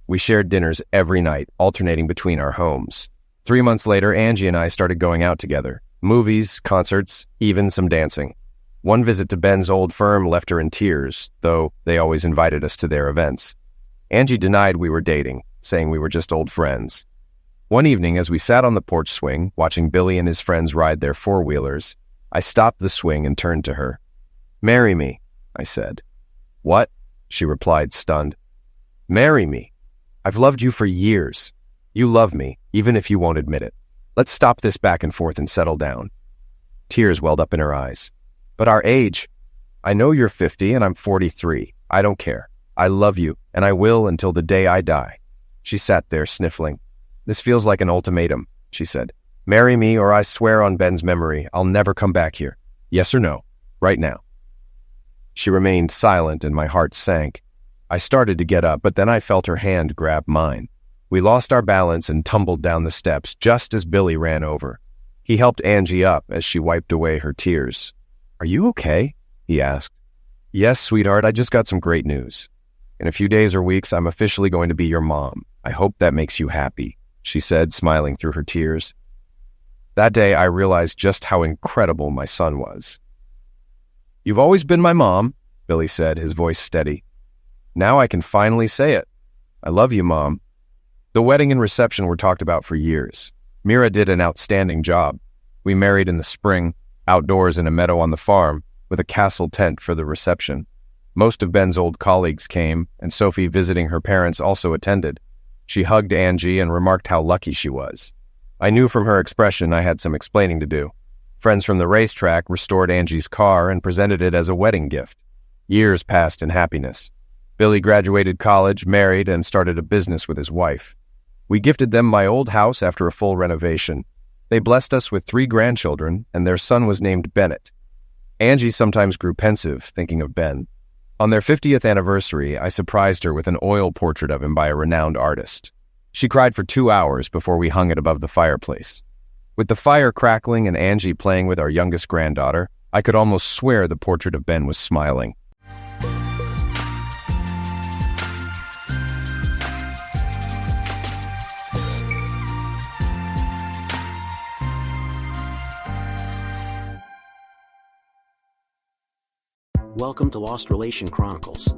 We shared dinners every night, alternating between our homes. 3 months later, Angie and I started going out together. Movies, concerts, even some dancing. One visit to Ben's old firm left her in tears, though they always invited us to their events. Angie denied we were dating, saying we were just old friends. One evening, as we sat on the porch swing, watching Billy and his friends ride their four-wheelers, I stopped the swing and turned to her. "Marry me," I said. "What?" she replied, stunned. "Marry me. I've loved you for years. You love me, even if you won't admit it. Let's stop this back and forth and settle down." Tears welled up in her eyes. "But our age. I know you're 50 and I'm 43. I don't care. I love you, and I will until the day I die." She sat there sniffling. "This feels like an ultimatum," she said. "Marry me or I swear on Ben's memory I'll never come back here. Yes or no? Right now." She remained silent and my heart sank. I started to get up, but then I felt her hand grab mine. We lost our balance and tumbled down the steps just as Billy ran over. He helped Angie up as she wiped away her tears. "Are you okay?" he asked. "Yes, sweetheart, I just got some great news. In a few days or weeks, I'm officially going to be your mom. I hope that makes you happy," she said, smiling through her tears. That day, I realized just how incredible my son was. "You've always been my mom," Billy said, his voice steady. "Now I can finally say it. I love you, Mom." The wedding and reception were talked about for years. Mira did an outstanding job. We married in the spring, outdoors in a meadow on the farm, with a castle tent for the reception. Most of Ben's old colleagues came, and Sophie, visiting her parents, also attended. She hugged Angie and remarked how lucky she was. I knew from her expression I had some explaining to do. Friends from the racetrack restored Angie's car and presented it as a wedding gift. Years passed in happiness. Billy graduated college, married, and started a business with his wife. We gifted them my old house after a full renovation. They blessed us with 3 grandchildren, and their son was named Bennett. Angie sometimes grew pensive, thinking of Ben. On their 50th anniversary, I surprised her with an oil portrait of him by a renowned artist. She cried for 2 hours before we hung it above the fireplace. With the fire crackling and Angie playing with our youngest granddaughter, I could almost swear the portrait of Ben was smiling. Welcome to Lost Relation Chronicles.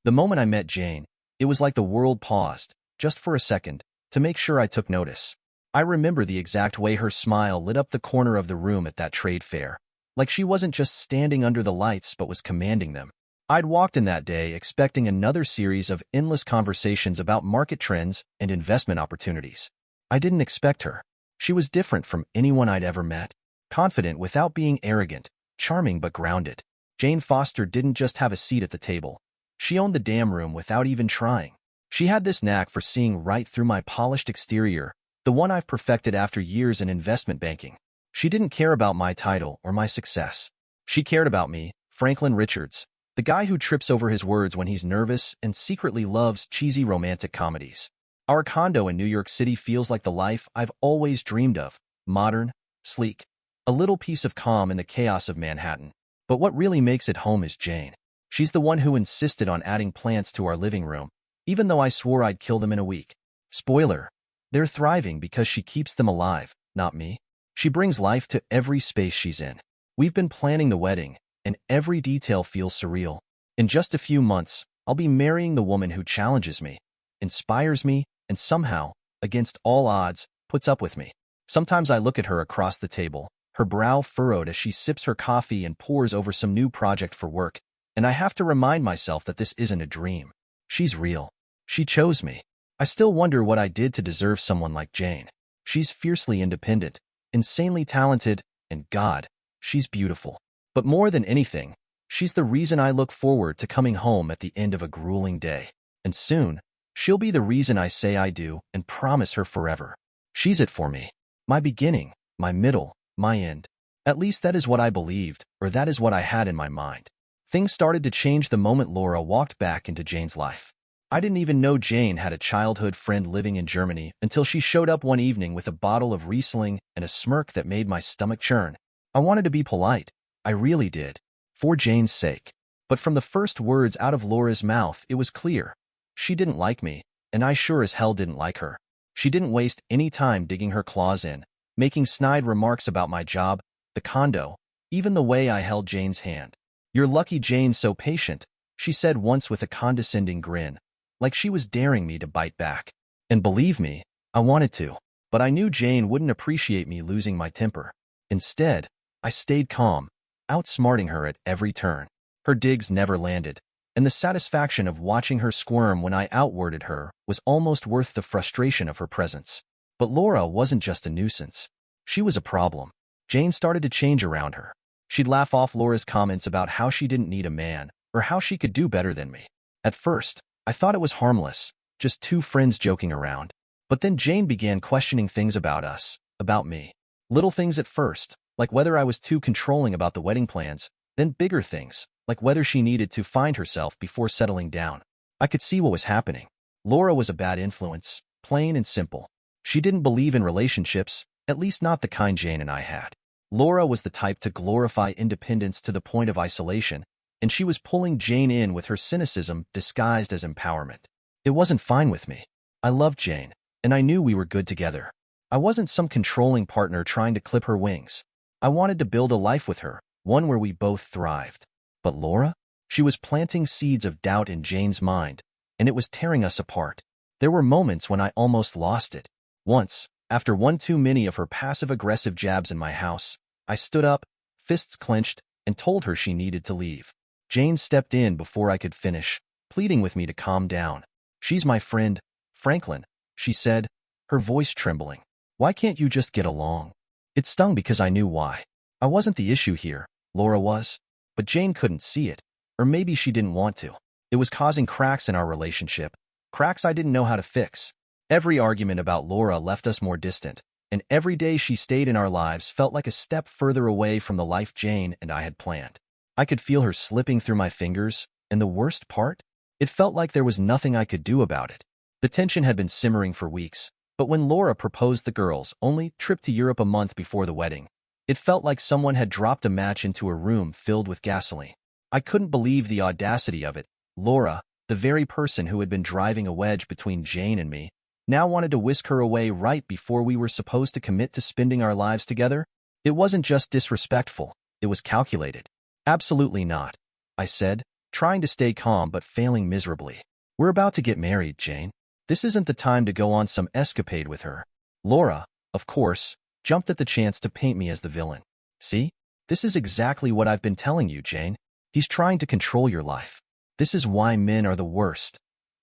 The moment I met Jane, it was like the world paused, just for a second, to make sure I took notice. I remember the exact way her smile lit up the corner of the room at that trade fair, like she wasn't just standing under the lights but was commanding them. I'd walked in that day expecting another series of endless conversations about market trends and investment opportunities. I didn't expect her. She was different from anyone I'd ever met. Confident without being arrogant, charming but grounded. Jane Foster didn't just have a seat at the table. She owned the damn room without even trying. She had this knack for seeing right through my polished exterior, the one I've perfected after years in investment banking. She didn't care about my title or my success. She cared about me, Franklin Richards, the guy who trips over his words when he's nervous and secretly loves cheesy romantic comedies. Our condo in New York City feels like the life I've always dreamed of, modern, sleek, a little piece of calm in the chaos of Manhattan. But what really makes it home is Jane. She's the one who insisted on adding plants to our living room, even though I swore I'd kill them in a week. Spoiler, they're thriving because she keeps them alive, not me. She brings life to every space she's in. We've been planning the wedding, and every detail feels surreal. In just a few months, I'll be marrying the woman who challenges me, inspires me, and somehow, against all odds, puts up with me. Sometimes I look at her across the table, her brow furrowed as she sips her coffee and pores over some new project for work, and I have to remind myself that this isn't a dream. She's real. She chose me. I still wonder what I did to deserve someone like Jane. She's fiercely independent, insanely talented, and God, she's beautiful. But more than anything, she's the reason I look forward to coming home at the end of a grueling day. And soon, she'll be the reason I say I do and promise her forever. She's it for me. My beginning, my middle, my end. At least that is what I believed, or that is what I had in my mind. Things started to change the moment Laura walked back into Jane's life. I didn't even know Jane had a childhood friend living in Germany until she showed up one evening with a bottle of Riesling and a smirk that made my stomach churn. I wanted to be polite. I really did. For Jane's sake. But from the first words out of Laura's mouth, it was clear. She didn't like me, and I sure as hell didn't like her. She didn't waste any time digging her claws in, making snide remarks about my job, the condo, even the way I held Jane's hand. "You're lucky Jane's so patient," she said once with a condescending grin, like she was daring me to bite back. And believe me, I wanted to. But I knew Jane wouldn't appreciate me losing my temper. Instead, I stayed calm, outsmarting her at every turn. Her digs never landed, and the satisfaction of watching her squirm when I outworded her was almost worth the frustration of her presence. But Laura wasn't just a nuisance. She was a problem. Jane started to change around her. She'd laugh off Laura's comments about how she didn't need a man, or how she could do better than me. At first, I thought it was harmless, just two friends joking around. But then Jane began questioning things about us, about me. Little things at first, like whether I was too controlling about the wedding plans, then bigger things, like whether she needed to find herself before settling down. I could see what was happening. Laura was a bad influence, plain and simple. She didn't believe in relationships, at least not the kind Jane and I had. Laura was the type to glorify independence to the point of isolation, and she was pulling Jane in with her cynicism disguised as empowerment. It wasn't fine with me. I loved Jane, and I knew we were good together. I wasn't some controlling partner trying to clip her wings. I wanted to build a life with her, one where we both thrived. But Laura? She was planting seeds of doubt in Jane's mind, and it was tearing us apart. There were moments when I almost lost it. Once, after one too many of her passive-aggressive jabs in my house, I stood up, fists clenched, and told her she needed to leave. Jane stepped in before I could finish, pleading with me to calm down. "She's my friend, Franklin," she said, her voice trembling. "Why can't you just get along?" It stung because I knew why. I wasn't the issue here, Laura was. But Jane couldn't see it, or maybe she didn't want to. It was causing cracks in our relationship, cracks I didn't know how to fix. Every argument about Laura left us more distant, and every day she stayed in our lives felt like a step further away from the life Jane and I had planned. I could feel her slipping through my fingers, and the worst part? It felt like there was nothing I could do about it. The tension had been simmering for weeks, but when Laura proposed the girls' only trip to Europe a month before the wedding, it felt like someone had dropped a match into a room filled with gasoline. I couldn't believe the audacity of it. Laura, the very person who had been driving a wedge between Jane and me, now wanted to whisk her away right before we were supposed to commit to spending our lives together. It wasn't just disrespectful, it was calculated. "Absolutely not," I said, trying to stay calm but failing miserably. "We're about to get married, Jane. This isn't the time to go on some escapade with her." Laura, of course, jumped at the chance to paint me as the villain. "See? This is exactly what I've been telling you, Jane. He's trying to control your life. This is why men are the worst.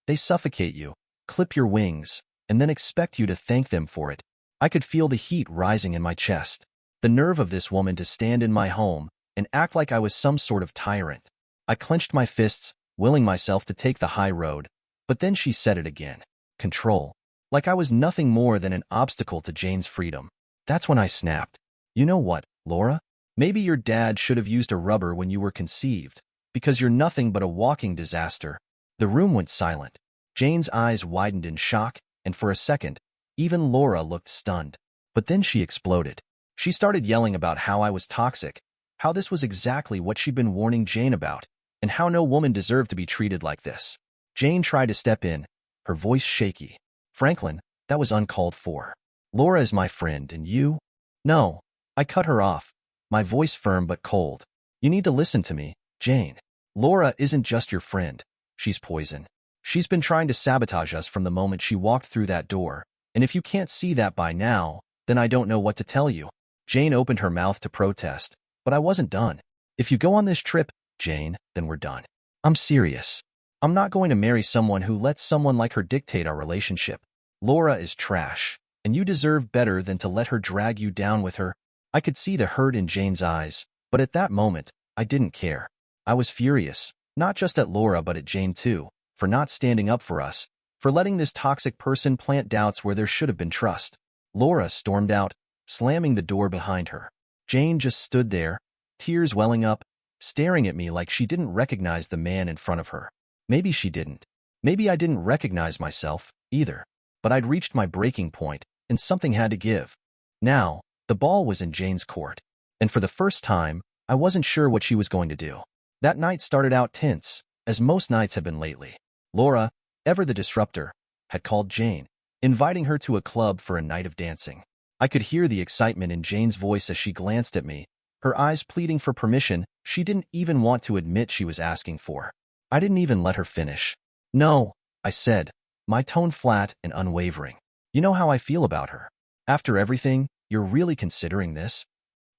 They suffocate you, clip your wings, and then expect you to thank them for it. I could feel the heat rising in my chest. The nerve of this woman to stand in my home and act like I was some sort of tyrant. I clenched my fists, willing myself to take the high road. But then she said it again. Control. Like I was nothing more than an obstacle to Jane's freedom. That's when I snapped. You know what, Laura? Maybe your dad should have used a rubber when you were conceived, because you're nothing but a walking disaster. The room went silent. Jane's eyes widened in shock, and for a second, even Laura looked stunned. But then she exploded. She started yelling about how I was toxic, how this was exactly what she'd been warning Jane about, and how no woman deserved to be treated like this. Jane tried to step in, her voice shaky. Franklin, that was uncalled for. Laura is my friend, and you? No. I cut her off, my voice firm but cold. You need to listen to me, Jane. Laura isn't just your friend. She's poison. She's been trying to sabotage us from the moment she walked through that door, and if you can't see that by now, then I don't know what to tell you. Jane opened her mouth to protest, but I wasn't done. If you go on this trip, Jane, then we're done. I'm serious. I'm not going to marry someone who lets someone like her dictate our relationship. Laura is trash, and you deserve better than to let her drag you down with her. I could see the hurt in Jane's eyes, but at that moment, I didn't care. I was furious, not just at Laura but at Jane too, for not standing up for us, for letting this toxic person plant doubts where there should have been trust. Laura stormed out, slamming the door behind her. Jane just stood there, tears welling up, staring at me like she didn't recognize the man in front of her. Maybe she didn't. Maybe I didn't recognize myself, either. But I'd reached my breaking point, and something had to give. Now, the ball was in Jane's court, and for the first time, I wasn't sure what she was going to do. That night started out tense, as most nights had been lately. Laura, ever the disruptor, had called Jane, inviting her to a club for a night of dancing. I could hear the excitement in Jane's voice as she glanced at me, her eyes pleading for permission she didn't even want to admit she was asking for. I didn't even let her finish. No, I said, my tone flat and unwavering. You know how I feel about her. After everything, you're really considering this?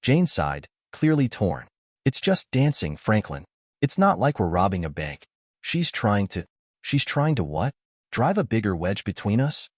Jane sighed, clearly torn. It's just dancing, Franklin. It's not like we're robbing a bank. She's trying to what? Drive a bigger wedge between us?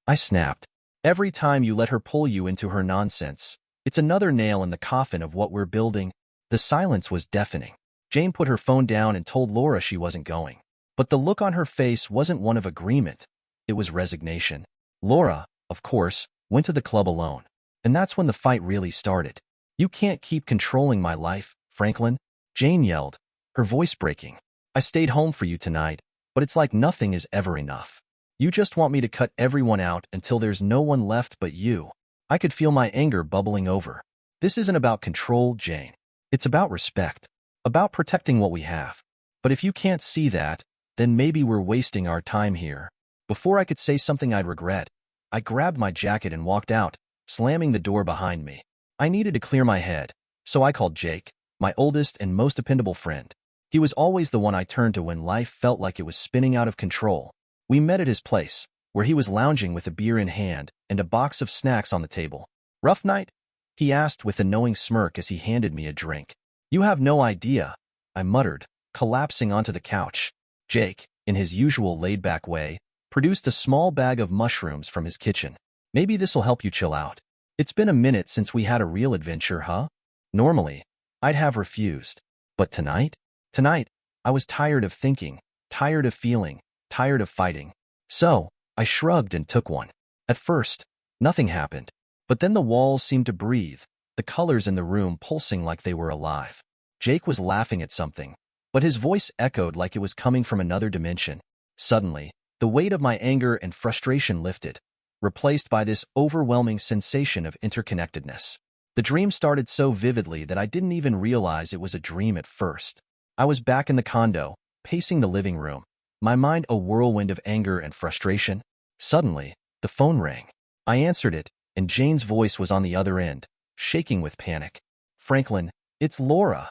I snapped. Every time you let her pull you into her nonsense, it's another nail in the coffin of what we're building. The silence was deafening. Jane put her phone down and told Laura she wasn't going. But the look on her face wasn't one of agreement. It was resignation. Laura, of course, went to the club alone. And that's when the fight really started. You can't keep controlling my life, Franklin, Jane yelled, her voice breaking. I stayed home for you tonight, but it's like nothing is ever enough. You just want me to cut everyone out until there's no one left but you. I could feel my anger bubbling over. This isn't about control, Jane. It's about respect. About protecting what we have. But if you can't see that, then maybe we're wasting our time here. Before I could say something I'd regret, I grabbed my jacket and walked out, slamming the door behind me. I needed to clear my head, so I called Jake, my oldest and most dependable friend. He was always the one I turned to when life felt like it was spinning out of control. We met at his place, where he was lounging with a beer in hand and a box of snacks on the table. Rough night? He asked with a knowing smirk as he handed me a drink. You have no idea, I muttered, collapsing onto the couch. Jake, in his usual laid-back way, produced a small bag of mushrooms from his kitchen. Maybe this'll help you chill out. It's been a minute since we had a real adventure, huh? Normally, I'd have refused. But tonight? Tonight, I was tired of thinking, tired of feeling, tired of fighting. So, I shrugged and took one. At first, nothing happened. But then the walls seemed to breathe, the colors in the room pulsing like they were alive. Jake was laughing at something, but his voice echoed like it was coming from another dimension. Suddenly, the weight of my anger and frustration lifted, replaced by this overwhelming sensation of interconnectedness. The dream started so vividly that I didn't even realize it was a dream at first. I was back in the condo, pacing the living room, my mind a whirlwind of anger and frustration. Suddenly, the phone rang. I answered it, and Jane's voice was on the other end, shaking with panic. Franklin, it's Laura.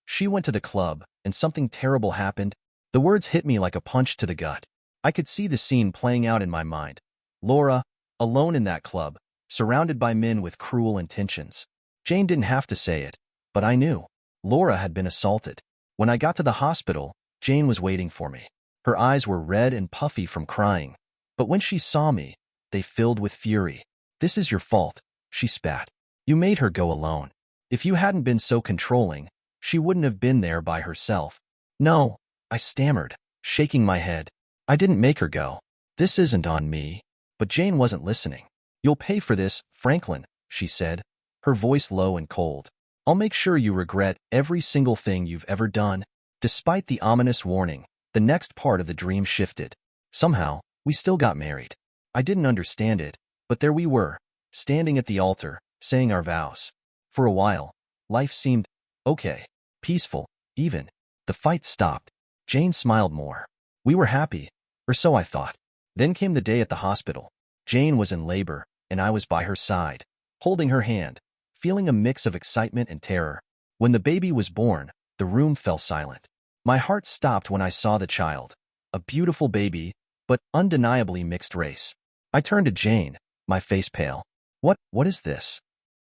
She went to the club, and something terrible happened. The words hit me like a punch to the gut. I could see the scene playing out in my mind. Laura, alone in that club, surrounded by men with cruel intentions. Jane didn't have to say it, but I knew. Laura had been assaulted. When I got to the hospital, Jane was waiting for me. Her eyes were red and puffy from crying, but when she saw me, they filled with fury. "This is your fault," she spat. "You made her go alone. If you hadn't been so controlling, she wouldn't have been there by herself." "No," I stammered, shaking my head. "I didn't make her go. This isn't on me." But Jane wasn't listening. "You'll pay for this, Franklin," she said, her voice low and cold. "I'll make sure you regret every single thing you've ever done." Despite the ominous warning, the next part of the dream shifted. Somehow, we still got married. I didn't understand it, but there we were, standing at the altar, saying our vows. For a while, life seemed okay, peaceful, even. The fight stopped. Jane smiled more. We were happy, or so I thought. Then came the day at the hospital. Jane was in labor, and I was by her side, holding her hand, feeling a mix of excitement and terror. When the baby was born, the room fell silent. My heart stopped when I saw the child, a beautiful baby, but undeniably mixed race. I turned to Jane, my face pale. What is this?"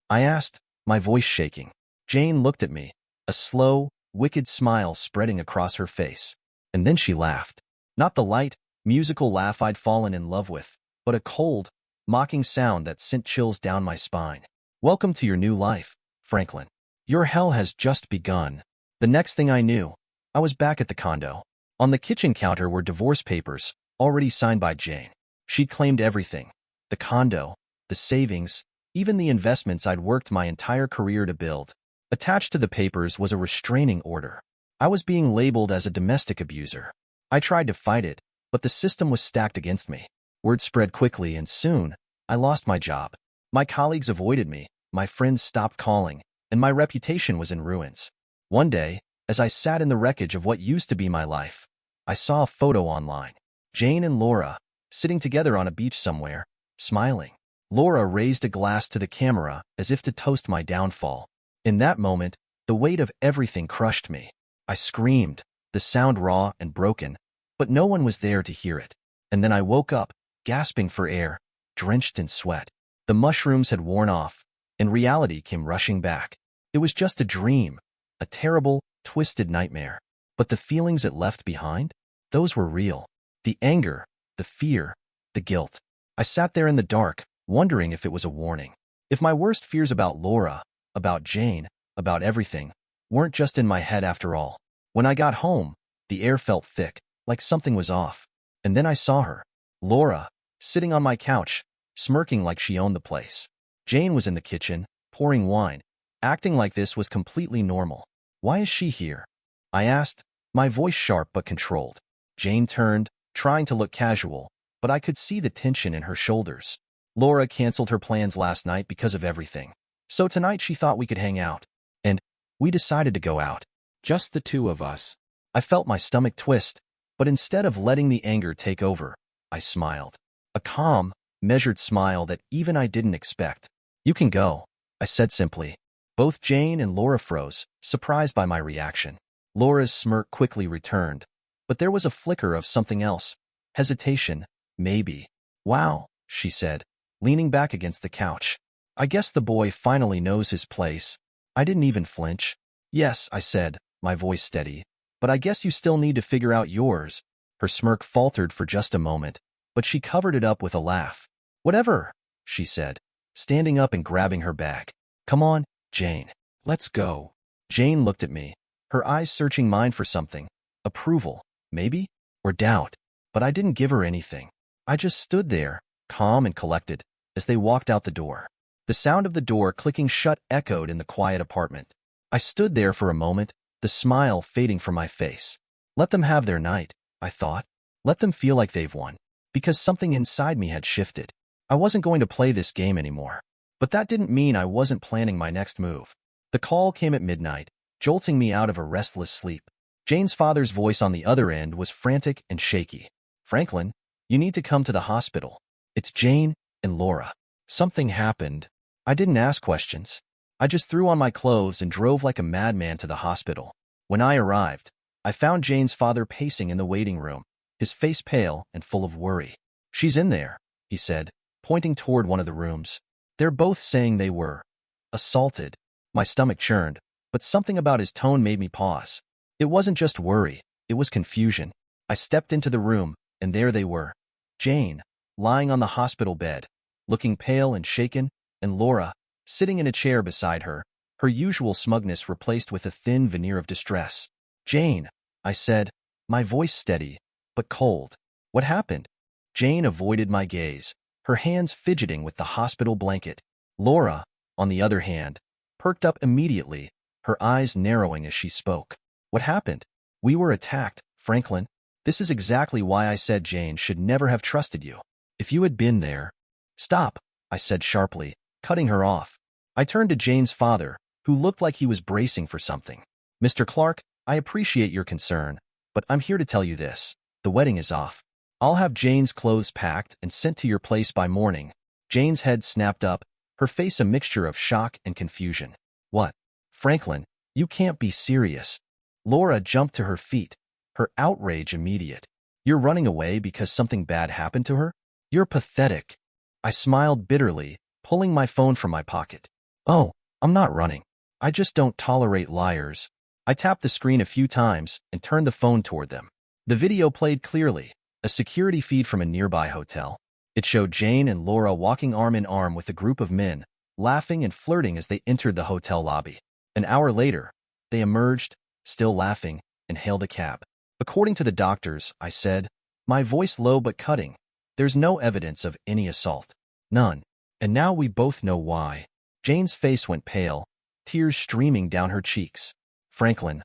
I asked, my voice shaking. Jane looked at me, a slow, wicked smile spreading across her face. And then she laughed. Not the light, musical laugh I'd fallen in love with, but a cold, mocking sound that sent chills down my spine. "Welcome to your new life, Franklin. Your hell has just begun." The next thing I knew, I was back at the condo. On the kitchen counter were divorce papers, already signed by Jane. She'd claimed everything: the condo, the savings, even the investments I'd worked my entire career to build. Attached to the papers was a restraining order. I was being labeled as a domestic abuser. I tried to fight it, but the system was stacked against me. Word spread quickly, and soon, I lost my job. My colleagues avoided me, my friends stopped calling, and my reputation was in ruins. One day, as I sat in the wreckage of what used to be my life, I saw a photo online. Jane and Laura, sitting together on a beach somewhere, smiling. Laura raised a glass to the camera as if to toast my downfall. In that moment, the weight of everything crushed me. I screamed, the sound raw and broken, but no one was there to hear it. And then I woke up, gasping for air, drenched in sweat. The mushrooms had worn off, and reality came rushing back. It was just a dream, a terrible, twisted nightmare. But the feelings it left behind, those were real. The anger, the fear, the guilt. I sat there in the dark, wondering if it was a warning. If my worst fears about Laura, about Jane, about everything, weren't just in my head after all. When I got home, the air felt thick, like something was off. And then I saw her, Laura, sitting on my couch, smirking like she owned the place. Jane was in the kitchen, pouring wine, acting like this was completely normal. "Why is she here?" I asked, my voice sharp but controlled. Jane turned, trying to look casual, but I could see the tension in her shoulders. "Laura canceled her plans last night because of everything. So tonight she thought we could hang out. And we decided to go out. Just the two of us." I felt my stomach twist, but instead of letting the anger take over, I smiled. A calm, measured smile that even I didn't expect. "You can go," I said simply. Both Jane and Laura froze, surprised by my reaction. Laura's smirk quickly returned, but there was a flicker of something else. Hesitation, maybe. "Wow," she said, leaning back against the couch. "I guess the boy finally knows his place." I didn't even flinch. "Yes," I said, my voice steady, "but I guess you still need to figure out yours." Her smirk faltered for just a moment, but she covered it up with a laugh. "Whatever," she said, standing up and grabbing her bag. "Come on, Jane. Let's go." Jane looked at me, her eyes searching mine for something. Approval, maybe? Or doubt. But I didn't give her anything. I just stood there, calm and collected, as they walked out the door. The sound of the door clicking shut echoed in the quiet apartment. I stood there for a moment, the smile fading from my face. Let them have their night, I thought. Let them feel like they've won. Because something inside me had shifted. I wasn't going to play this game anymore. But that didn't mean I wasn't planning my next move. The call came at midnight, jolting me out of a restless sleep. Jane's father's voice on the other end was frantic and shaky. "Franklin, you need to come to the hospital. It's Jane and Laura." Something happened. I didn't ask questions. I just threw on my clothes and drove like a madman to the hospital. When I arrived, I found Jane's father pacing in the waiting room, his face pale and full of worry. "She's in there," he said, pointing toward one of the rooms. "They're both saying they were assaulted." My stomach churned, but something about his tone made me pause. It wasn't just worry, it was confusion. I stepped into the room, and there they were. Jane, lying on the hospital bed, looking pale and shaken, and Laura, sitting in a chair beside her, her usual smugness replaced with a thin veneer of distress. "Jane," I said, my voice steady, but cold. "What happened?" Jane avoided my gaze, her hands fidgeting with the hospital blanket. Laura, on the other hand, perked up immediately, her eyes narrowing as she spoke. "What happened?" "We were attacked, Franklin. This is exactly why I said Jane should never have trusted you. If you had been there—" "Stop," I said sharply, cutting her off. I turned to Jane's father, who looked like he was bracing for something. "Mr. Clark, I appreciate your concern, but I'm here to tell you this. The wedding is off. I'll have Jane's clothes packed and sent to your place by morning." Jane's head snapped up, her face a mixture of shock and confusion. "What? Franklin, you can't be serious." Laura jumped to her feet, her outrage immediate. "You're running away because something bad happened to her? You're pathetic." I smiled bitterly, pulling my phone from my pocket. "Oh, I'm not running. I just don't tolerate liars." I tapped the screen a few times and turned the phone toward them. The video played clearly, a security feed from a nearby hotel. It showed Jane and Laura walking arm in arm with a group of men, laughing and flirting as they entered the hotel lobby. An hour later, they emerged, still laughing, and hailed a cab. "According to the doctors," I said, my voice low but cutting, "there's no evidence of any assault. None. And now we both know why." Jane's face went pale, tears streaming down her cheeks. "Franklin,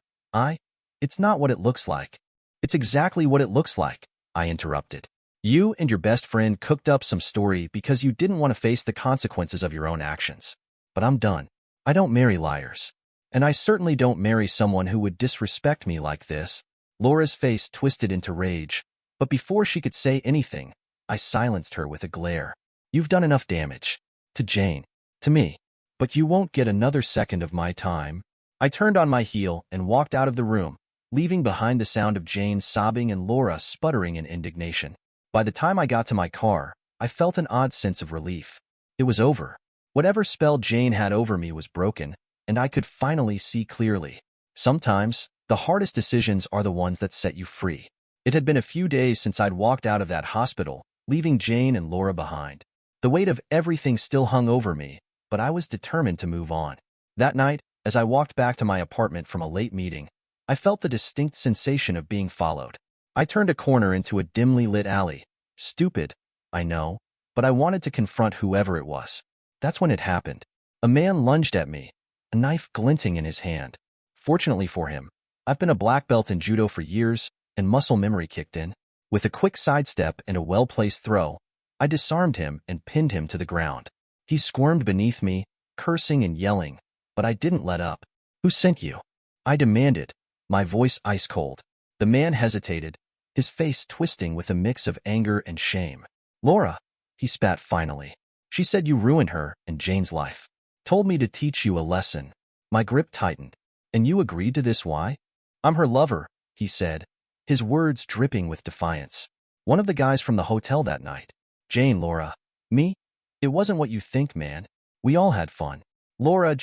it's not what it looks like." "It's exactly what it looks like," I interrupted. "You and your best friend cooked up some story because you didn't want to face the consequences of your own actions. But I'm done. I don't marry liars. And I certainly don't marry someone who would disrespect me like this." Laura's face twisted into rage, but before she could say anything, I silenced her with a glare. "You've done enough damage. To Jane. To me. But you won't get another second of my time." I turned on my heel and walked out of the room, leaving behind the sound of Jane sobbing and Laura sputtering in indignation. By the time I got to my car, I felt an odd sense of relief. It was over. Whatever spell Jane had over me was broken, and I could finally see clearly. Sometimes, the hardest decisions are the ones that set you free. It had been a few days since I'd walked out of that hospital, leaving Jane and Laura behind. The weight of everything still hung over me, but I was determined to move on. That night, as I walked back to my apartment from a late meeting, I felt the distinct sensation of being followed. I turned a corner into a dimly lit alley. Stupid, I know, but I wanted to confront whoever it was. That's when it happened. A man lunged at me, a knife glinting in his hand. Fortunately for him, I've been a black belt in judo for years, and muscle memory kicked in. With a quick sidestep and a well-placed throw, I disarmed him and pinned him to the ground. He squirmed beneath me, cursing and yelling, but I didn't let up. "Who sent you?" I demanded, my voice ice-cold. The man hesitated, his face twisting with a mix of anger and shame. "Laura," he spat finally. "She said you ruined her and Jane's life. Told me to teach you a lesson." My grip tightened. "And you agreed to this? Why?" "I'm her lover," he said, his words dripping with defiance. "One of the guys from the hotel that night." "Jane, Laura." "Me? It wasn't what you think, man. We all had fun. Laura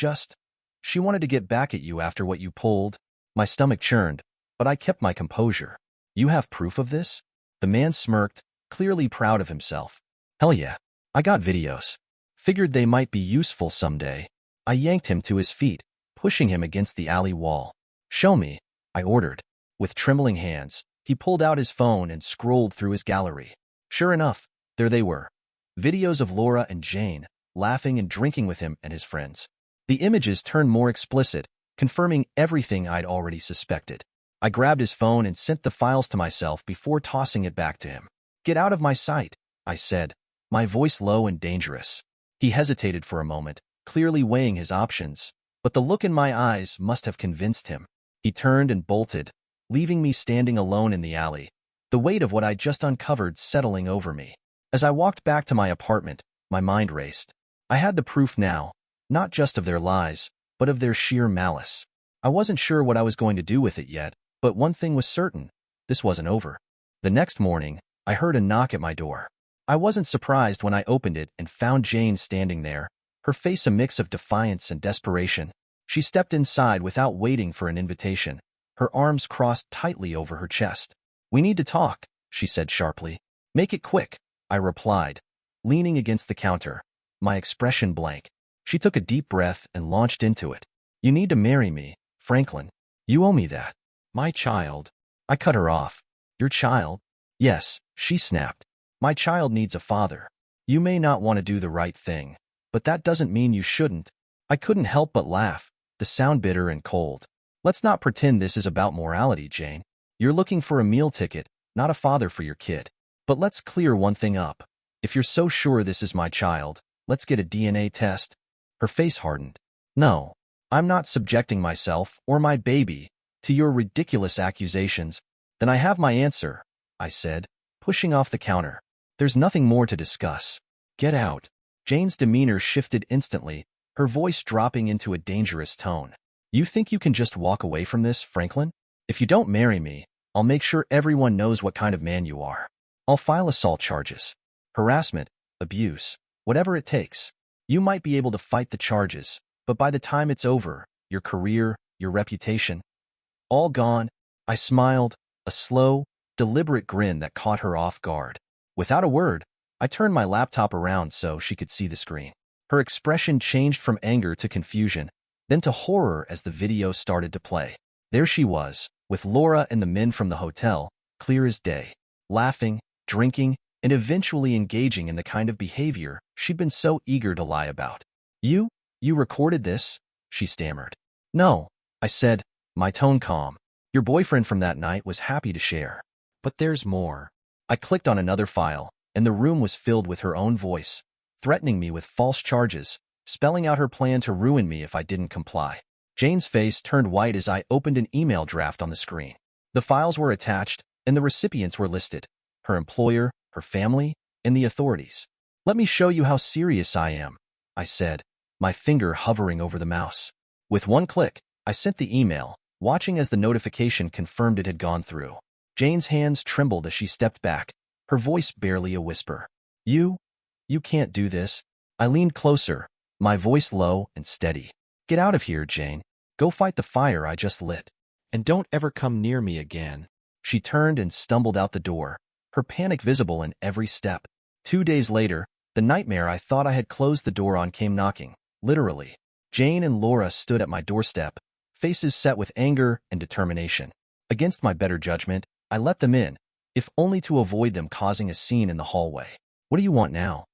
she wanted to get back at you after what you pulled." My stomach churned, but I kept my composure. "You have proof of this?" The man smirked, clearly proud of himself. "Hell yeah. I got videos. Figured they might be useful someday." I yanked him to his feet, pushing him against the alley wall. "Show me," I ordered. With trembling hands, he pulled out his phone and scrolled through his gallery. Sure enough, there they were. Videos of Laura and Jane, laughing and drinking with him and his friends. The images turned more explicit, confirming everything I'd already suspected. I grabbed his phone and sent the files to myself before tossing it back to him. "Get out of my sight," I said, my voice low and dangerous. He hesitated for a moment, clearly weighing his options, but the look in my eyes must have convinced him. He turned and bolted, leaving me standing alone in the alley, the weight of what I'd just uncovered settling over me. As I walked back to my apartment, my mind raced. I had the proof now, not just of their lies, but of their sheer malice. I wasn't sure what I was going to do with it yet, but one thing was certain. This wasn't over. The next morning, I heard a knock at my door. I wasn't surprised when I opened it and found Jane standing there, her face a mix of defiance and desperation. She stepped inside without waiting for an invitation, her arms crossed tightly over her chest. "We need to talk," she said sharply. "Make it quick," I replied, leaning against the counter, my expression blank. She took a deep breath and launched into it. "You need to marry me, Franklin. You owe me that." "My child." I cut her off. "Your child?" "Yes," she snapped. "My child needs a father. You may not want to do the right thing, but that doesn't mean you shouldn't." I couldn't help but laugh, the sound bitter and cold. "Let's not pretend this is about morality, Jane. You're looking for a meal ticket, not a father for your kid. But let's clear one thing up. If you're so sure this is my child, let's get a DNA test." Her face hardened. "No, I'm not subjecting myself or my baby to your ridiculous accusations." "Then I have my answer," I said, pushing off the counter. "There's nothing more to discuss. Get out." Jane's demeanor shifted instantly, her voice dropping into a dangerous tone. "You think you can just walk away from this, Franklin? If you don't marry me, I'll make sure everyone knows what kind of man you are. I'll file assault charges, harassment, abuse, whatever it takes. You might be able to fight the charges, but by the time it's over, your career, your reputation, all gone." I smiled, a slow, deliberate grin that caught her off guard. Without a word, I turned my laptop around so she could see the screen. Her expression changed from anger to confusion, then to horror as the video started to play. There she was, with Laura and the men from the hotel, clear as day, laughing, drinking, and eventually engaging in the kind of behavior she'd been so eager to lie about. You recorded this?" she stammered. "No," I said, my tone calm. "Your boyfriend from that night was happy to share. But there's more." I clicked on another file, and the room was filled with her own voice, threatening me with false charges, spelling out her plan to ruin me if I didn't comply. Jane's face turned white as I opened an email draft on the screen. The files were attached, and the recipients were listed: her employer, her family, and the authorities. "Let me show you how serious I am," I said, my finger hovering over the mouse. With one click, I sent the email, watching as the notification confirmed it had gone through. Jane's hands trembled as she stepped back, her voice barely a whisper. You can't do this." I leaned closer, my voice low and steady. "Get out of here, Jane. Go fight the fire I just lit. And don't ever come near me again." She turned and stumbled out the door, her panic visible in every step. 2 days later, the nightmare I thought I had closed the door on came knocking, literally. Jane and Laura stood at my doorstep, faces set with anger and determination. Against my better judgment, I let them in, if only to avoid them causing a scene in the hallway. "What do you want now?"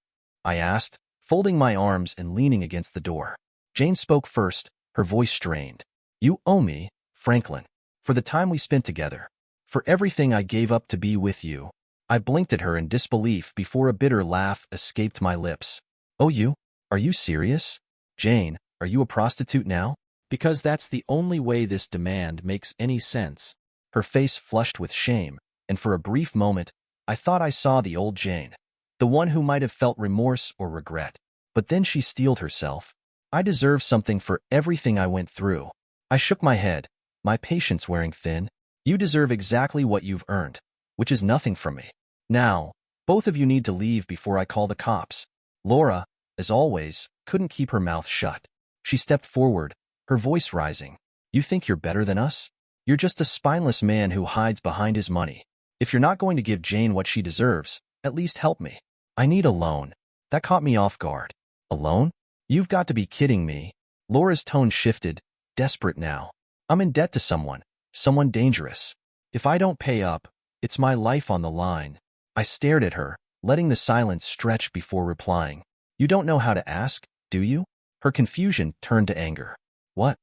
I asked, folding my arms and leaning against the door. Jane spoke first, her voice strained. "You owe me, Franklin, for the time we spent together, for everything I gave up to be with you." I blinked at her in disbelief before a bitter laugh escaped my lips. "Oh, you? Are you serious? Jane, are you a prostitute now?" "Because that's the only way this demand makes any sense." Her face flushed with shame, and for a brief moment, I thought I saw the old Jane, the one who might have felt remorse or regret. But then she steeled herself. "I deserve something for everything I went through." I shook my head, my patience wearing thin. "You deserve exactly what you've earned, which is nothing from me. Now, both of you need to leave before I call the cops." Laura, as always, couldn't keep her mouth shut. She stepped forward, her voice rising. "You think you're better than us? You're just a spineless man who hides behind his money. If you're not going to give Jane what she deserves, at least help me. I need a loan." That caught me off guard. "A loan? You've got to be kidding me." Laura's tone shifted, desperate now. "I'm in debt to someone dangerous. If I don't pay up, it's my life on the line." I stared at her, letting the silence stretch before replying. "You don't know how to ask, do you?" Her confusion turned to anger. "What?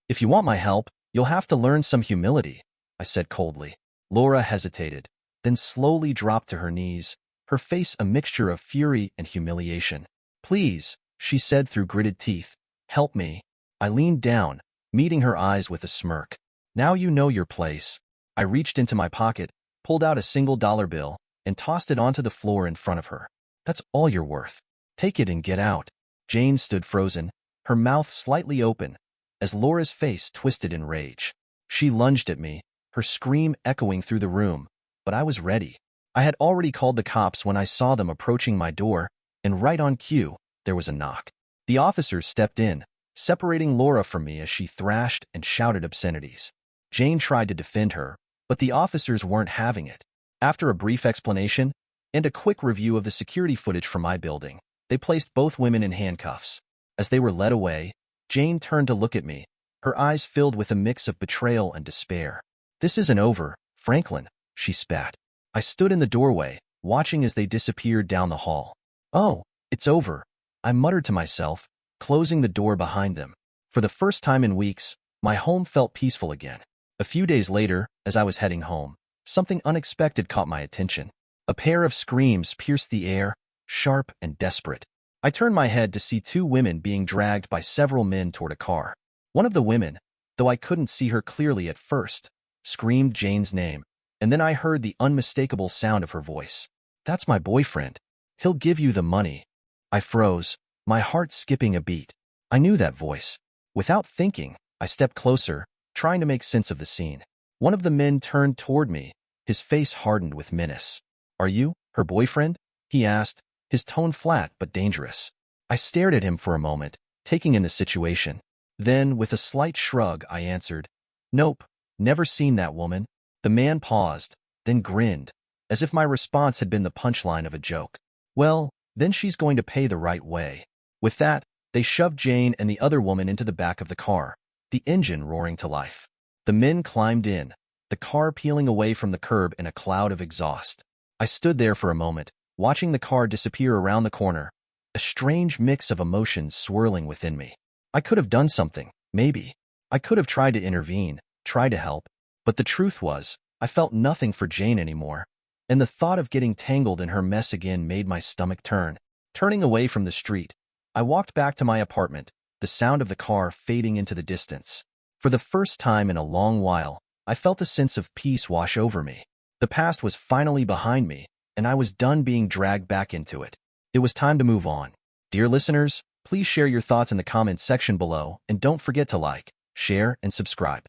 If you want my help, you'll have to learn some humility," I said coldly. Laura hesitated, then slowly dropped to her knees, her face a mixture of fury and humiliation. "Please," she said through gritted teeth, "help me." I leaned down, meeting her eyes with a smirk. "Now you know your place." I reached into my pocket, pulled out a $1 bill, and tossed it onto the floor in front of her. "That's all you're worth. Take it and get out." Jane stood frozen, her mouth slightly open, as Laura's face twisted in rage. She lunged at me, her scream echoing through the room, but I was ready. I had already called the cops when I saw them approaching my door, and right on cue, there was a knock. The officers stepped in, separating Laura from me as she thrashed and shouted obscenities. Jane tried to defend her, but the officers weren't having it. After a brief explanation and a quick review of the security footage from my building, they placed both women in handcuffs. As they were led away, Jane turned to look at me, her eyes filled with a mix of betrayal and despair. "This isn't over, Franklin," she spat. I stood in the doorway, watching as they disappeared down the hall. "Oh, it's over," I muttered to myself, closing the door behind them. For the first time in weeks, my home felt peaceful again. A few days later, as I was heading home, something unexpected caught my attention. A pair of screams pierced the air, sharp and desperate. I turned my head to see two women being dragged by several men toward a car. One of the women, though I couldn't see her clearly at first, screamed Jane's name, and then I heard the unmistakable sound of her voice. "That's my boyfriend. He'll give you the money." I froze, my heart skipping a beat. I knew that voice. Without thinking, I stepped closer, trying to make sense of the scene. One of the men turned toward me, his face hardened with menace. "Are you her boyfriend?" he asked, his tone flat but dangerous. I stared at him for a moment, taking in the situation. Then, with a slight shrug, I answered, "Nope, never seen that woman." The man paused, then grinned, as if my response had been the punchline of a joke. "Well, then she's going to pay the right way." With that, they shoved Jane and the other woman into the back of the car, the engine roaring to life. The men climbed in, the car peeling away from the curb in a cloud of exhaust. I stood there for a moment, watching the car disappear around the corner, a strange mix of emotions swirling within me. I could have done something, maybe. I could have tried to intervene, tried to help, but the truth was, I felt nothing for Jane anymore, and the thought of getting tangled in her mess again made my stomach turn. Turning away from the street, I walked back to my apartment, the sound of the car fading into the distance. For the first time in a long while, I felt a sense of peace wash over me. The past was finally behind me, and I was done being dragged back into it. It was time to move on. Dear listeners, please share your thoughts in the comments section below, and don't forget to like, share, and subscribe.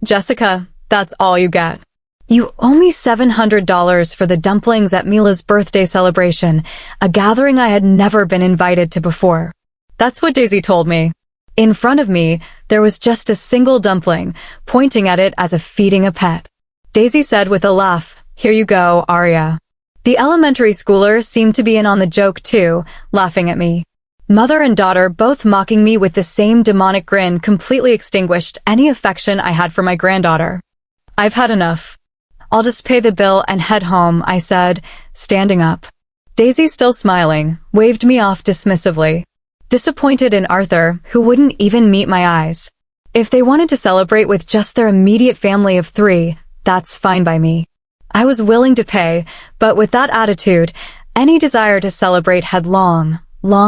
Jessica, that's all you get. You owe me $700 for the dumplings at Mila's birthday celebration, a gathering I had never been invited to before. That's what Daisy told me. In front of me, there was just a single dumpling, pointing at it as if feeding a pet. Daisy said with a laugh, "Here you go, Arya." The elementary schooler seemed to be in on the joke too, laughing at me. Mother and daughter both mocking me with the same demonic grin completely extinguished any affection I had for my granddaughter. "I've had enough. I'll just pay the bill and head home," I said, standing up. Daisy, still smiling, waved me off dismissively. Disappointed in Arthur, who wouldn't even meet my eyes. If they wanted to celebrate with just their immediate family of 3, that's fine by me. I was willing to pay, but with that attitude, any desire to celebrate had long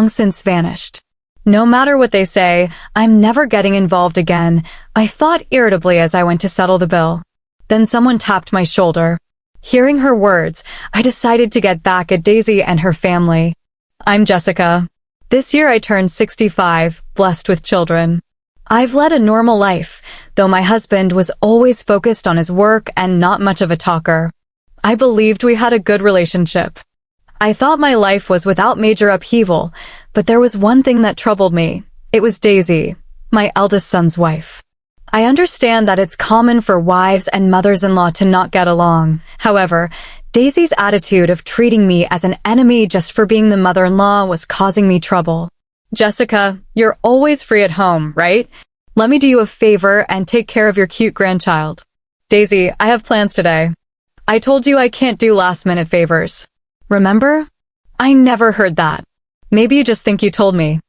since vanished. "No matter what they say, I'm never getting involved again," I thought irritably as I went to settle the bill. Then someone tapped my shoulder. Hearing her words, I decided to get back at Daisy and her family. "I'm Jessica. This year I turned 65, blessed with children. I've led a normal life, though my husband was always focused on his work and not much of a talker. I believed we had a good relationship. I thought my life was without major upheaval, but there was one thing that troubled me. It was Daisy, my eldest son's wife. I understand that it's common for wives and mothers-in-law to not get along. However, Daisy's attitude of treating me as an enemy just for being the mother-in-law was causing me trouble. "Jessica, you're always free at home, right? Let me do you a favor and take care of your cute grandchild." "Daisy, I have plans today. I told you I can't do last-minute favors. Remember?" I never heard that. Maybe you just think you told me.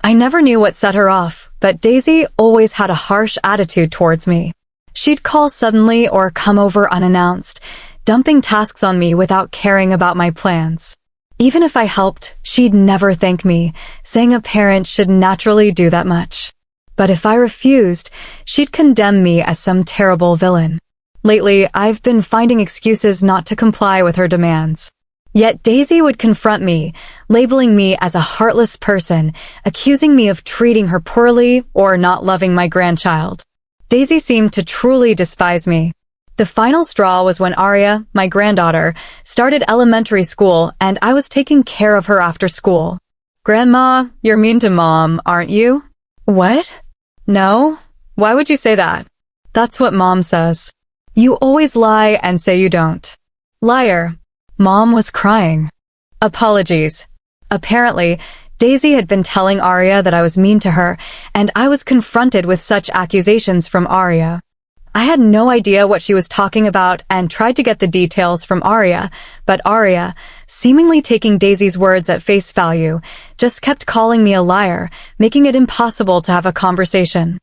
I never knew what set her off, but Daisy always had a harsh attitude towards me. She'd call suddenly or come over unannounced, dumping tasks on me without caring about my plans. Even if I helped, she'd never thank me, saying a parent should naturally do that much. But if I refused, she'd condemn me as some terrible villain. Lately, I've been finding excuses not to comply with her demands. Yet Daisy would confront me, labeling me as a heartless person, accusing me of treating her poorly or not loving my grandchild. Daisy seemed to truly despise me. The final straw was when Arya, my granddaughter, started elementary school and I was taking care of her after school. "Grandma, you're mean to Mom, aren't you?" "What? No? Why would you say that?" That's what Mom says. You always lie and say you don't. Liar. Mom was crying. Apologies. Apparently, Daisy had been telling Arya that I was mean to her, and I was confronted with such accusations from Arya. I had no idea what she was talking about and tried to get the details from Arya, but Arya, seemingly taking Daisy's words at face value, just kept calling me a liar, making it impossible to have a conversation.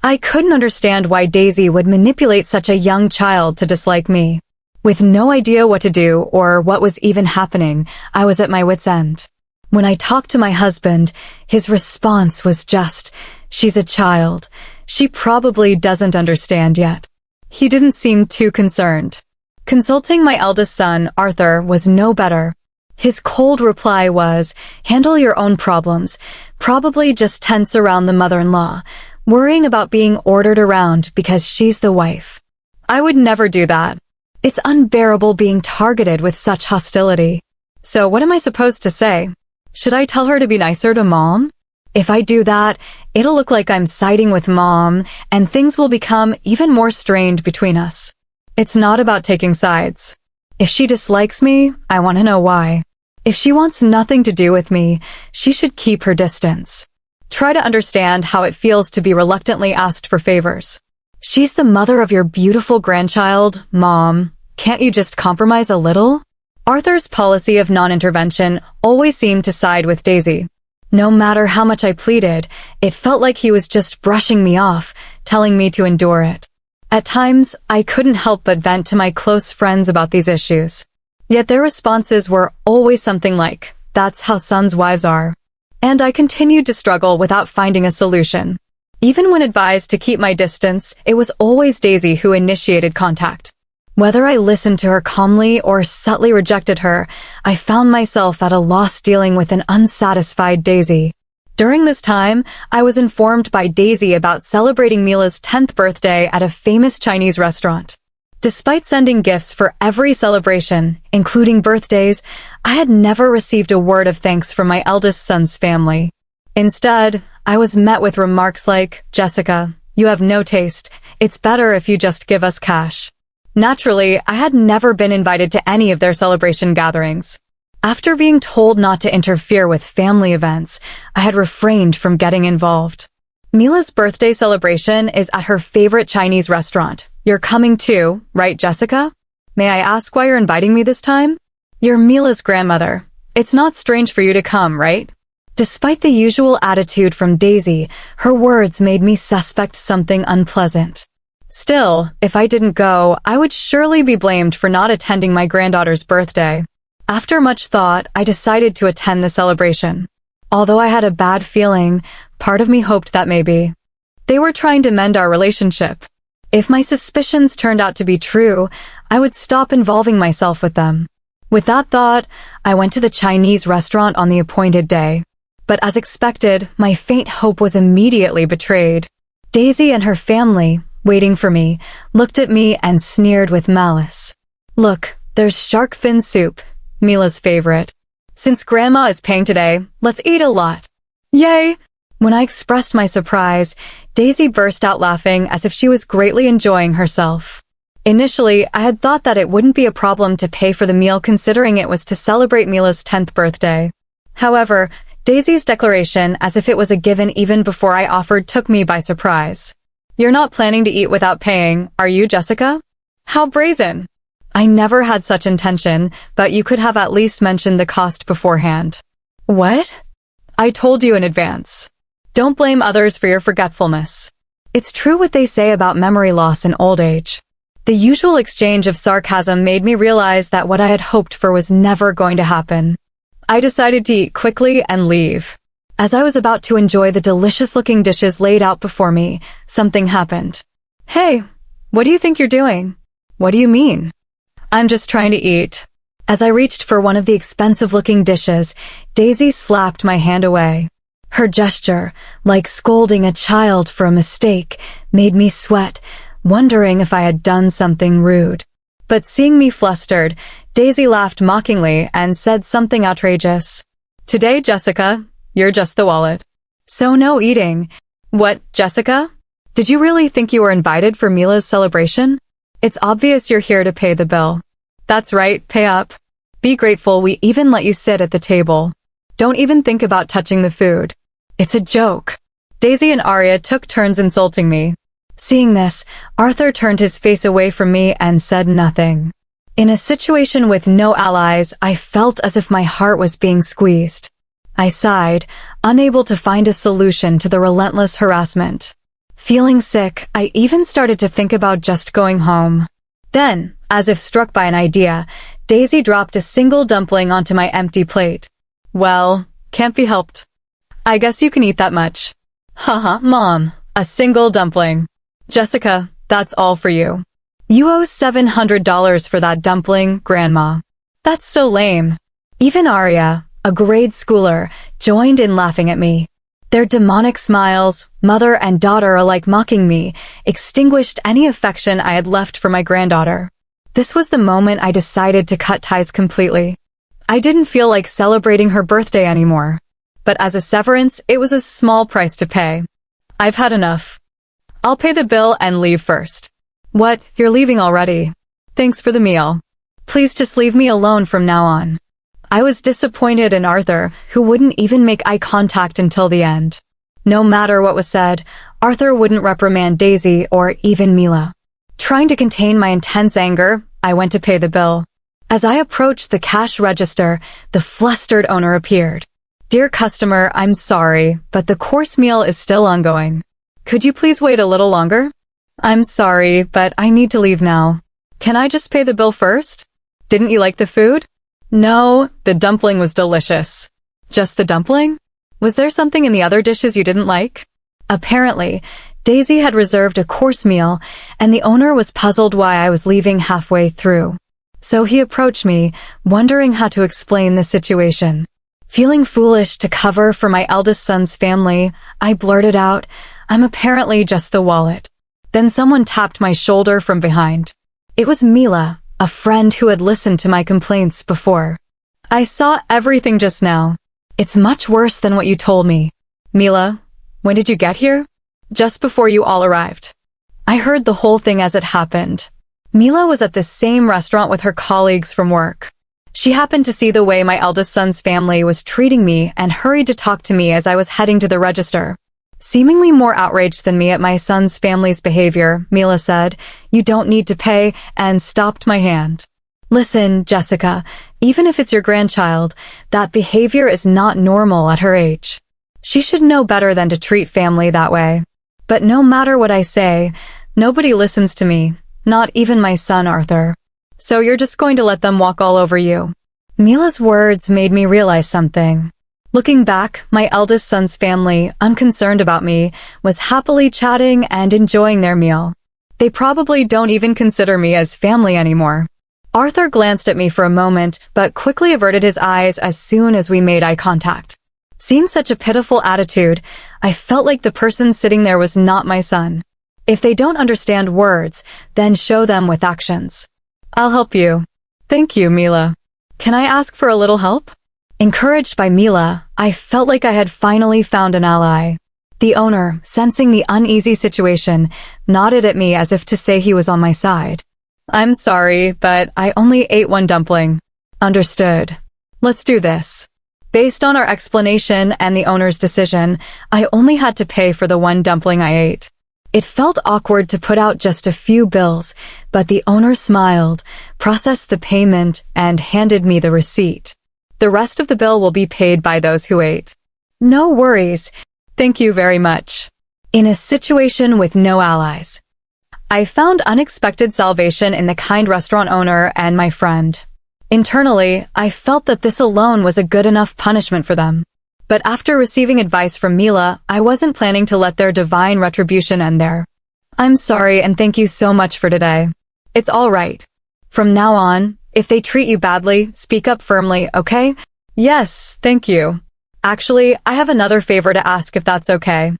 I couldn't understand why Daisy would manipulate such a young child to dislike me. With no idea what to do or what was even happening, I was at my wit's end. When I talked to my husband, his response was just, "She's a child. She probably doesn't understand yet." He didn't seem too concerned. Consulting my eldest son, Arthur, was no better. His cold reply was, "Handle your own problems, probably just tense around the mother-in-law, worrying about being ordered around because she's the wife." I would never do that. It's unbearable being targeted with such hostility. So what am I supposed to say? Should I tell her to be nicer to Mom? If I do that, it'll look like I'm siding with Mom, and things will become even more strained between us. It's not about taking sides. If she dislikes me, I want to know why. If she wants nothing to do with me, she should keep her distance. Try to understand how it feels to be reluctantly asked for favors. She's the mother of your beautiful grandchild, Mom. Can't you just compromise a little? Arthur's policy of non-intervention always seemed to side with Daisy. No matter how much I pleaded, it felt like he was just brushing me off, telling me to endure it. At times, I couldn't help but vent to my close friends about these issues. Yet their responses were always something like, "That's how sons' wives are." And I continued to struggle without finding a solution. Even when advised to keep my distance, it was always Daisy who initiated contact. Whether I listened to her calmly or subtly rejected her, I found myself at a loss dealing with an unsatisfied Daisy. During this time, I was informed by Daisy about celebrating Mila's 10th birthday at a famous Chinese restaurant. Despite sending gifts for every celebration, including birthdays, I had never received a word of thanks from my eldest son's family. Instead, I was met with remarks like, "Jessica, you have no taste. It's better if you just give us cash." Naturally, I had never been invited to any of their celebration gatherings. After being told not to interfere with family events, I had refrained from getting involved. Mila's birthday celebration is at her favorite Chinese restaurant. You're coming too, right, Jessica? May I ask why you're inviting me this time? You're Mila's grandmother. It's not strange for you to come, right? Despite the usual attitude from Daisy, her words made me suspect something unpleasant. Still, if I didn't go, I would surely be blamed for not attending my granddaughter's birthday. After much thought, I decided to attend the celebration. Although I had a bad feeling, part of me hoped that maybe they were trying to mend our relationship. If my suspicions turned out to be true, I would stop involving myself with them. With that thought, I went to the Chinese restaurant on the appointed day. But as expected, my faint hope was immediately betrayed. Daisy and her family, waiting for me, looked at me and sneered with malice. "Look, there's shark fin soup, Mila's favorite. Since Grandma is paying today, let's eat a lot." Yay! When I expressed my surprise, Daisy burst out laughing as if she was greatly enjoying herself. Initially, I had thought that it wouldn't be a problem to pay for the meal considering it was to celebrate Mila's 10th birthday. However, Daisy's declaration, as if it was a given even before I offered, took me by surprise. "You're not planning to eat without paying, are you, Jessica?" How brazen! I never had such intention, but you could have at least mentioned the cost beforehand. What? I told you in advance. Don't blame others for your forgetfulness. It's true what they say about memory loss in old age. The usual exchange of sarcasm made me realize that what I had hoped for was never going to happen. I decided to eat quickly and leave. As I was about to enjoy the delicious-looking dishes laid out before me, something happened. "Hey, what do you think you're doing?" "What do you mean?" "I'm just trying to eat." As I reached for one of the expensive-looking dishes, Daisy slapped my hand away. Her gesture, like scolding a child for a mistake, made me sweat, wondering if I had done something rude. But seeing me flustered, Daisy laughed mockingly and said something outrageous. "Today, Jessica, you're just the wallet. So no eating." "What, Jessica? Did you really think you were invited for Mila's celebration? It's obvious you're here to pay the bill. That's right, pay up. Be grateful we even let you sit at the table. Don't even think about touching the food. It's a joke. Daisy and Arya took turns insulting me. Seeing this, Arthur turned his face away from me and said nothing. In a situation with no allies, I felt as if my heart was being squeezed. I sighed, unable to find a solution to the relentless harassment. Feeling sick, I even started to think about just going home. Then, as if struck by an idea, Daisy dropped a single dumpling onto my empty plate. Well, can't be helped. I guess you can eat that much. Haha, Mom, a single dumpling. Jessica, that's all for you. You owe $700 for that dumpling, Grandma. That's so lame. Even Arya, a grade schooler, joined in laughing at me. Their demonic smiles, mother and daughter alike mocking me, extinguished any affection I had left for my granddaughter. This was the moment I decided to cut ties completely. I didn't feel like celebrating her birthday anymore. But as a severance, it was a small price to pay. I've had enough. I'll pay the bill and leave first. What, you're leaving already? Thanks for the meal. Please just leave me alone from now on. I was disappointed in Arthur, who wouldn't even make eye contact until the end. No matter what was said, Arthur wouldn't reprimand Daisy or even Mila. Trying to contain my intense anger, I went to pay the bill. As I approached the cash register, the flustered owner appeared. Dear customer, I'm sorry, but the course meal is still ongoing. Could you please wait a little longer? I'm sorry, but I need to leave now. Can I just pay the bill first? Didn't you like the food? No, the dumpling was delicious. Just the dumpling? Was there something in the other dishes you didn't like? Apparently, Daisy had reserved a course meal, and the owner was puzzled why I was leaving halfway through. So he approached me, wondering how to explain the situation. Feeling foolish to cover for my eldest son's family, I blurted out, I'm apparently just the wallet. Then someone tapped my shoulder from behind. It was Mila, a friend who had listened to my complaints before. I saw everything just now. It's much worse than what you told me. Mila, when did you get here? Just before you all arrived. I heard the whole thing as it happened. Mila was at the same restaurant with her colleagues from work. She happened to see the way my eldest son's family was treating me and hurried to talk to me as I was heading to the register. Seemingly more outraged than me at my son's family's behavior, Mila said, "You don't need to pay," and stopped my hand. Listen, Jessica, even if it's your grandchild, that behavior is not normal at her age. She should know better than to treat family that way. But no matter what I say, nobody listens to me, not even my son Arthur. So you're just going to let them walk all over you. Mila's words made me realize something. Looking back, my eldest son's family, unconcerned about me, was happily chatting and enjoying their meal. They probably don't even consider me as family anymore. Arthur glanced at me for a moment, but quickly averted his eyes as soon as we made eye contact. Seeing such a pitiful attitude, I felt like the person sitting there was not my son. If they don't understand words, then show them with actions. I'll help you. Thank you, Mila. Can I ask for a little help? Encouraged by Mila, I felt like I had finally found an ally. The owner, sensing the uneasy situation, nodded at me as if to say he was on my side. I'm sorry, but I only ate one dumpling. Understood. Let's do this. Based on our explanation and the owner's decision, I only had to pay for the one dumpling I ate. It felt awkward to put out just a few bills, but the owner smiled, processed the payment, and handed me the receipt. The rest of the bill will be paid by those who ate. No worries. Thank you very much. In a situation with no allies, I found unexpected salvation in the kind restaurant owner and my friend. Internally, I felt that this alone was a good enough punishment for them. But after receiving advice from Mila, I wasn't planning to let their divine retribution end there. I'm sorry and thank you so much for today. It's all right. From now on, if they treat you badly, speak up firmly, okay? Yes, thank you. Actually, I have another favor to ask if that's okay.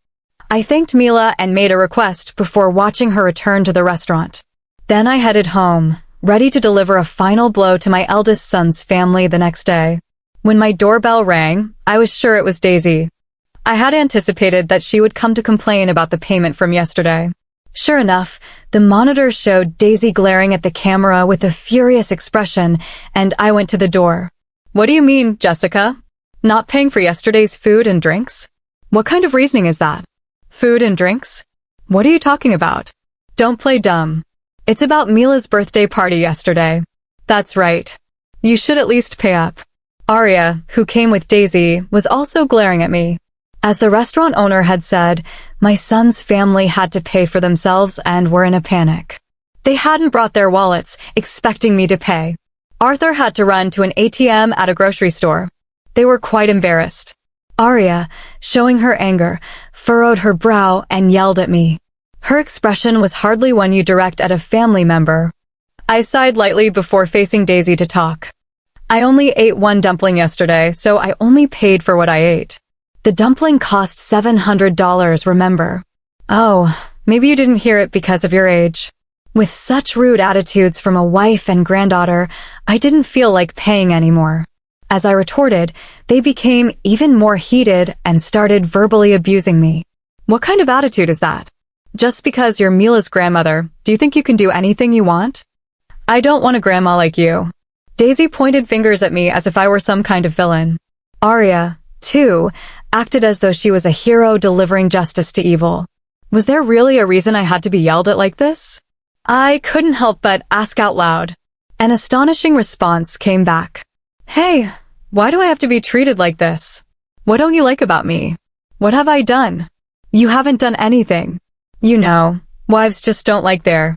I thanked Mila and made a request before watching her return to the restaurant. Then I headed home, ready to deliver a final blow to my eldest son's family the next day. When my doorbell rang, I was sure it was Daisy. I had anticipated that she would come to complain about the payment from yesterday. Sure enough, the monitor showed Daisy glaring at the camera with a furious expression, and I went to the door. What do you mean, Jessica? Not paying for yesterday's food and drinks? What kind of reasoning is that? Food and drinks? What are you talking about? Don't play dumb. It's about Mila's birthday party yesterday. That's right. You should at least pay up. Arya, who came with Daisy, was also glaring at me. As the restaurant owner had said, my son's family had to pay for themselves and were in a panic. They hadn't brought their wallets, expecting me to pay. Arthur had to run to an ATM at a grocery store. They were quite embarrassed. Arya, showing her anger, furrowed her brow and yelled at me. Her expression was hardly one you direct at a family member. I sighed lightly before facing Daisy to talk. I only ate one dumpling yesterday, so I only paid for what I ate. The dumpling cost $700, remember? Oh, maybe you didn't hear it because of your age. With such rude attitudes from a wife and granddaughter, I didn't feel like paying anymore. As I retorted, they became even more heated and started verbally abusing me. What kind of attitude is that? Just because you're Mila's grandmother, do you think you can do anything you want? I don't want a grandma like you. Daisy pointed fingers at me as if I were some kind of villain. Arya, too, acted as though she was a hero delivering justice to evil. Was there really a reason I had to be yelled at like this? I couldn't help but ask out loud. An astonishing response came back. Hey, why do I have to be treated like this? What don't you like about me? What have I done? You haven't done anything. You know, wives just don't like their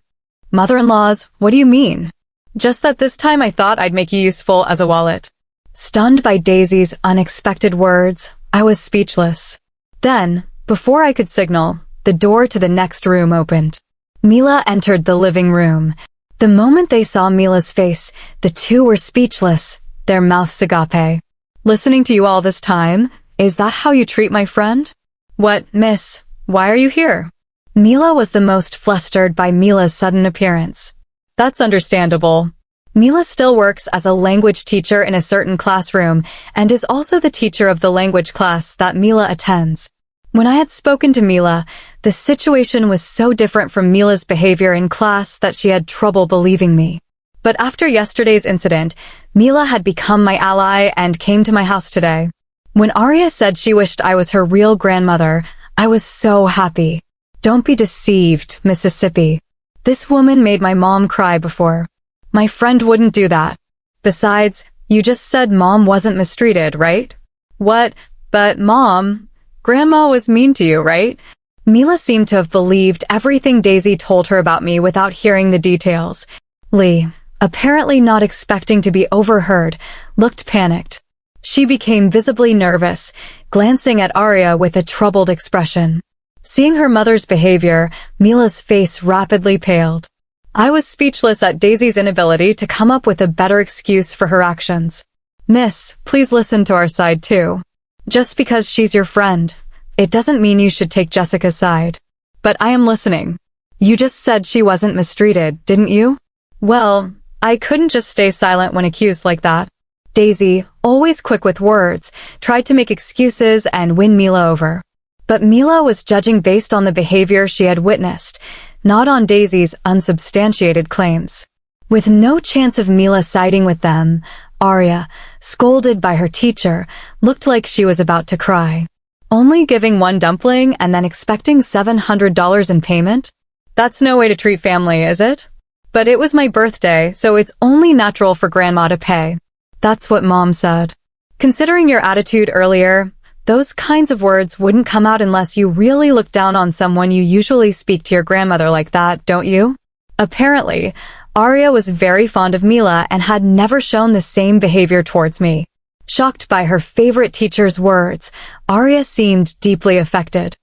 mother-in-laws. What do you mean? Just that this time I thought I'd make you useful as a wallet. Stunned by Daisy's unexpected words, I was speechless. Then, before I could signal, the door to the next room opened. Mila entered the living room. The moment they saw Mila's face, the two were speechless, their mouths agape. Listening to you all this time, is that how you treat my friend? What, miss, why are you here? Mila was the most flustered by Mila's sudden appearance. That's understandable. Mila still works as a language teacher in a certain classroom and is also the teacher of the language class that Mila attends. When I had spoken to Mila, the situation was so different from Mila's behavior in class that she had trouble believing me. But after yesterday's incident, Mila had become my ally and came to my house today. When Arya said she wished I was her real grandmother, I was so happy. Don't be deceived, Mississippi. This woman made my mom cry before. My friend wouldn't do that. Besides, you just said Mom wasn't mistreated, right? What? But Mom, Grandma was mean to you, right? Mila seemed to have believed everything Daisy told her about me without hearing the details. Lee, apparently not expecting to be overheard, looked panicked. She became visibly nervous, glancing at Arya with a troubled expression. Seeing her mother's behavior, Mila's face rapidly paled. I was speechless at Daisy's inability to come up with a better excuse for her actions. Miss, please listen to our side too. Just because she's your friend, it doesn't mean you should take Jessica's side. But I am listening. You just said she wasn't mistreated, didn't you? Well, I couldn't just stay silent when accused like that. Daisy, always quick with words, tried to make excuses and win Mila over. But Mila was judging based on the behavior she had witnessed, not on Daisy's unsubstantiated claims. With no chance of Mila siding with them, Arya, scolded by her teacher, looked like she was about to cry. Only giving one dumpling and then expecting $700 in payment? That's no way to treat family, is it? But it was my birthday, so it's only natural for Grandma to pay. That's what Mom said. Considering your attitude earlier, those kinds of words wouldn't come out unless you really look down on someone. You usually speak to your grandmother like that, don't you? Apparently, Arya was very fond of Mila and had never shown the same behavior towards me. Shocked by her favorite teacher's words, Arya seemed deeply affected.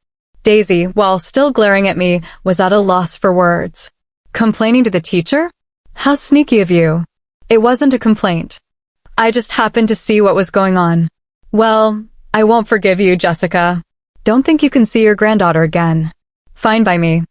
Daisy, while still glaring at me, was at a loss for words. Complaining to the teacher? How sneaky of you. It wasn't a complaint. I just happened to see what was going on. Well, I won't forgive you, Jessica. Don't think you can see your granddaughter again. Fine by me.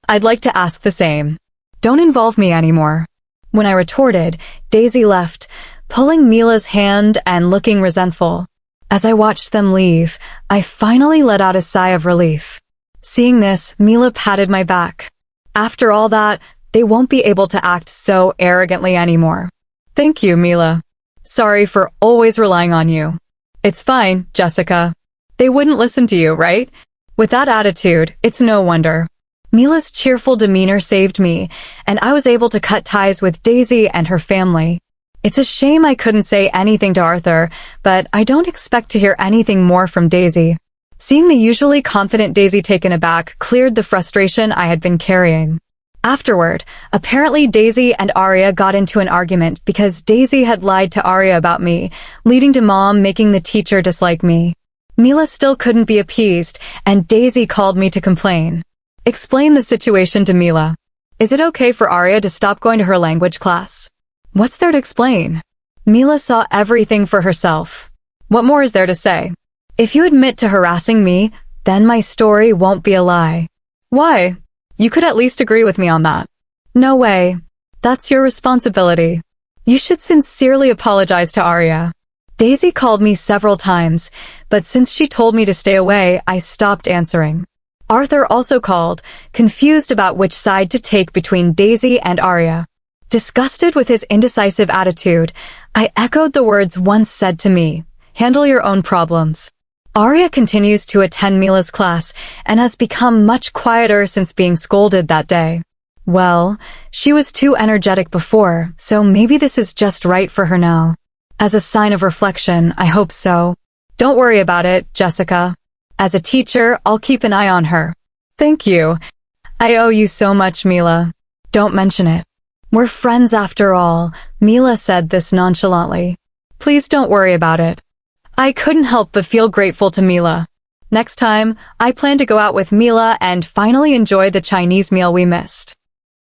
I'd like to ask the same. Don't involve me anymore. When I retorted, Daisy left, pulling Mila's hand and looking resentful. As I watched them leave, I finally let out a sigh of relief. Seeing this, Mila patted my back. After all that, they won't be able to act so arrogantly anymore. Thank you, Mila. Sorry for always relying on you. It's fine, Jessica. They wouldn't listen to you, right? With that attitude, it's no wonder. Mila's cheerful demeanor saved me, and I was able to cut ties with Daisy and her family. It's a shame I couldn't say anything to Arthur, but I don't expect to hear anything more from Daisy. Seeing the usually confident Daisy taken aback cleared the frustration I had been carrying. Afterward, apparently Daisy and Arya got into an argument because Daisy had lied to Arya about me, leading to Mom making the teacher dislike me. Mila still couldn't be appeased, and Daisy called me to complain. Explain the situation to Mila. Is it okay for Arya to stop going to her language class? What's there to explain? Mila saw everything for herself. What more is there to say? If you admit to harassing me, then my story won't be a lie. Why? You could at least agree with me on that. No way. That's your responsibility. You should sincerely apologize to Arya. Daisy called me several times, but since she told me to stay away, I stopped answering. Arthur also called, confused about which side to take between Daisy and Arya. Disgusted with his indecisive attitude, I echoed the words once said to me, handle your own problems. Arya continues to attend Mila's class and has become much quieter since being scolded that day. Well, she was too energetic before, so maybe this is just right for her now. As a sign of reflection, I hope so. Don't worry about it, Jessica. As a teacher, I'll keep an eye on her. Thank you. I owe you so much, Mila. Don't mention it. We're friends after all, Mila said this nonchalantly. Please don't worry about it. I couldn't help but feel grateful to Mila. Next time, I plan to go out with Mila and finally enjoy the Chinese meal we missed.